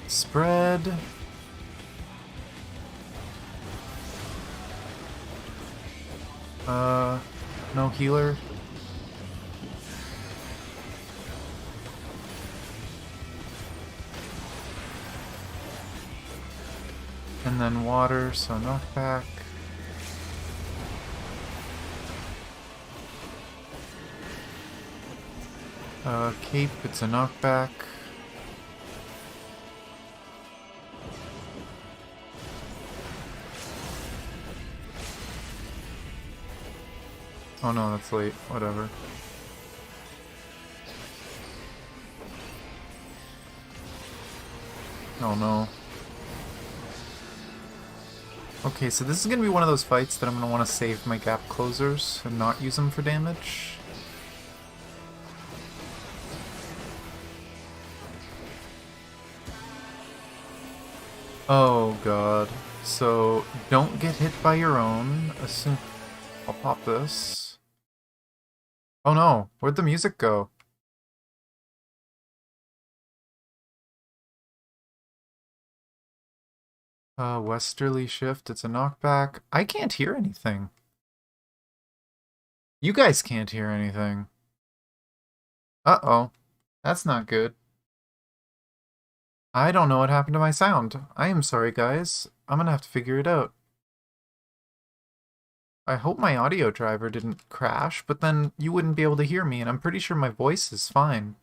Spread. No healer. And then water, so knockback. Cape, it's a knockback. Oh no, that's late. Whatever. Oh no. Okay, so this is going to be one of those fights that I'm going to want to save my gap closers and not use them for damage. Oh god. So, don't get hit by your own. Assume... I'll pop this. Oh no, where'd the music go? Westerly shift, it's a knockback. I can't hear anything. You guys can't hear anything. Uh-oh. That's not good. I don't know what happened to my sound. I am sorry, guys. I'm gonna have to figure it out. I hope my audio driver didn't crash, but then you wouldn't be able to hear me, and I'm pretty sure my voice is fine.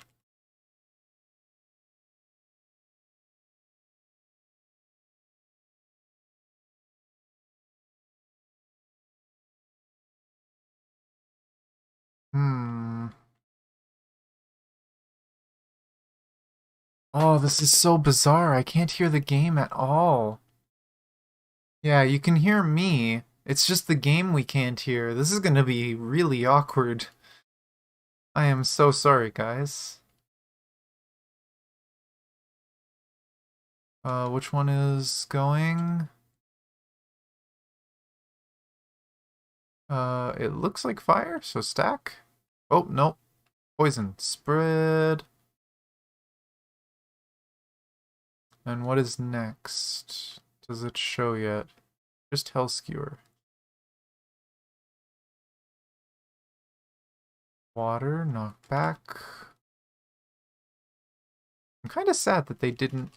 Hmm. Oh, this is so bizarre. I can't hear the game at all. Yeah, you can hear me. It's just the game we can't hear. This is gonna be really awkward. I am so sorry, guys. Which one is going? It looks like fire, so stack. Oh, nope. Poison. Spread. And what is next? Does it show yet? Just Hell Skewer. Water, knockback. I'm kind of sad that they didn't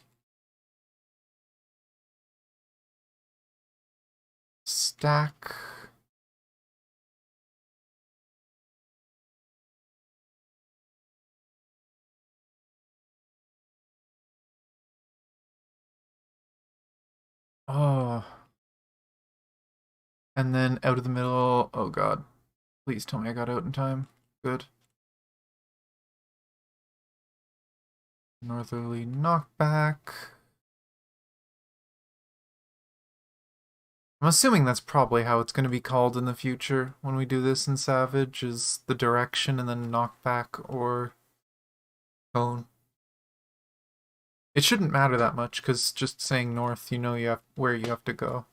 stack. Oh. And then out of the middle. Oh god. Please tell me I got out in time. Good. Northerly knockback. I'm assuming that's probably how it's going to be called in the future when we do this in Savage, is the direction and then knockback or cone. It shouldn't matter that much, because just saying north, you know where you have to go.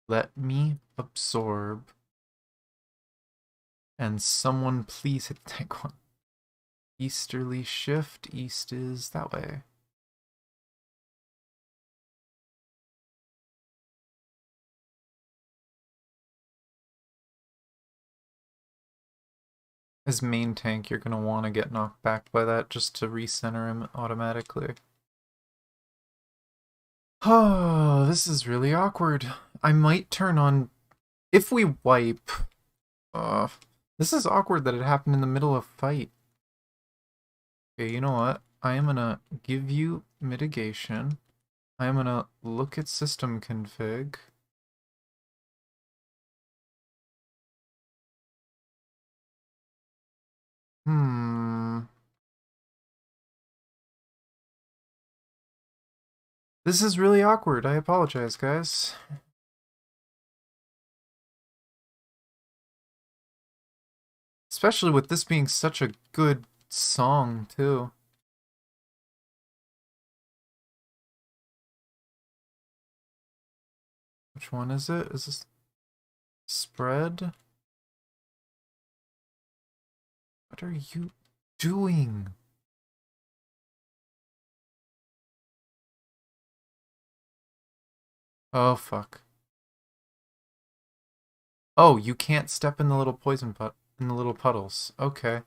Let me absorb. And someone please hit tank one. Easterly shift. East is that way. As main tank, you're going to want to get knocked back by that just to recenter him automatically. Oh, this is really awkward. I might turn on... If we wipe... this is awkward that it happened in the middle of fight. Okay, you know what? I am going to give you mitigation. I am going to look at system config. This is really awkward. I apologize, guys. Especially with this being such a good song, too. Which one is it? Is this spread? What are you doing? Oh, fuck. Oh, you can't step in the little in the little puddles. Okay.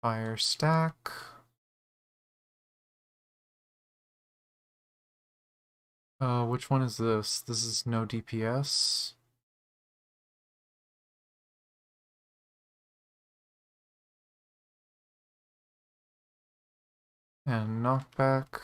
Fire stack. Which one is this? This is no DPS. And knockback.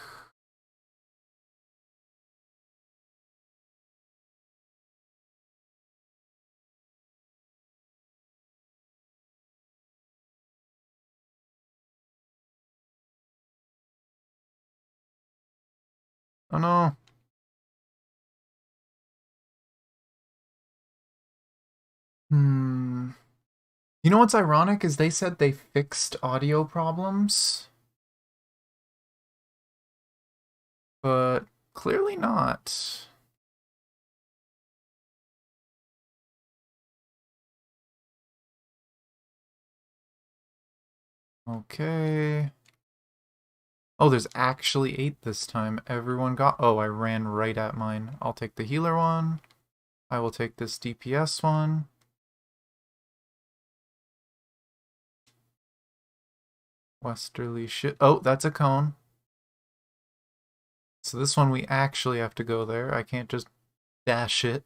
Oh no. Hmm. You know what's ironic is they said they fixed audio problems, but clearly not. Okay. Oh, there's actually 8 this time. Everyone got... Oh, I ran right at mine. I'll take the healer one. I will take this DPS one. Westerly shit. Oh, that's a cone. So this one we actually have to go there. I can't just dash it.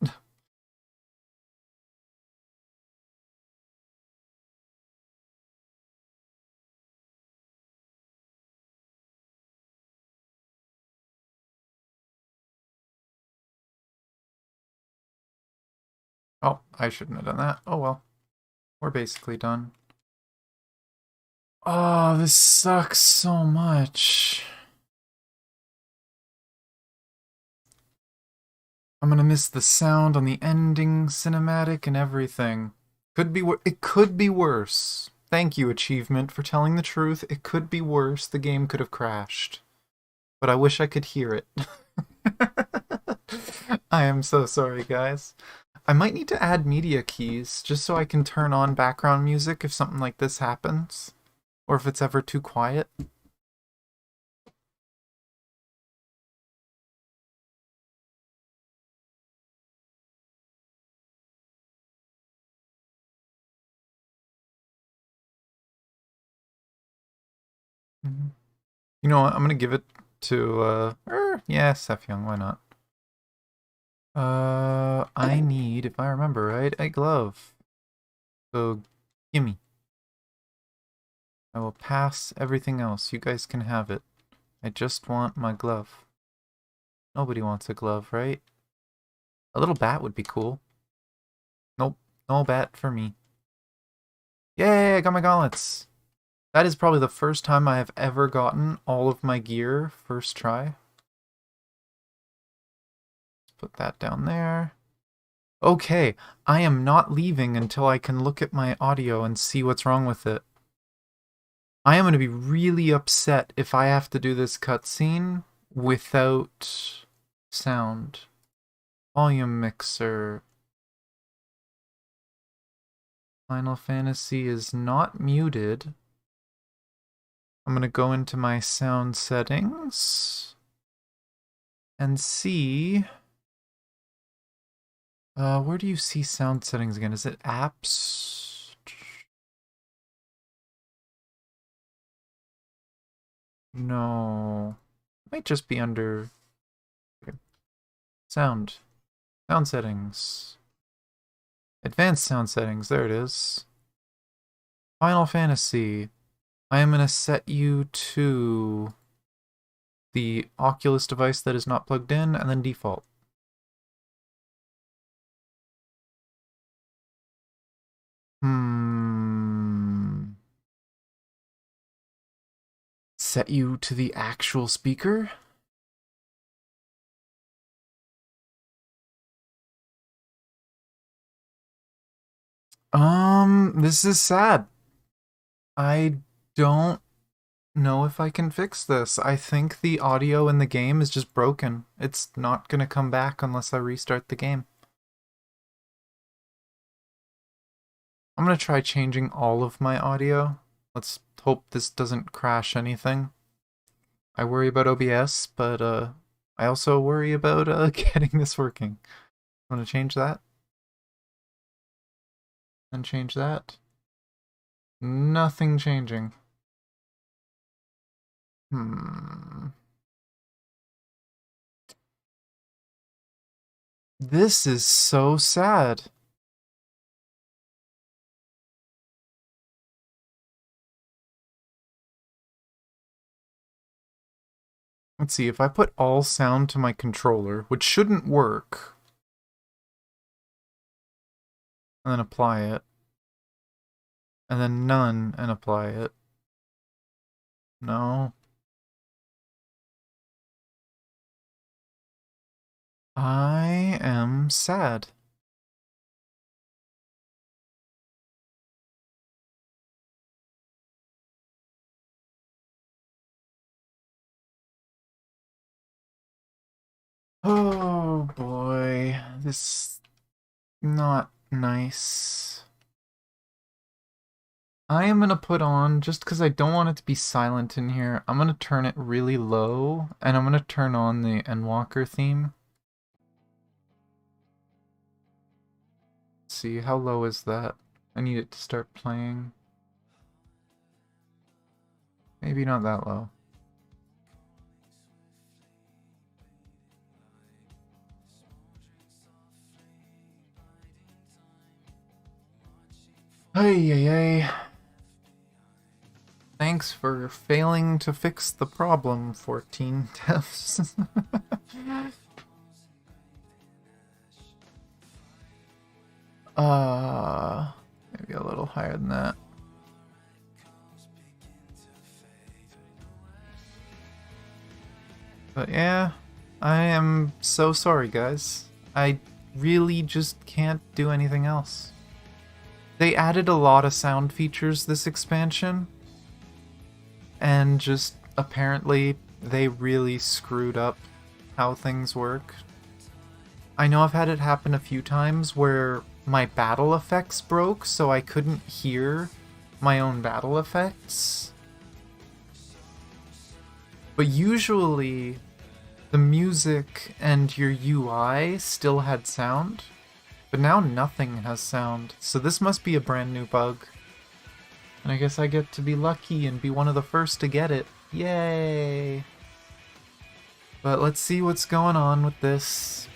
Oh, I shouldn't have done that. Oh well. We're basically done. Oh, this sucks so much. I'm gonna miss the sound on the ending cinematic and everything. It could be worse. Thank you, Achievement, for telling the truth. It could be worse. The game could have crashed. But I wish I could hear it. I am so sorry, guys. I might need to add media keys just so I can turn on background music if something like this happens. Or if it's ever too quiet. You know what? I'm gonna give it to, yeah, Sefyong, why not? I need, if I remember right, a glove. So, gimme. I will pass everything else. You guys can have it. I just want my glove. Nobody wants a glove, right? A little bat would be cool. Nope, no bat for me. Yay, I got my gauntlets! That is probably the first time I have ever gotten all of my gear first try. Put that down there. Okay, I am not leaving until I can look at my audio and see what's wrong with it. I am going to be really upset if I have to do this cutscene without sound. Volume mixer. Final Fantasy is not muted. I'm going to go into my sound settings and see... where do you see sound settings again? Is it apps? No. It might just be under... Okay. Sound. Sound settings. Advanced sound settings. There it is. Final Fantasy. I am going to set you to the Oculus device that is not plugged in, and then default. Set you to the actual speaker? This is sad. I don't know if I can fix this. I think the audio in the game is just broken. It's not gonna come back unless I restart the game. I'm gonna try changing all of my audio. Let's hope this doesn't crash anything. I worry about OBS, but I also worry about getting this working. I'm gonna change that. And change that. Nothing changing. This is so sad. Let's see, if I put all sound to my controller, which shouldn't work, and then apply it, and then none and apply it. No. I am sad. Oh boy, this is not nice. I am gonna put on, just because I don't want it to be silent in here, I'm gonna turn it really low, and I'm gonna turn on the Endwalker theme. Let's see, how low is that? I need it to start playing. Maybe not that low. Hey. Thanks for failing to fix the problem, 14 devs. Maybe a little higher than that. But yeah, I am so sorry, guys. I really just can't do anything else. They added a lot of sound features this expansion, and just apparently they really screwed up how things work. I know I've had it happen a few times where my battle effects broke, so I couldn't hear my own battle effects. But usually, the music and your UI still had sound, but now nothing has sound, so this must be a brand new bug. And I guess I get to be lucky and be one of the first to get it. Yay! But let's see what's going on with this.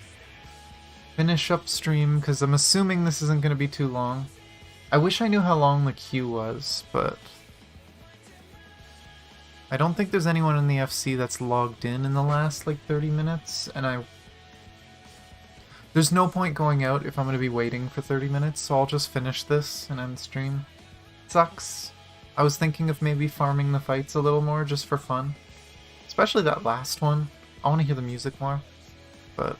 Finish up stream, because I'm assuming this isn't going to be too long. I wish I knew how long the queue was, but I don't think there's anyone in the FC that's logged in the last, like, 30 minutes, and there's no point going out if I'm going to be waiting for 30 minutes, so I'll just finish this and end stream. Sucks. I was thinking of maybe farming the fights a little more, just for fun. Especially that last one. I want to hear the music more, but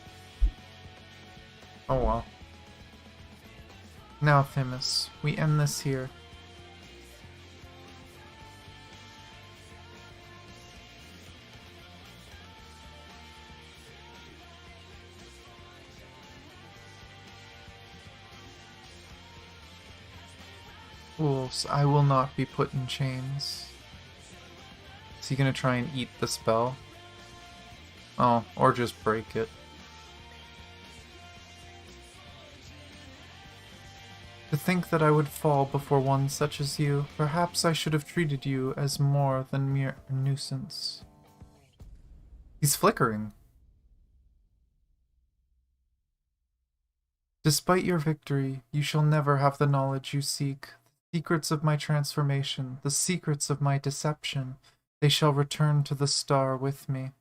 oh well. Now, Famous, we end this here. Fools, I will not be put in chains. Is he gonna try and eat the spell? Oh, or just break it. To think that I would fall before one such as you, perhaps I should have treated you as more than mere nuisance. He's flickering. Despite your victory, you shall never have the knowledge you seek. The secrets of my transformation, the secrets of my deception, they shall return to the star with me.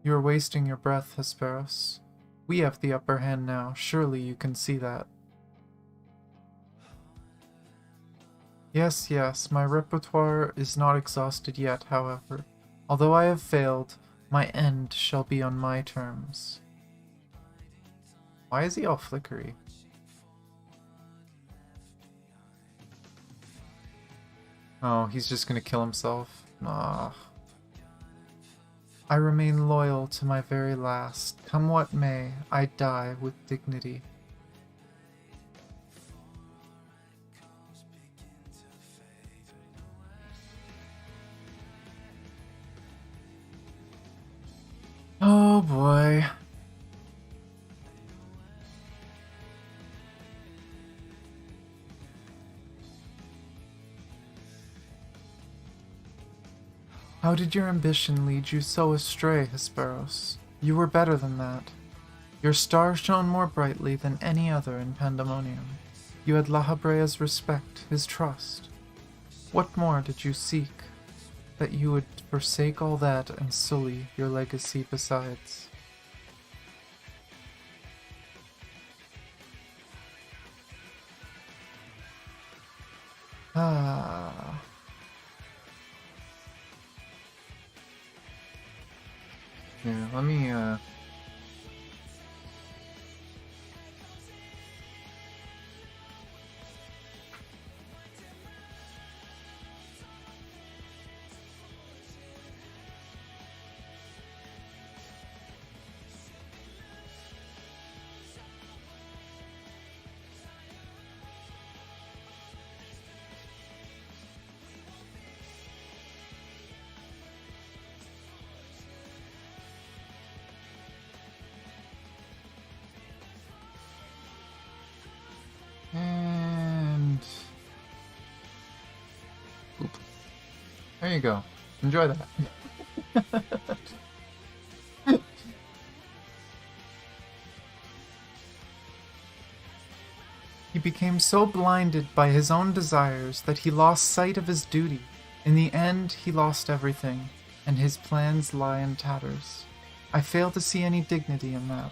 You are wasting your breath, Hesperos. We have the upper hand now, surely you can see that. Yes, yes, my repertoire is not exhausted yet, however. Although I have failed, my end shall be on my terms. Why is he all flickery? Oh, he's just gonna kill himself. Ah. I remain loyal to my very last. Come what may, I die with dignity. Oh boy. How did your ambition lead you so astray, Hesperos? You were better than that. Your star shone more brightly than any other in Pandaemonium. You had Lahabrea's respect, his trust. What more did you seek? That you would forsake all that and sully your legacy besides. Ah. Yeah, let me, and oop. There you go. Enjoy that. He became so blinded by his own desires that he lost sight of his duty. In the end, he lost everything, and his plans lie in tatters. I fail to see any dignity in that.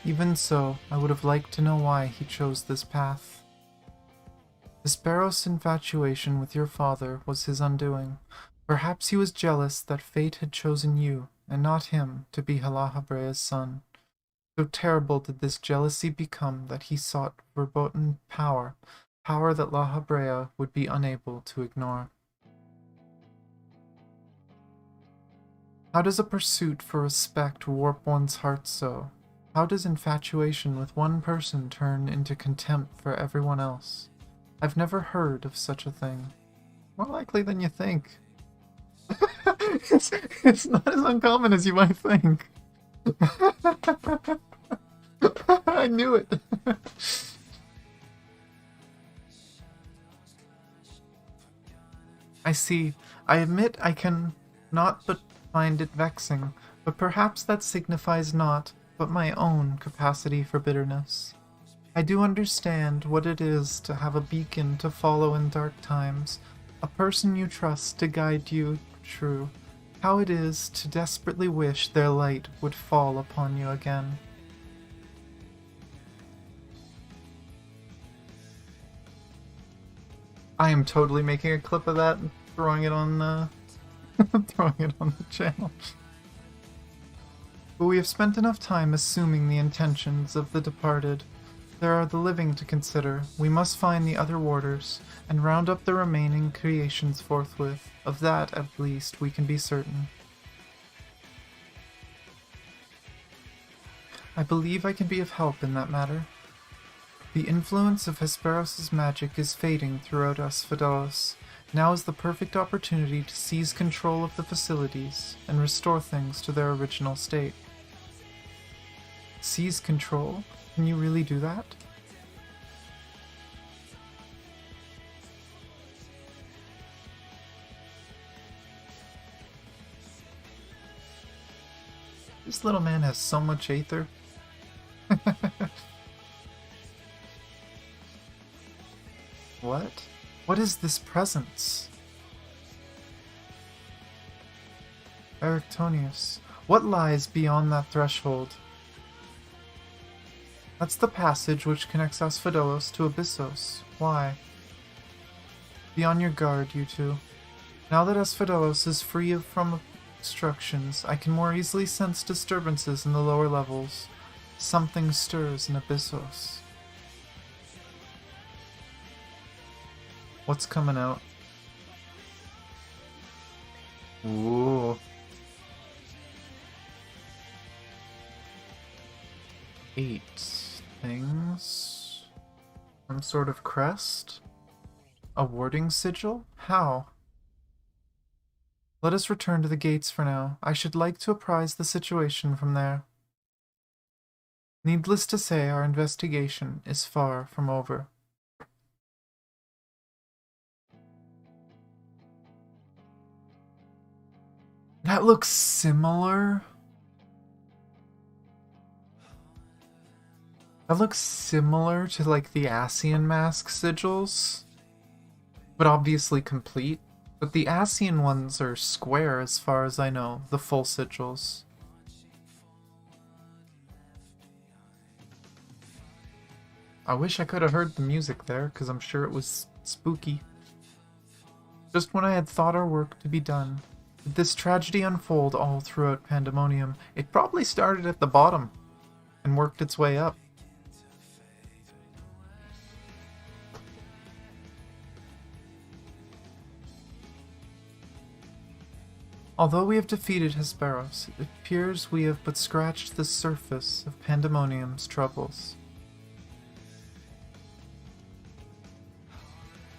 Even so, I would have liked to know why he chose this path. Hesperos' infatuation with your father was his undoing. Perhaps he was jealous that fate had chosen you, and not him, to be Halahabrea's son. So terrible did this jealousy become that he sought verboten power, power that Lahabrea would be unable to ignore. How does a pursuit for respect warp one's heart so? How does infatuation with one person turn into contempt for everyone else? I've never heard of such a thing. More likely than you think. it's not as uncommon as you might think. I knew it. I see. I admit I can not but find it vexing, but perhaps that signifies not but my own capacity for bitterness. I do understand what it is to have a beacon to follow in dark times, a person you trust to guide you true, how it is to desperately wish their light would fall upon you again. I am totally making a clip of that and throwing it on throwing it on the channel. But we have spent enough time assuming the intentions of the departed. There are the living to consider. We must find the other warders, and round up the remaining creations forthwith. Of that, at least, we can be certain. I believe I can be of help in that matter. The influence of Hesperos' magic is fading throughout Asphodelos. Now is the perfect opportunity to seize control of the facilities and restore things to their original state. Seize control? Can you really do that? This little man has so much aether. What? What is this presence? Erictonius. What lies beyond that threshold? That's the passage which connects Asphodelos to Abyssos. Why? Be on your guard, you two. Now that Asphodelos is free from obstructions, I can more easily sense disturbances in the lower levels. Something stirs in Abyssos. What's coming out? Ooh. 8 things. Some sort of crest? A warding sigil? How? Let us return to the gates for now. I should like to apprise the situation from there. Needless to say, our investigation is far from over. That looks similar. That looks similar to like the Ascian mask sigils, but obviously complete. But the Ascian ones are square as far as I know, the full sigils. I wish I could have heard the music there, because I'm sure it was spooky. Just when I had thought our work to be done, did this tragedy unfold all throughout Pandaemonium? It probably started at the bottom and worked its way up. Although we have defeated Hesperos, it appears we have but scratched the surface of Pandaemonium's troubles.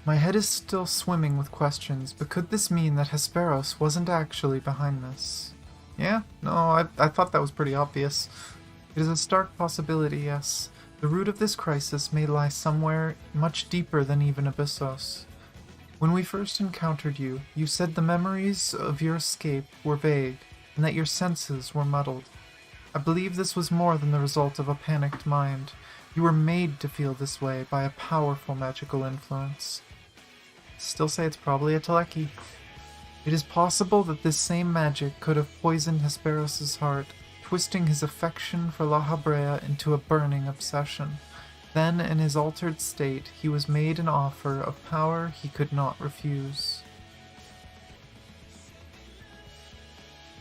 My head is still swimming with questions, but could this mean that Hesperos wasn't actually behind this? Yeah? No, I thought that was pretty obvious. It is a stark possibility, yes. The root of this crisis may lie somewhere much deeper than even Abyssos. When we first encountered you, you said the memories of your escape were vague, and that your senses were muddled. I believe this was more than the result of a panicked mind. You were made to feel this way by a powerful magical influence. Still say it's probably a Teleki. It is possible that this same magic could have poisoned Hesperos' heart, twisting his affection for La Habrea into a burning obsession. Then, in his altered state, he was made an offer of power he could not refuse.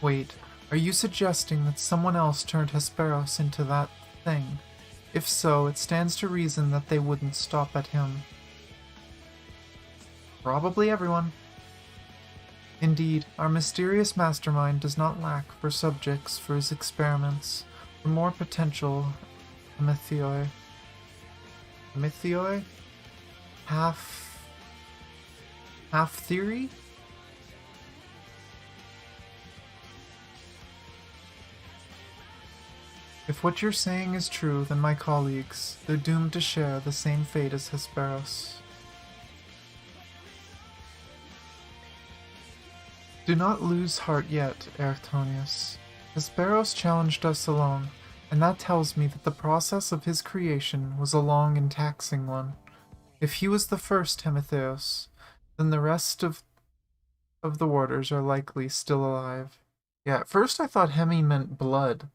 Wait, are you suggesting that someone else turned Hesperos into that thing? If so, it stands to reason that they wouldn't stop at him. Probably everyone. Indeed, our mysterious mastermind does not lack for subjects for his experiments, or more potential amethioi. Amethioi? Half theory? If what you're saying is true, then my colleagues, they're doomed to share the same fate as Hesperos. Do not lose heart yet, Eratonius. Hesperos challenged us alone, and that tells me that the process of his creation was a long and taxing one. If he was the first Hemetheos, then the rest of the warders are likely still alive. Yeah, at first I thought Hemi meant blood.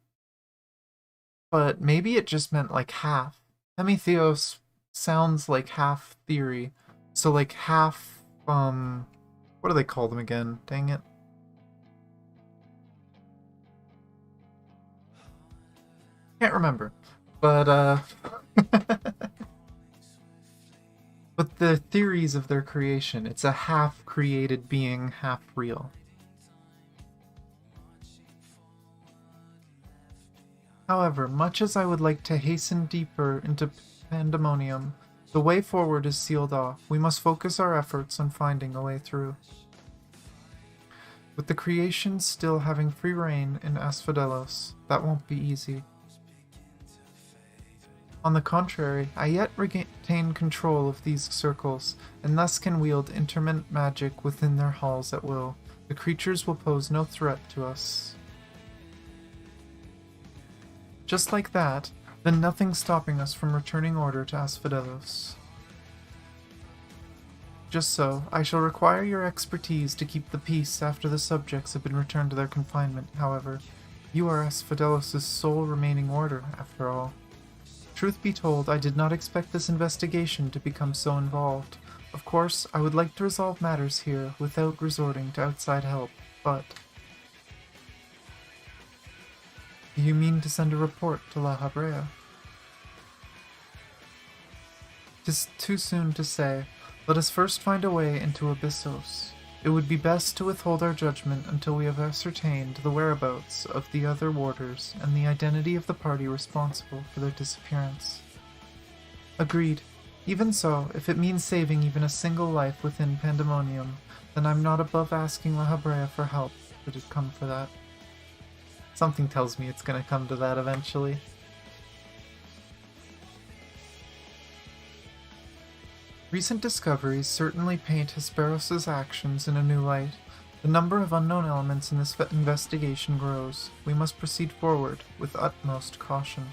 But maybe it just meant like half. Hemetheos sounds like half theory. So like half, what do they call them again? Dang it. Can't remember. But, but the theories of their creation, it's a half-created being, half-real. However, much as I would like to hasten deeper into Pandaemonium, the way forward is sealed off. We must focus our efforts on finding a way through. With the creation still having free reign in Asphodelos, that won't be easy. On the contrary, I yet retain control of these circles, and thus can wield intermittent magic within their halls at will. The creatures will pose no threat to us. Just like that, then nothing's stopping us from returning order to Asphodelos. Just so, I shall require your expertise to keep the peace after the subjects have been returned to their confinement, however. You are Asphodelos' sole remaining order, after all. Truth be told, I did not expect this investigation to become so involved. Of course, I would like to resolve matters here without resorting to outside help, but... Do you mean to send a report to La Habrea? 'Tis too soon to say. Let us first find a way into Abyssos. It would be best to withhold our judgment until we have ascertained the whereabouts of the other warders and the identity of the party responsible for their disappearance. Agreed. Even so, if it means saving even a single life within Pandaemonium, then I'm not above asking La Habrea for help, should it come for that. Something tells me it's gonna come to that eventually. Recent discoveries certainly paint Hesperos' actions in a new light. The number of unknown elements in this investigation grows. We must proceed forward with utmost caution.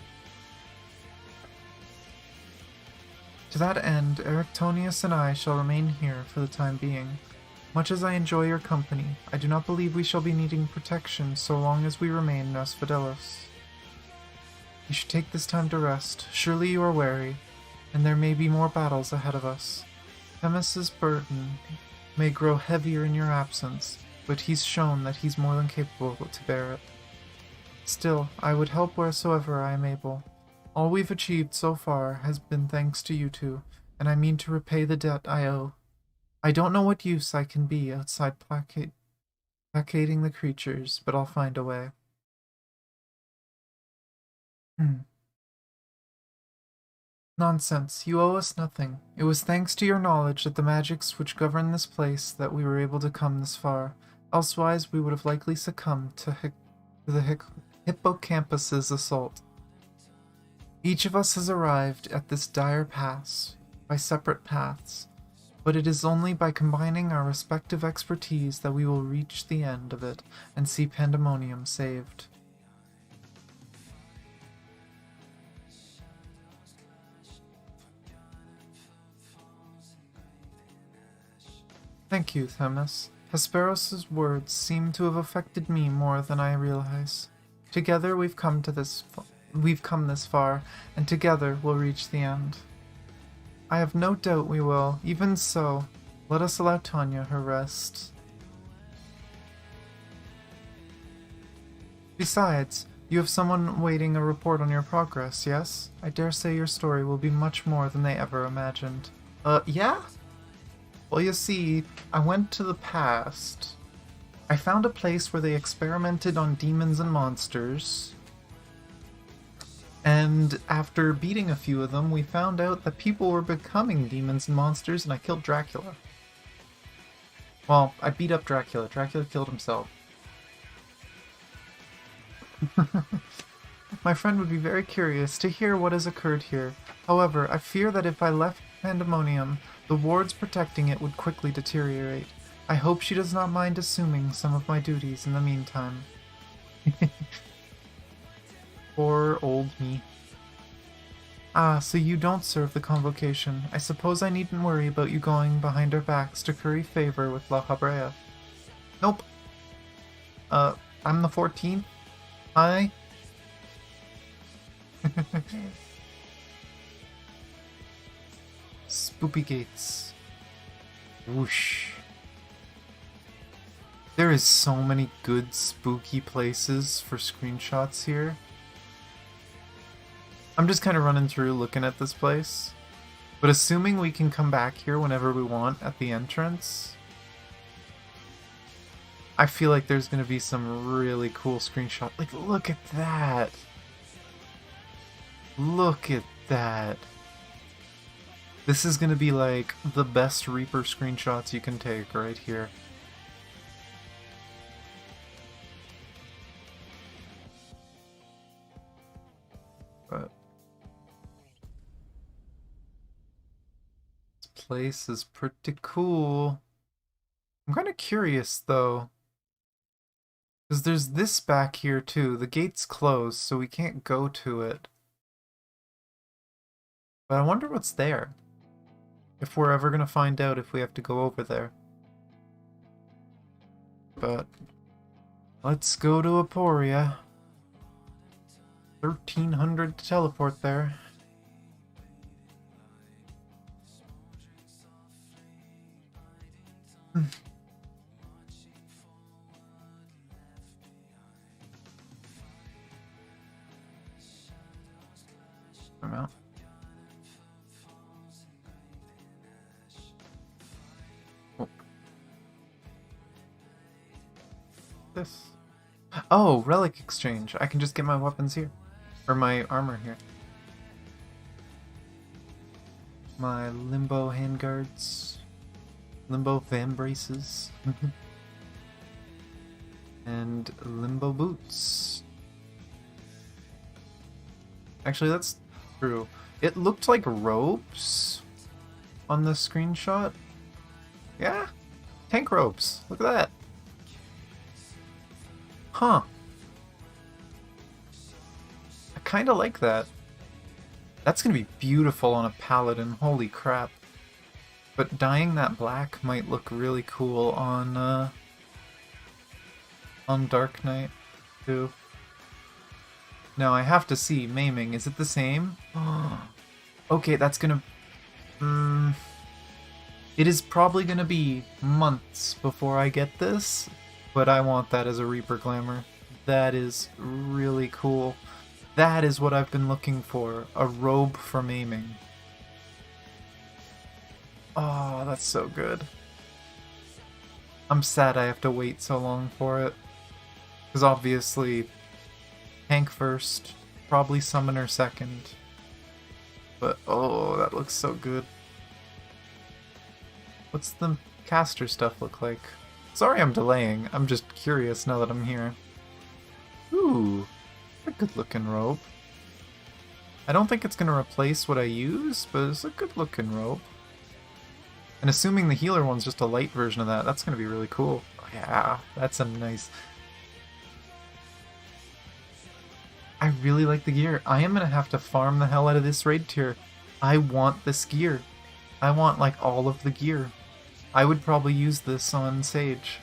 To that end, Eratonius and I shall remain here for the time being. Much as I enjoy your company, I do not believe we shall be needing protection so long as we remain in Asphodelos. You should take this time to rest. Surely you are weary, and there may be more battles ahead of us. Themis' burden may grow heavier in your absence, but he's shown that he's more than capable to bear it. Still, I would help wheresoever I am able. All we've achieved so far has been thanks to you two, and I mean to repay the debt I owe. I don't know what use I can be outside placating the creatures, but I'll find a way. Nonsense, you owe us nothing. It was thanks to your knowledge of the magics which govern this place that we were able to come this far. Elsewise, we would have likely succumbed to the hippocampus's assault. Each of us has arrived at this dire pass by separate paths, but it is only by combining our respective expertise that we will reach the end of it and see Pandaemonium saved. Thank you, Themis. Hesperos' words seem to have affected me more than I realize. Together we've come this far, and together we'll reach the end. I have no doubt we will. Even so, let us allow Tanya her rest. Besides, you have someone waiting a report on your progress, yes? I dare say your story will be much more than they ever imagined. Yeah? Well, you see, I went to the past. I found a place where they experimented on demons and monsters. And after beating a few of them, we found out that people were becoming demons and monsters, and I killed Dracula. Well, I beat up Dracula. Dracula killed himself. My friend would be very curious to hear what has occurred here. However, I fear that if I left Pandaemonium, the wards protecting it would quickly deteriorate. I hope she does not mind assuming some of my duties in the meantime. Poor old me. Ah, so you don't serve the convocation. I suppose I needn't worry about you going behind our backs to curry favor with La Habrea. Nope. I'm the 14th. Hi. Spoopy gates. Whoosh. There is so many good spooky places for screenshots here. I'm just kind of running through looking at this place. But assuming we can come back here whenever we want at the entrance, I feel like there's going to be some really cool screenshot. Like, look at that. Look at that. This is going to be like the best Reaper screenshots you can take right here. But this place is pretty cool. I'm kind of curious though, because there's this back here too. The gate's closed, so we can't go to it. But I wonder what's there. If we're ever going to find out if we have to go over there. But let's go to Aporia. 1300 to teleport there. I'm out. Oh. This. Oh, Relic Exchange. I can just get my weapons here. Or my armor here. My Limbo handguards. Limbo vambraces. And Limbo boots. Actually, that's true. It looked like ropes on the screenshot. Yeah, tank ropes. Look at that. Huh. I kind of like that. That's going to be beautiful on a paladin. Holy crap. But dyeing that black might look really cool on Dark Knight too. Now I have to see maiming. Is it the same? Okay, that's gonna... It is probably gonna be months before I get this, but I want that as a Reaper Glamour. That is really cool. That is what I've been looking for. A robe for maiming. Oh, that's so good. I'm sad I have to wait so long for it. Because obviously... tank first, probably summoner second. But oh, that looks so good. What's the caster stuff look like? Sorry I'm delaying, I'm just curious now that I'm here. Ooh, a good looking robe. I don't think it's going to replace what I use, but it's a good looking robe. And assuming the healer one's just a light version of that, that's going to be really cool. Oh, yeah, that's a nice... I really like the gear. I am going to have to farm the hell out of this raid tier. I want this gear. I want, like, all of the gear. I would probably use this on Sage.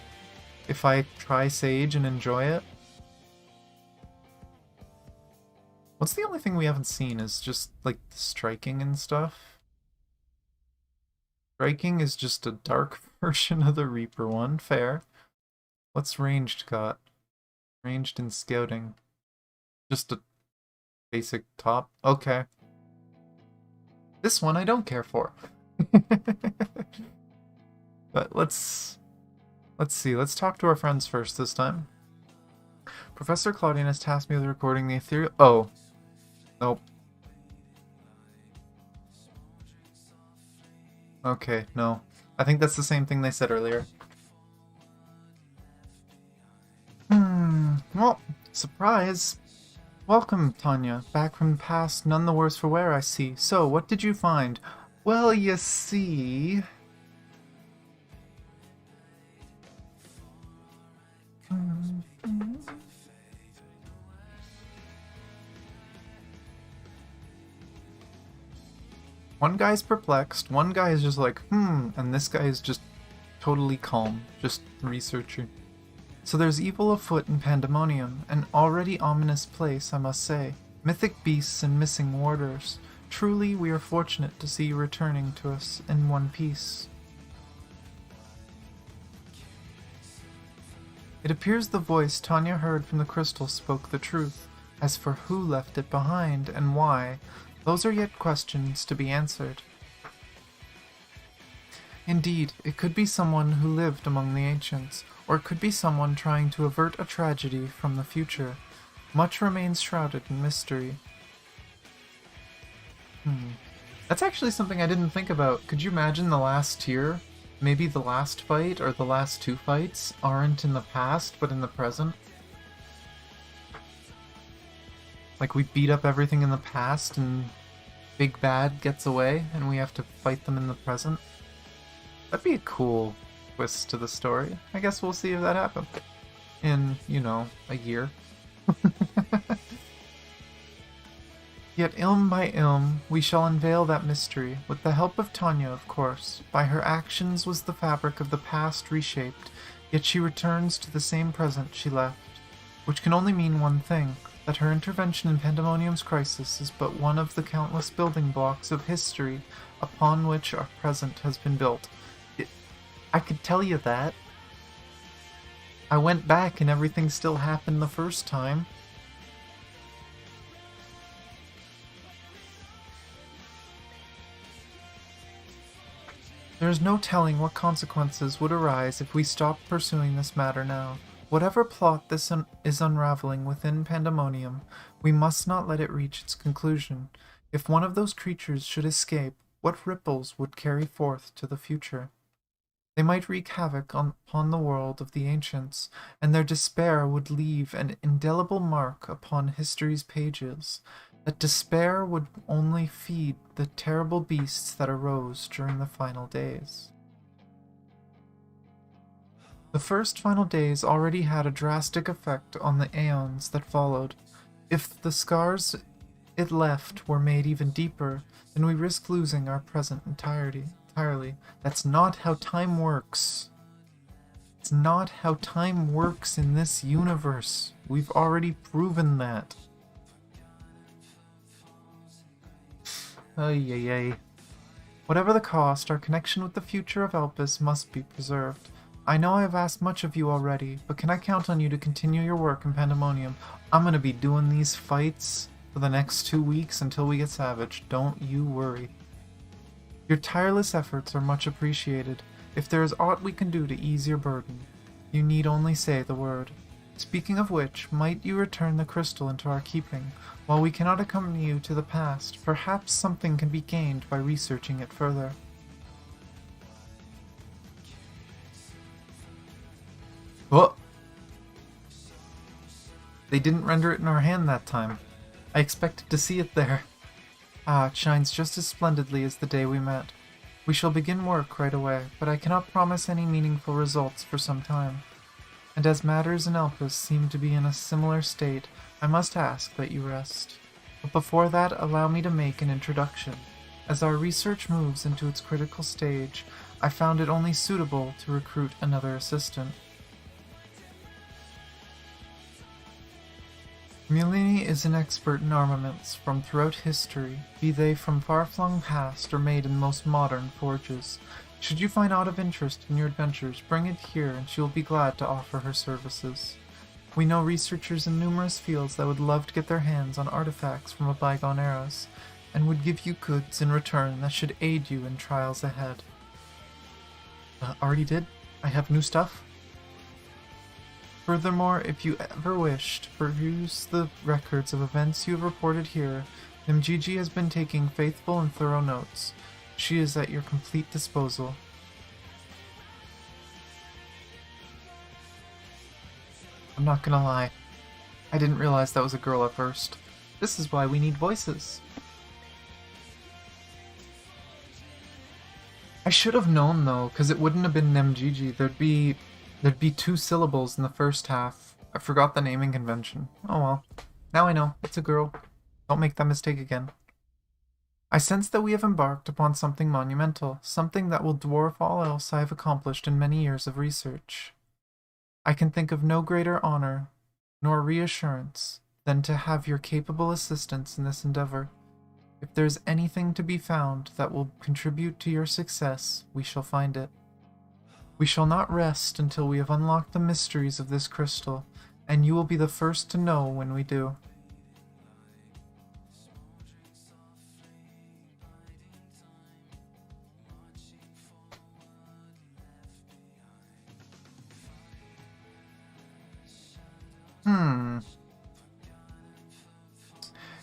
If I try Sage and enjoy it. What's the only thing we haven't seen is just, like, the striking and stuff. Striking is just a dark version of the Reaper one, fair. What's ranged got? Ranged and scouting. Just a basic top. Okay. This one I don't care for. But let's see. Let's talk to our friends first this time. Professor Claudian has tasked me with recording the ethereal... Oh. Nope. Okay, no. I think that's the same thing they said earlier. Well, surprise. Welcome, Tanya. Back from the past, none the worse for wear, I see. So, what did you find? Well, you see... One guy's perplexed, one guy is just like, and this guy is just totally calm, just researching. So there's evil afoot in Pandaemonium, an already ominous place, I must say. Mythic beasts and missing warders. Truly, we are fortunate to see you returning to us in one piece. It appears the voice Tanya heard from the crystal spoke the truth. As for who left it behind, and why, those are yet questions to be answered. Indeed, it could be someone who lived among the ancients, or it could be someone trying to avert a tragedy from the future. Much remains shrouded in mystery. That's actually something I didn't think about. Could you imagine the last tier? Maybe the last fight, or the last two fights, aren't in the past, but in the present? Like, we beat up everything in the past, and Big Bad gets away, and we have to fight them in the present? That'd be a cool twist to the story. I guess we'll see if that happens. In, you know, a year. Yet ilm by ilm, we shall unveil that mystery, with the help of Tanya, of course. By her actions was the fabric of the past reshaped, yet she returns to the same present she left. Which can only mean one thing, that her intervention in Pandaemonium's crisis is but one of the countless building blocks of history upon which our present has been built. I could tell you that. I went back and everything still happened the first time. There is no telling what consequences would arise if we stopped pursuing this matter now. Whatever plot this is unraveling within Pandaemonium, we must not let it reach its conclusion. If one of those creatures should escape, what ripples would carry forth to the future? They might wreak havoc upon the world of the ancients, and their despair would leave an indelible mark upon history's pages. That despair would only feed the terrible beasts that arose during the final days. The first final days already had a drastic effect on the aeons that followed. If the scars it left were made even deeper, then we risk losing our present entirely. That's not how time works. It's not how time works in this universe. We've already proven that. Ay. Whatever the cost, our connection with the future of Elpis must be preserved. I know I have asked much of you already, but can I count on you to continue your work in Pandaemonium? I'm gonna be doing these fights for the next 2 weeks until we get Savage. Don't you worry. Your tireless efforts are much appreciated. If there is aught we can do to ease your burden, you need only say the word. Speaking of which, might you return the crystal into our keeping? While we cannot accompany you to the past, perhaps something can be gained by researching it further. Oh! They didn't render it in our hand that time. I expected to see it there. Ah, it shines just as splendidly as the day we met. We shall begin work right away, but I cannot promise any meaningful results for some time. And as matters in Elpis seem to be in a similar state, I must ask that you rest. But before that, allow me to make an introduction. As our research moves into its critical stage, I found it only suitable to recruit another assistant. Mulini is an expert in armaments from throughout history, be they from far-flung past or made in the most modern forges. Should you find aught of interest in your adventures, bring it here and she will be glad to offer her services. We know researchers in numerous fields that would love to get their hands on artifacts from a bygone eras, and would give you goods in return that should aid you in trials ahead. Already did? I have new stuff? Furthermore, if you ever wish to peruse the records of events you have reported here, Mgigi has been taking faithful and thorough notes. She is at your complete disposal. I'm not gonna lie. I didn't realize that was a girl at first. This is why we need voices. I should have known though, because it wouldn't have been Mgigi. There'd be 2 syllables in the first half. I forgot the naming convention. Oh well. Now I know. It's a girl. Don't make that mistake again. I sense that we have embarked upon something monumental, something that will dwarf all else I have accomplished in many years of research. I can think of no greater honor, nor reassurance, than to have your capable assistance in this endeavor. If there is anything to be found that will contribute to your success, we shall find it. We shall not rest until we have unlocked the mysteries of this crystal, and you will be the first to know when we do.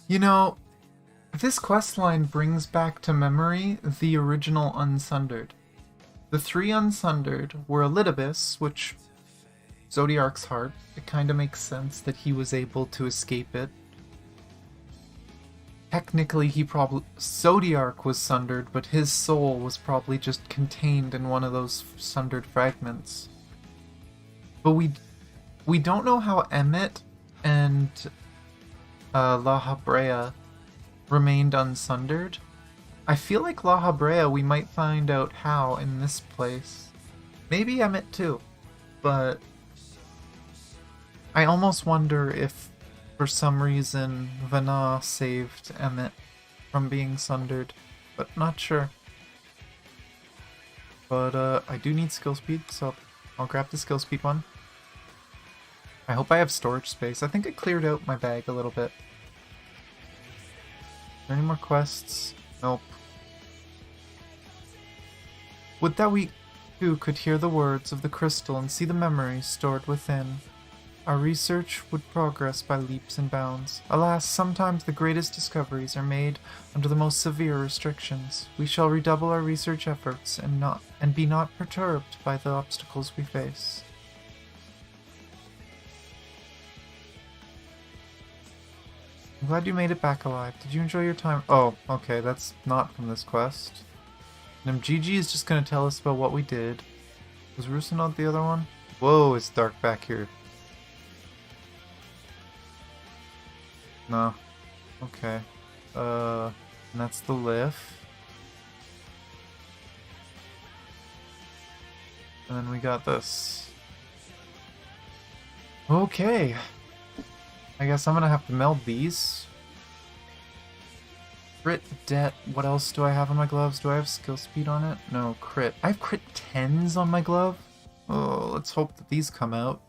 You know, this questline brings back to memory the original Unsundered. The 3 Unsundered were Elidibus, which Zodiark's heart. It kind of makes sense that he was able to escape it. Technically, Zodiark was sundered, but his soul was probably just contained in one of those sundered fragments. But we don't know how Emmet and La Habrea remained unsundered. I feel like La Habrea we might find out how in this place. Maybe Emmet too, but I almost wonder if for some reason Vana saved Emmet from being sundered, but not sure. But I do need skill speed, so I'll grab the skill speed one. I hope I have storage space. I think I cleared out my bag a little bit. Are there any more quests? Nope. Would that we too could hear the words of the crystal and see the memories stored within. Our research would progress by leaps and bounds. Alas, sometimes the greatest discoveries are made under the most severe restrictions. We shall redouble our research efforts and be not perturbed by the obstacles we face. I'm glad you made it back alive. Did you enjoy your time? Oh, okay, that's not from this quest. Mgigi is just gonna tell us about what we did. Was Rusinod the other one? Whoa, it's dark back here. No. Okay. And that's the lift. And then we got this. Okay. I guess I'm gonna have to meld these. Crit, debt, what else do I have on my gloves? Do I have skill speed on it? No, crit. I have crit 10s on my glove? Oh, let's hope that these come out.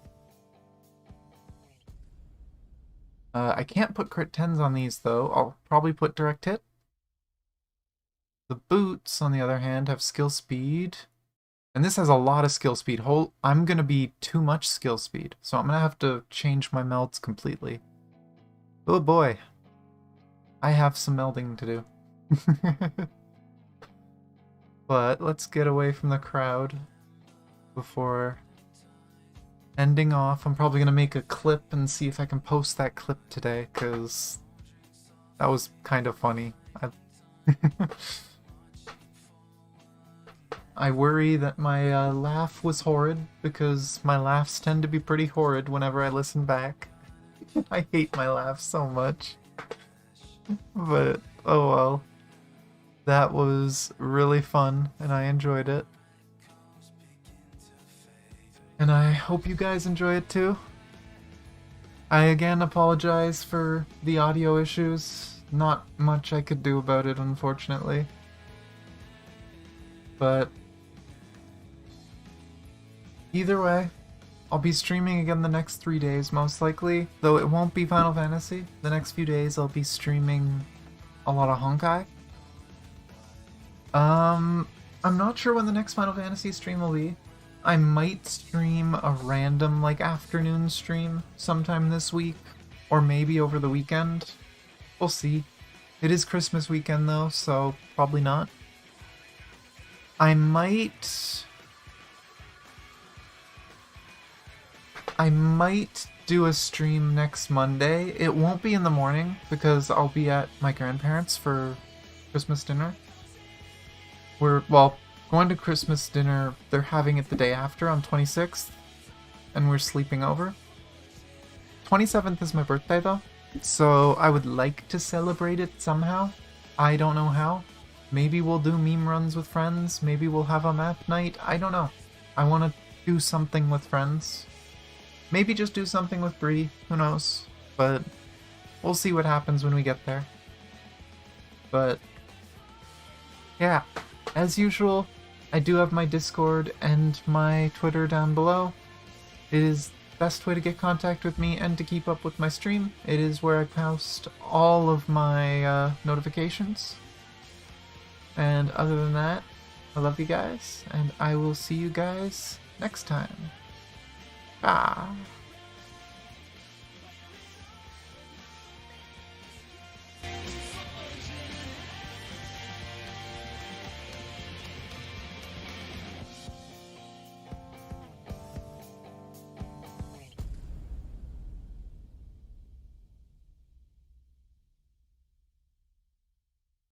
I can't put crit 10s on these though. I'll probably put direct hit. The boots, on the other hand, have skill speed. And this has a lot of skill speed. I'm gonna be too much skill speed, so I'm gonna have to change my melds completely. Oh boy. I have some melding to do. But let's get away from the crowd before ending off. I'm probably gonna make a clip and see if I can post that clip today, because that was kind of funny. I worry that my laugh was horrid, because my laughs tend to be pretty horrid whenever I listen back. I hate my laugh so much. But, oh well. That was really fun, and I enjoyed it. And I hope you guys enjoy it too. I again apologize for the audio issues. Not much I could do about it, unfortunately. But either way, I'll be streaming again the next 3 days, most likely. Though it won't be Final Fantasy. The next few days I'll be streaming a lot of Honkai. I'm not sure when the next Final Fantasy stream will be. I might stream a random, like, afternoon stream sometime this week. Or maybe over the weekend. We'll see. It is Christmas weekend, though, so probably not. I might do a stream next Monday. It won't be in the morning, because I'll be at my grandparents' for Christmas dinner. We're, well, going to Christmas dinner. They're having it the day after, on 26th, and we're sleeping over. 27th is my birthday, though, so I would like to celebrate it somehow. I don't know how. Maybe we'll do meme runs with friends, maybe we'll have a map night, I don't know. I want to do something with friends. Maybe just do something with Bree, who knows. But we'll see what happens when we get there. But yeah, as usual, I do have my Discord and my Twitter down below. It is the best way to get contact with me and to keep up with my stream. It is where I post all of my notifications. And other than that, I love you guys, and I will see you guys next time. Bye.